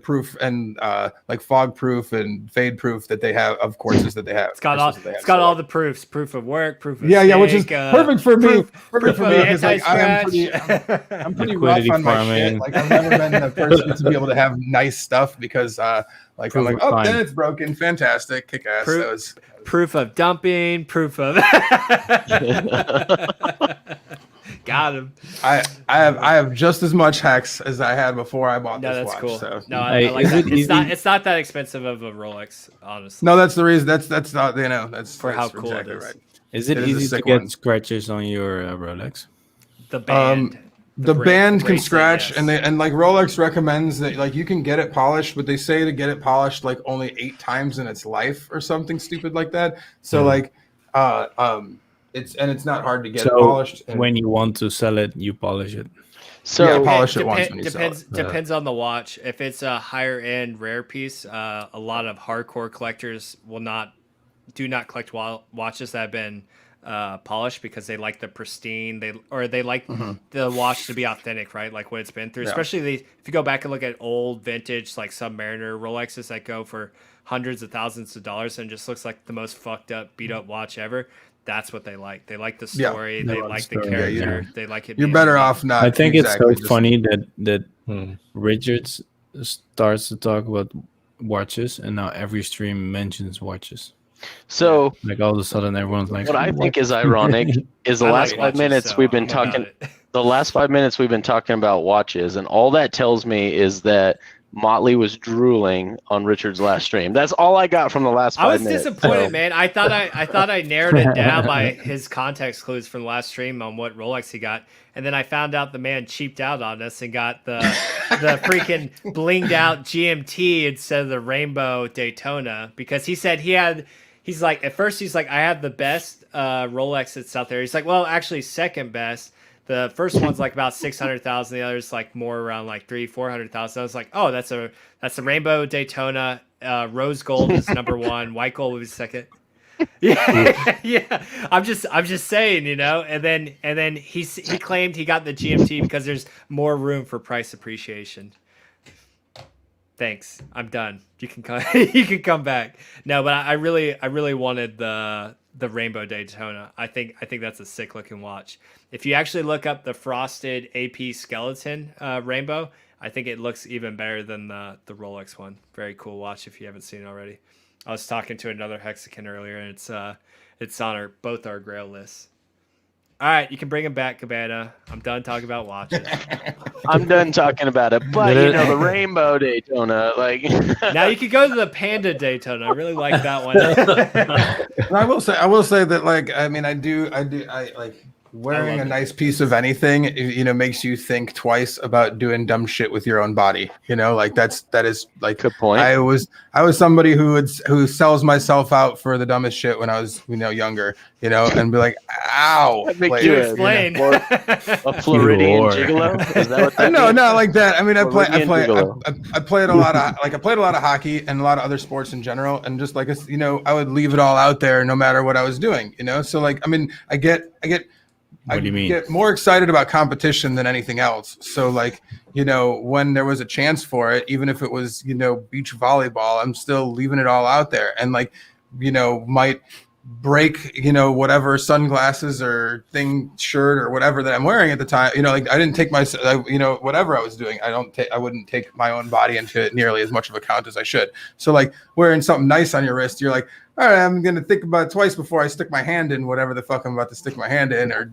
Speaker 4: proof and like fog proof and fade proof that they have of courses that they have.
Speaker 7: It's got all the proofs, proof of work, proof of
Speaker 4: which is perfect for me. Perfect for me because like I'm pretty rough on my shit. Like I've never been the person to be able to have nice stuff because Like I'm like, oh, then it's broken. Fantastic, kick ass.
Speaker 7: Proof of dumping. Proof of. Got him.
Speaker 4: I have just as much HEX as I had before I bought this watch.
Speaker 7: Cool.
Speaker 4: So.
Speaker 7: No, I like that. It's not that expensive of a Rolex, honestly.
Speaker 4: No, that's the reason. That's not that's
Speaker 7: for how cool exactly it is.
Speaker 4: Right.
Speaker 3: Is it easy to get scratches on your Rolex?
Speaker 7: The band.
Speaker 4: The band can scratch, yes. and like Rolex recommends that like you can get it polished, but they say to get it polished like only 8 times in its life or something stupid like that. So like, it's not hard to get it polished.
Speaker 3: And when you want to sell it, you polish it.
Speaker 4: So polish it once when you sell it.
Speaker 7: Depends on the watch. If it's a higher end rare piece, a lot of hardcore collectors do not collect watches that have been polished because they like the pristine. They like the watch to be authentic, right? Like what it's been through. Yeah. Especially if you go back and look at old vintage like Submariner Rolexes that go for hundreds of thousands of dollars and just looks like the most fucked up, beat up watch ever. That's what they like. They like the story. They like the character. They like it.
Speaker 4: You're better off not.
Speaker 3: I think it's so funny that Richards starts to talk about watches, and now every stream mentions watches.
Speaker 2: So,
Speaker 3: like all of a sudden, everyone's like,
Speaker 2: "What I think is ironic is the last 5 minutes we've been talking. The last 5 minutes we've been talking about watches, and all that tells me is that Motley was drooling on Richard's last stream. That's all I got from the last 5 minutes.
Speaker 7: I was disappointed, man. I thought I narrowed it down by his context clues from the last stream on what Rolex he got, and then I found out the man cheaped out on us and got the freaking blinged out GMT instead of the Rainbow Daytona because he said he's like at first he's like I have the best Rolex that's out there. He's like, well, actually second best. The first one's like about 600,000. The other's like more around like 300,000-400,000. I was like, oh, that's a Rainbow Daytona. Rose gold is number 1. White gold would be second. Yeah. I'm just saying, And then he claimed he got the GMT because there's more room for price appreciation. Thanks. I'm done. You can come back. No, but I really wanted the Rainbow Daytona. I think that's a sick looking watch. If you actually look up the frosted AP skeleton Rainbow, I think it looks even better than the Rolex one. Very cool watch if you haven't seen it already. I was talking to another Hexagon earlier, and it's on both our Grail lists. All right, you can bring him back, Cabana. I'm done talking about watches.
Speaker 2: I'm done talking about it, but the Rainbow Daytona, like.
Speaker 7: Now you could go to the Panda Daytona. I really like that one.
Speaker 4: I will say that, like, I mean, I like. Wearing a nice piece of anything, makes you think twice about doing dumb shit with your own body. Like that is like
Speaker 2: good point.
Speaker 4: I was somebody who sells myself out for the dumbest shit when I was younger. And be like, ow.
Speaker 2: Make you explain. A Floridian gigolo? Is that what that
Speaker 4: No, not like that. I mean, I played a lot of hockey and a lot of other sports in general, and just like I would leave it all out there no matter what I was doing. So like, I mean, I get.
Speaker 3: What do you mean?
Speaker 4: Get more excited about competition than anything else. So like, when there was a chance for it, even if it was, beach volleyball, I'm still leaving it all out there. And like, might break, whatever sunglasses or shirt or whatever that I'm wearing at the time. Like I didn't take whatever I was doing. I wouldn't take my own body into it nearly as much of account as I should. So like wearing something nice on your wrist, you're like, all right, I'm going to think about it twice before I stick my hand in whatever the fuck I'm about to stick my hand in or,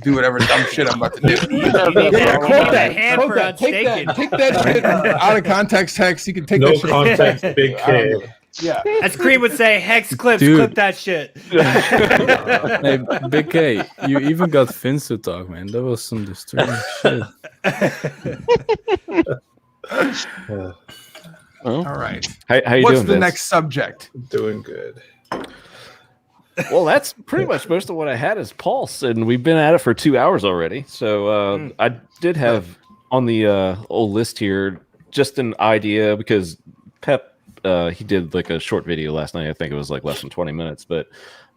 Speaker 4: do whatever dumb shit I'm about to do. Take that shit out of context, Hex. You can take that shit.
Speaker 5: No context, big K.
Speaker 4: Yeah.
Speaker 7: As Creed would say, Hex clips, clip that shit.
Speaker 3: Hey, Big K, you even got Vince to talk, man. That was some disturbing shit.
Speaker 4: All right.
Speaker 1: How you doing?
Speaker 4: What's the next subject?
Speaker 5: Doing good.
Speaker 1: Well, that's pretty much most of what I had is Pulse, and we've been at it for 2 hours already. So I did have on the old list here just an idea because Pep, he did like a short video last night. I think it was like less than 20 minutes, but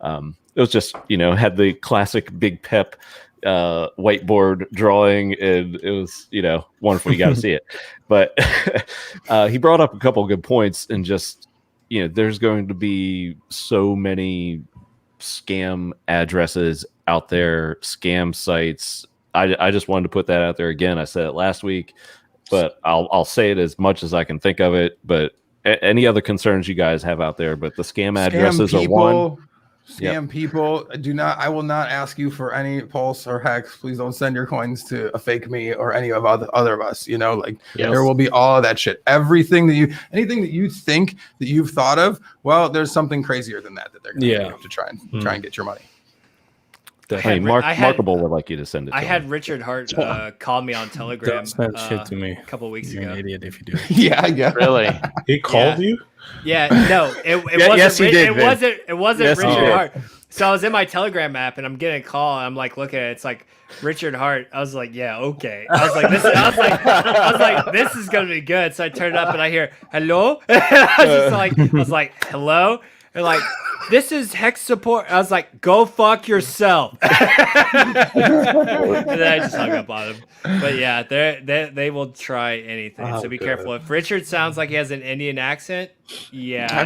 Speaker 1: it was just, had the classic Big Pep whiteboard drawing, and it was wonderful. You got to see it. But he brought up a couple of good points, and just there's going to be so many scam addresses out there, scam sites. I just wanted to put that out there again. I said it last week, but I'll say it as much as I can think of it. But any other concerns you guys have out there, but the scam addresses are one.
Speaker 4: Scam people. I will not ask you for any Pulse or Hex. Please don't send your coins to a fake me or any of other of us. There will be all of that shit. Anything that you think that you've thought of, well, there's something crazier than that they're going to try and get your money.
Speaker 1: Hey, Markable would like you to send it.
Speaker 7: I had Richard Hart call me on Telegram.
Speaker 3: Don't send shit to me.
Speaker 7: A couple weeks
Speaker 3: You're
Speaker 7: ago.
Speaker 3: an idiot if you do.
Speaker 4: Yeah.
Speaker 2: Really?
Speaker 5: He called you?
Speaker 7: Yeah, no, it wasn't.
Speaker 1: Yes, he did,
Speaker 7: it wasn't
Speaker 1: yes,
Speaker 7: Richard Hart. So I was in my Telegram app and I'm getting a call. And I'm like, looking at it. It's like Richard Hart. I was like, yeah, okay. I was like, this is gonna be good. So I turn it up and I hear hello. I was like, hello. And like, this is Hex support. I was like, go fuck yourself. And then I just hung up on him. But yeah, they will try anything. So be careful. If Richard sounds like he has an Indian accent, yeah,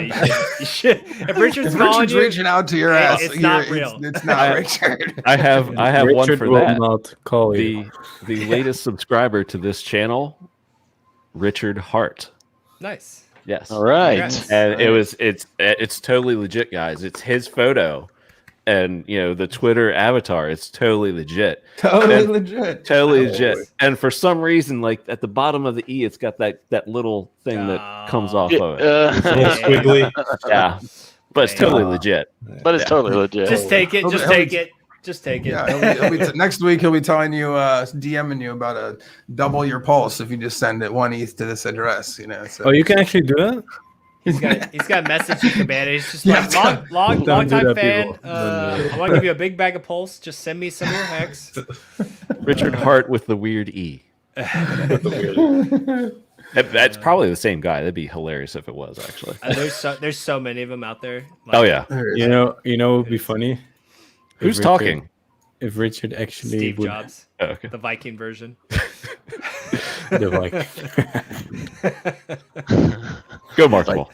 Speaker 7: you should. If Richard's calling you,
Speaker 4: reaching out to your ass,
Speaker 7: it's not real.
Speaker 4: It's not Richard.
Speaker 1: I have
Speaker 3: Richard
Speaker 1: one for
Speaker 3: will
Speaker 1: that.
Speaker 3: Not call you.
Speaker 1: The latest subscriber to this channel, Richard Hart.
Speaker 7: Nice.
Speaker 1: Yes.
Speaker 2: All right.
Speaker 1: And it's totally legit, guys. It's his photo, and the Twitter avatar. It's totally legit.
Speaker 4: Totally legit.
Speaker 1: And for some reason, like at the bottom of the E, it's got that little thing that comes off of it.
Speaker 5: Squiggly.
Speaker 1: Yeah, but it's totally legit.
Speaker 2: But it's totally legit.
Speaker 7: Just take it. Just take it. Just take it.
Speaker 4: Yeah, he'll be next week he'll be telling you, DMing you about a double your pulse if you just send it 1 ETH to this address. So.
Speaker 3: Oh, you can actually do that?
Speaker 7: He's got a message in Cabana. He's just like long time fan. I want to give you a big bag of Pulse. Just send me some of your Hex.
Speaker 1: Richard Hart with the weird E. That's probably the same guy. That'd be hilarious if it was actually.
Speaker 7: There's so many of them out there.
Speaker 1: Oh yeah.
Speaker 3: You know what would be funny?
Speaker 1: Who's talking?
Speaker 3: If Richard actually
Speaker 7: Steve
Speaker 3: would...
Speaker 7: Jobs, the Viking version.
Speaker 3: The Viking.
Speaker 1: Go Markable.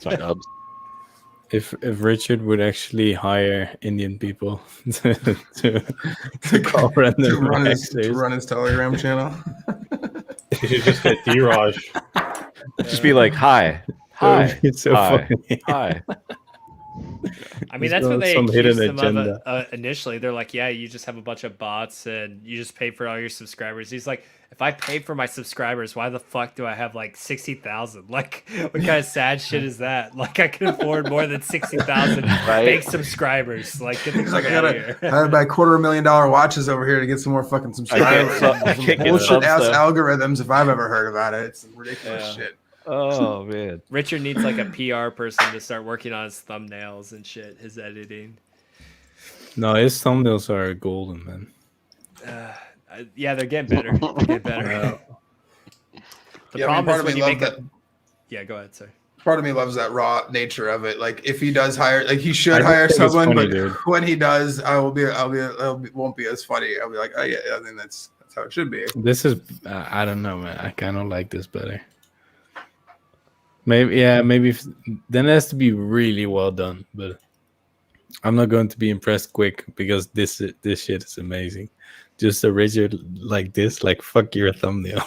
Speaker 3: If Richard would actually hire Indian people to call random
Speaker 4: to run his Telegram channel.
Speaker 5: You should just get D-Raj.
Speaker 1: Just be like, hi.
Speaker 3: It's so funny.
Speaker 1: Hi.
Speaker 7: I mean, that's what they accused them of initially. They're like, yeah, you just have a bunch of bots and you just pay for all your subscribers. He's like, if I pay for my subscribers, why the fuck do I have like 60,000? Like, what kind of sad shit is that? Like, I can afford more than 60,000 fake subscribers. Like, get the fuck out of here.
Speaker 4: I had my $250,000 watches over here to get some more fucking subscribers. Bullshit ass algorithms if I've ever heard about it. It's ridiculous shit.
Speaker 1: Oh man,
Speaker 7: Richard needs like a PR person to start working on his thumbnails and shit, his editing.
Speaker 3: No, his thumbnails are golden, man.
Speaker 7: Yeah, they're getting better. The problem is when you make that. Yeah, go ahead, sir.
Speaker 4: Part of me loves that raw nature of it. Like if he does hire, like he should hire someone, funny, but dude. When he does, won't be as funny. I'll be like, oh yeah, I think that's how it should be.
Speaker 3: This is, I don't know, man. I kind of like this better. Maybe then it has to be really well done, but I'm not going to be impressed quick because this shit is amazing. Just a Richard like this, like fuck your thumbnail.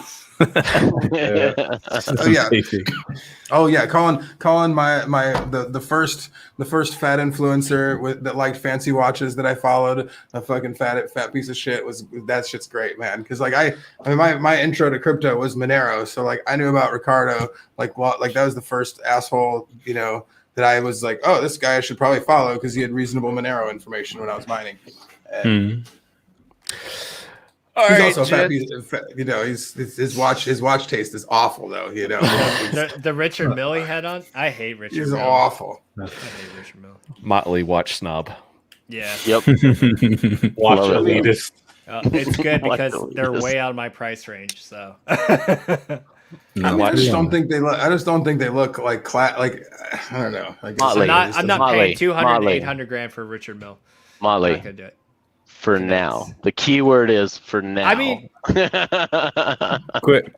Speaker 4: Oh yeah, Colin, the first fat influencer that liked fancy watches that I followed, a fucking fat piece of shit that shit's great, man. Because like I mean my intro to crypto was Monero, so like I knew about Ricardo, like that was the first asshole, that I was like, oh, this guy I should probably follow because he had reasonable Monero information when I was mining. He's also fat piece, his watch taste is awful though.
Speaker 7: The Richard Mill he had on. I hate Richard.
Speaker 4: He's
Speaker 7: Mill.
Speaker 4: awful.
Speaker 7: I hate Richard Mill.
Speaker 1: Motley watch snob.
Speaker 7: Yeah.
Speaker 2: Yep.
Speaker 5: Watch elitist.
Speaker 7: It's good because they're way out of my price range. So.
Speaker 4: I just don't think they look like I don't know.
Speaker 7: I'm not paying 200, 800 grand for Richard Mill.
Speaker 2: Motley.
Speaker 7: I'm not gonna do it.
Speaker 2: For now, the key word is for now.
Speaker 7: I mean,
Speaker 3: quick.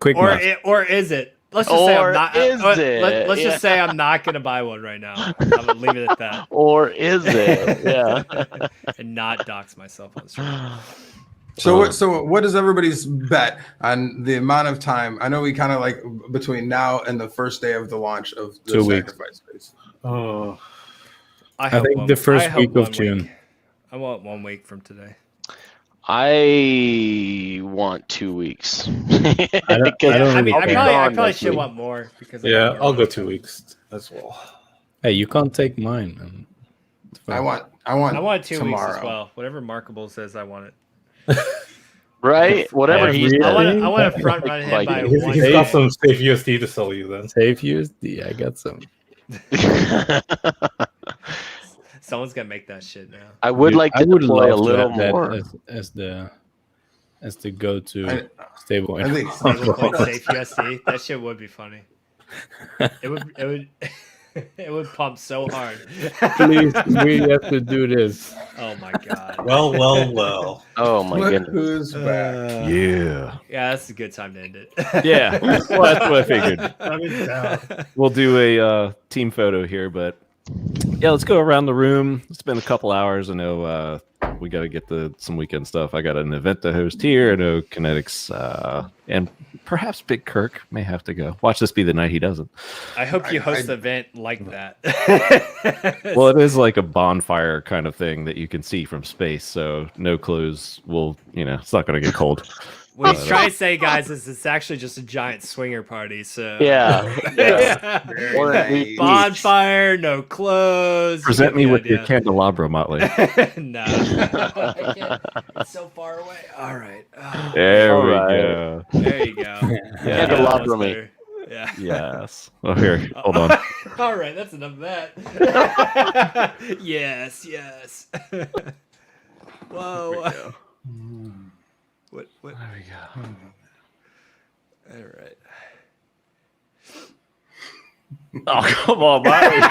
Speaker 7: Or is it? Let's just say I'm not. Let's just say I'm not gonna buy one right now. I'm gonna leave it at that.
Speaker 2: Or is it? Yeah.
Speaker 7: And not dox myself on the stream.
Speaker 4: So what is everybody's bet on the amount of time? I know we kind of like between now and the first day of the launch of the
Speaker 3: 2 weeks.
Speaker 4: sacrifice phase.
Speaker 5: Oh,
Speaker 3: I think the first week of June.
Speaker 7: I want 1 week from today.
Speaker 2: I want 2 weeks.
Speaker 3: I
Speaker 7: probably should want more because
Speaker 5: I'll go 2 weeks as well.
Speaker 3: Hey, you can't take mine, man.
Speaker 4: I want
Speaker 7: 2
Speaker 4: tomorrow.
Speaker 7: weeks as well. Whatever Markable says, I want it.
Speaker 2: Right? Whatever he's
Speaker 7: I want to front run him by
Speaker 5: He's
Speaker 7: 1
Speaker 5: got
Speaker 7: day.
Speaker 5: some safe USD to sell you then.
Speaker 3: Safe USD, I got some.
Speaker 7: Someone's gonna make that shit now.
Speaker 2: I would like to deploy a little
Speaker 3: have that
Speaker 2: more.
Speaker 3: as the go-to stable.
Speaker 4: I think
Speaker 7: Stablecoin safe USD. That shit would be funny. It would it would pump so hard.
Speaker 3: Please, we have to do this.
Speaker 7: Oh my god.
Speaker 5: Well.
Speaker 2: Oh my
Speaker 4: Look
Speaker 2: goodness.
Speaker 4: who's back.
Speaker 1: Yeah.
Speaker 7: Yeah, that's a good time to end it.
Speaker 1: Yeah. Well, that's what I figured.
Speaker 5: I mean, down.
Speaker 1: We'll do a team photo here, but yeah, let's go around the room. It's been a couple hours. I know we got to get some weekend stuff. I got an event to host here. I know KNTX and perhaps Big Kurk may have to go. Watch this be the night he doesn't.
Speaker 7: I hope you host the event like that.
Speaker 1: Well, it is like a bonfire kind of thing that you can see from space. So no clothes will, it's not going to get cold.
Speaker 7: What he's trying to say, guys, is it's actually just a giant swinger party. So
Speaker 2: Yeah.
Speaker 7: Bonfire, no clothes.
Speaker 1: Present me with your candelabra, Motley.
Speaker 7: No. I can't. It's so far away. All right.
Speaker 1: There we go.
Speaker 7: There you go.
Speaker 2: Candelabra me.
Speaker 7: Yeah.
Speaker 1: Yes. Oh, here. Hold on.
Speaker 7: All right. That's enough of that. Yes. Whoa. What?
Speaker 1: There we go.
Speaker 7: All right.
Speaker 1: Oh, come on, Motley.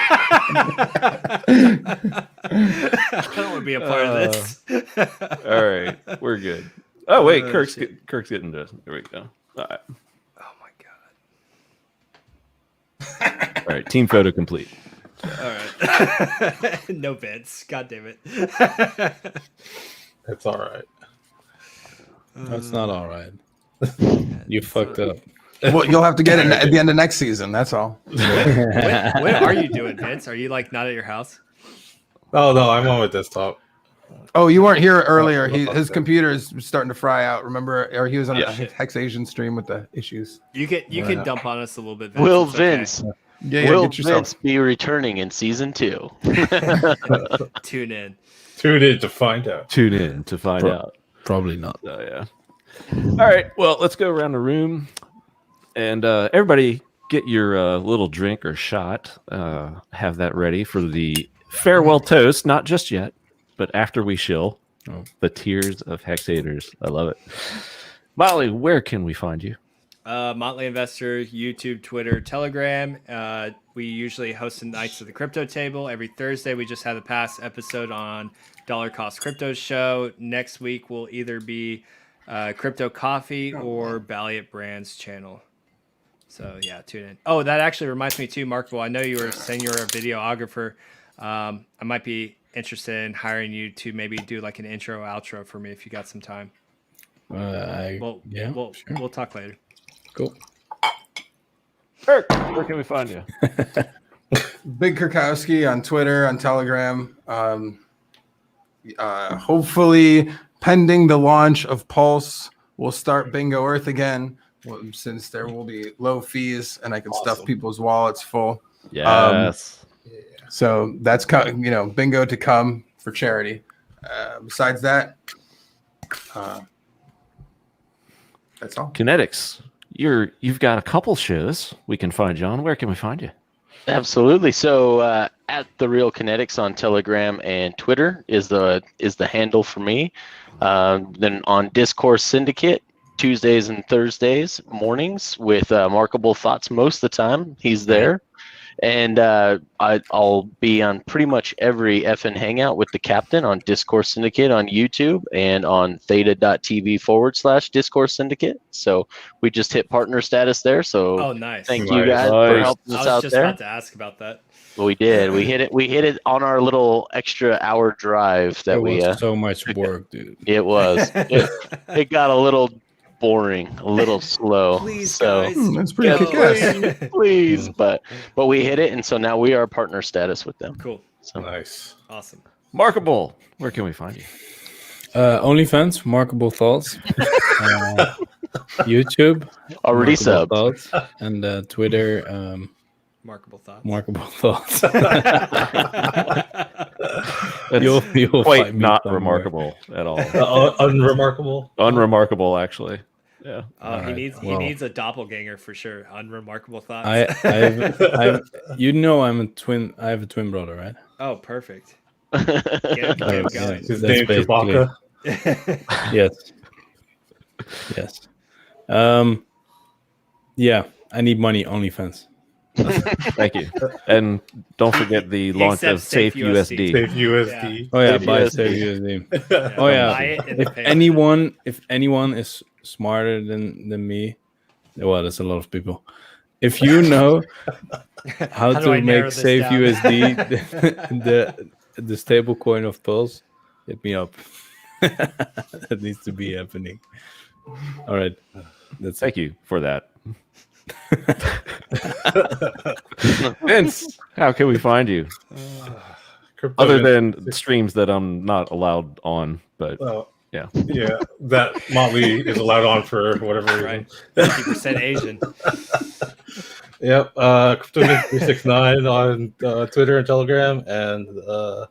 Speaker 7: I don't want to be a part of this.
Speaker 1: All right. We're good. Oh, wait. Kurk's getting this. There we go. All right.
Speaker 7: Oh, my God.
Speaker 1: All right. Team photo complete.
Speaker 7: All right. No bets. God damn it.
Speaker 5: That's all right.
Speaker 3: That's not all right. You fucked up.
Speaker 4: Well, you'll have to get it at the end of next season. That's all.
Speaker 7: What are you doing, Vince? Are you like not at your house?
Speaker 5: Oh no, I'm on my desktop.
Speaker 4: Oh, you weren't here earlier. His computer is starting to fry out. Remember, or he was on a HEX Asian stream with the issues.
Speaker 7: You can dump on us a little bit. Vince.
Speaker 2: Will
Speaker 7: It's
Speaker 2: Vince?
Speaker 4: Yeah,
Speaker 2: Will
Speaker 4: get yourself.
Speaker 2: Vince be returning in season 2?
Speaker 7: Tune in.
Speaker 5: Tune in to find out.
Speaker 1: Tune in to find out.
Speaker 3: Probably not.
Speaker 1: Oh, yeah. All right. Well, let's go around the room. And everybody get your little drink or shot. Have that ready for the farewell toast. Not just yet, but after we shill. The tears of Hexators. I love it. Motley, where can we find you?
Speaker 7: Motley Investor, YouTube, Twitter, Telegram. We usually host the Nights of the Crypto Table every Thursday. We just had the past episode on Dollar Cost Crypto Show. Next week will either be Crypto Coffee or Balliot Brands channel. So yeah, tune in. Oh, that actually reminds me too, Markable. I know you were saying you're a videographer. I might be interested in hiring you to maybe do like an intro, outro for me if you got some time. We'll talk later.
Speaker 3: Cool.
Speaker 1: Kurk, where can we find you?
Speaker 4: Big Kurkowski on Twitter, on Telegram. Hopefully, pending the launch of Pulse, we'll start Bingo Earth again, since there will be low fees and I can stuff people's wallets full.
Speaker 1: Yes.
Speaker 4: So that's bingo to come for charity. Besides that, that's all.
Speaker 1: KNTX, you've got a couple shows we can find you on. Where can we find you?
Speaker 2: Absolutely. So at the Real KNTX on Telegram and Twitter is the handle for me. Then on Discourse Syndicate, Tuesdays and Thursdays mornings with Markable Thoughts most of the time. He's there. And I'll be on pretty much every effing hangout with the captain on Discourse Syndicate on YouTube and on theta.tv/Discourse Syndicate. So we just hit partner status there. So
Speaker 7: nice.
Speaker 2: Thank you guys for helping us out there.
Speaker 7: I was just about to ask about that.
Speaker 2: We did. We hit it on our little extra hour drive that
Speaker 3: it was so much work, dude.
Speaker 2: It was. It got a little boring, a little slow.
Speaker 7: Please,
Speaker 2: so
Speaker 7: guys.
Speaker 4: That's pretty kick-ass.
Speaker 2: please, but we hit it, and so now we are partner status with them.
Speaker 7: Cool.
Speaker 2: So
Speaker 5: Nice.
Speaker 7: Awesome.
Speaker 1: Markable, where can we find you?
Speaker 3: OnlyFans, Markable Thoughts. YouTube,
Speaker 2: already
Speaker 3: Markable
Speaker 2: subbed.
Speaker 3: Thoughts, and Twitter,
Speaker 7: Markable Thoughts.
Speaker 3: Markable Thoughts.
Speaker 1: It's
Speaker 3: you'll
Speaker 1: quite
Speaker 3: find me
Speaker 1: not
Speaker 3: somewhere.
Speaker 1: remarkable at all.
Speaker 5: Unremarkable.
Speaker 1: Unremarkable, actually. Yeah.
Speaker 7: He needs a doppelganger for sure. Unremarkable Thoughts.
Speaker 3: I've I'm a twin. I have a twin brother, right?
Speaker 7: Oh, perfect. Get him going.
Speaker 5: His
Speaker 3: That's
Speaker 5: name
Speaker 3: basically-
Speaker 5: Chewbacca.
Speaker 3: Yes. Yeah, I need money. OnlyFans.
Speaker 1: Thank you. And don't forget the launch of Safe USD.
Speaker 5: Safe USD.
Speaker 3: Oh yeah,
Speaker 2: Safe
Speaker 3: buy
Speaker 2: USD.
Speaker 3: Safe USD.
Speaker 7: Yeah,
Speaker 3: Oh yeah.
Speaker 7: buy it and
Speaker 3: If
Speaker 7: pay.
Speaker 3: anyone is smarter than me, well, there's a lot of people. If you know how
Speaker 7: do I
Speaker 3: to
Speaker 7: narrow
Speaker 3: make
Speaker 7: this
Speaker 3: Safe
Speaker 7: down?
Speaker 3: USD the stable coin of Pulse, hit me up. That needs to be happening. All right.
Speaker 1: Thank you for that. Vince, how can we find you?
Speaker 5: Crypto
Speaker 1: Other
Speaker 5: Vince.
Speaker 1: than streams that I'm not allowed on, but yeah.
Speaker 5: Yeah, that Motley is allowed on for whatever reason.
Speaker 7: Right. 50% Asian.
Speaker 5: Yep, CryptoVince369 on Twitter and Telegram, and you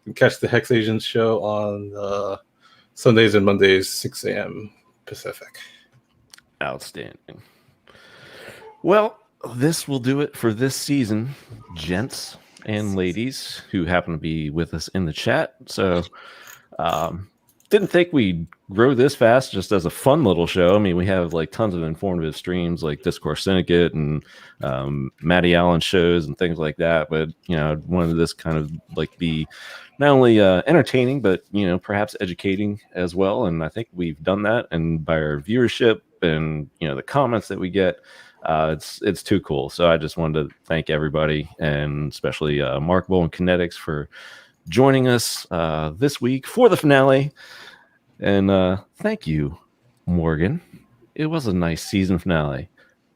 Speaker 5: can catch the Hex Asians show on Sundays and Mondays, 6 a.m. Pacific.
Speaker 1: Outstanding. Well, this will do it for this season, gents and ladies who happen to be with us in the chat. So, didn't think we'd grow this fast just as a fun little show. I mean, we have like tons of informative streams like Discourse Syndicate and Matty Allen shows and things like that. But, you know, wanted this kind of like be not only entertaining, but, you know, perhaps educating as well. And I think we've done that. And by our viewership and, you know, the comments that we get, it's too cool. So I just wanted to thank everybody, and especially Markable and KNTX for joining us this week for the finale. And thank you, Morgan. It was a nice season finale.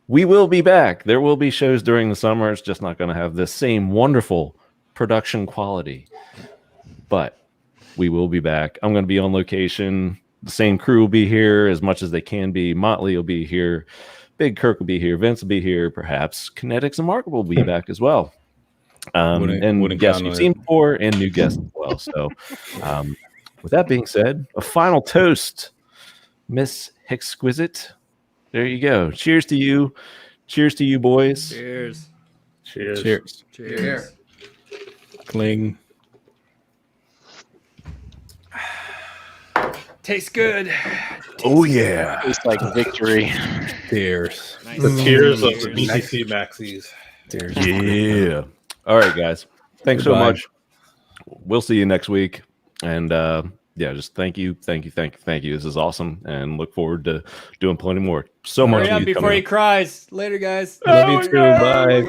Speaker 1: We will be back. There will be shows during the summer. It's just not going to have the same wonderful production quality. But we will be back. I'm going to be on location. The same crew will be here as much as they can be. Motley will be here. Big Kurk will be here. Vince will be here. Perhaps KNTX and Markable will be back as well. And guests you've seen before and new guests as well. So with that being said, a final toast, Miss Exquisite. There you go. Cheers to you. Cheers to you, boys.
Speaker 7: Cheers.
Speaker 5: Cheers.
Speaker 3: Cheers.
Speaker 7: Cheers.
Speaker 3: Cling.
Speaker 7: Tastes good.
Speaker 1: Oh, yeah.
Speaker 2: It's like victory.
Speaker 3: Tears.
Speaker 7: Nice.
Speaker 5: The tears of the
Speaker 7: Cheers.
Speaker 5: BTC maxis.
Speaker 3: Tears.
Speaker 1: Yeah. All right, guys. Thanks so
Speaker 3: Goodbye.
Speaker 1: much. We'll see you next week. And yeah, just thank you. This is awesome. And look forward to doing plenty more. So much.
Speaker 7: Hurry up
Speaker 1: news
Speaker 7: before
Speaker 1: coming
Speaker 7: he
Speaker 1: up.
Speaker 7: cries. Later, guys.
Speaker 3: Love you too. Bye.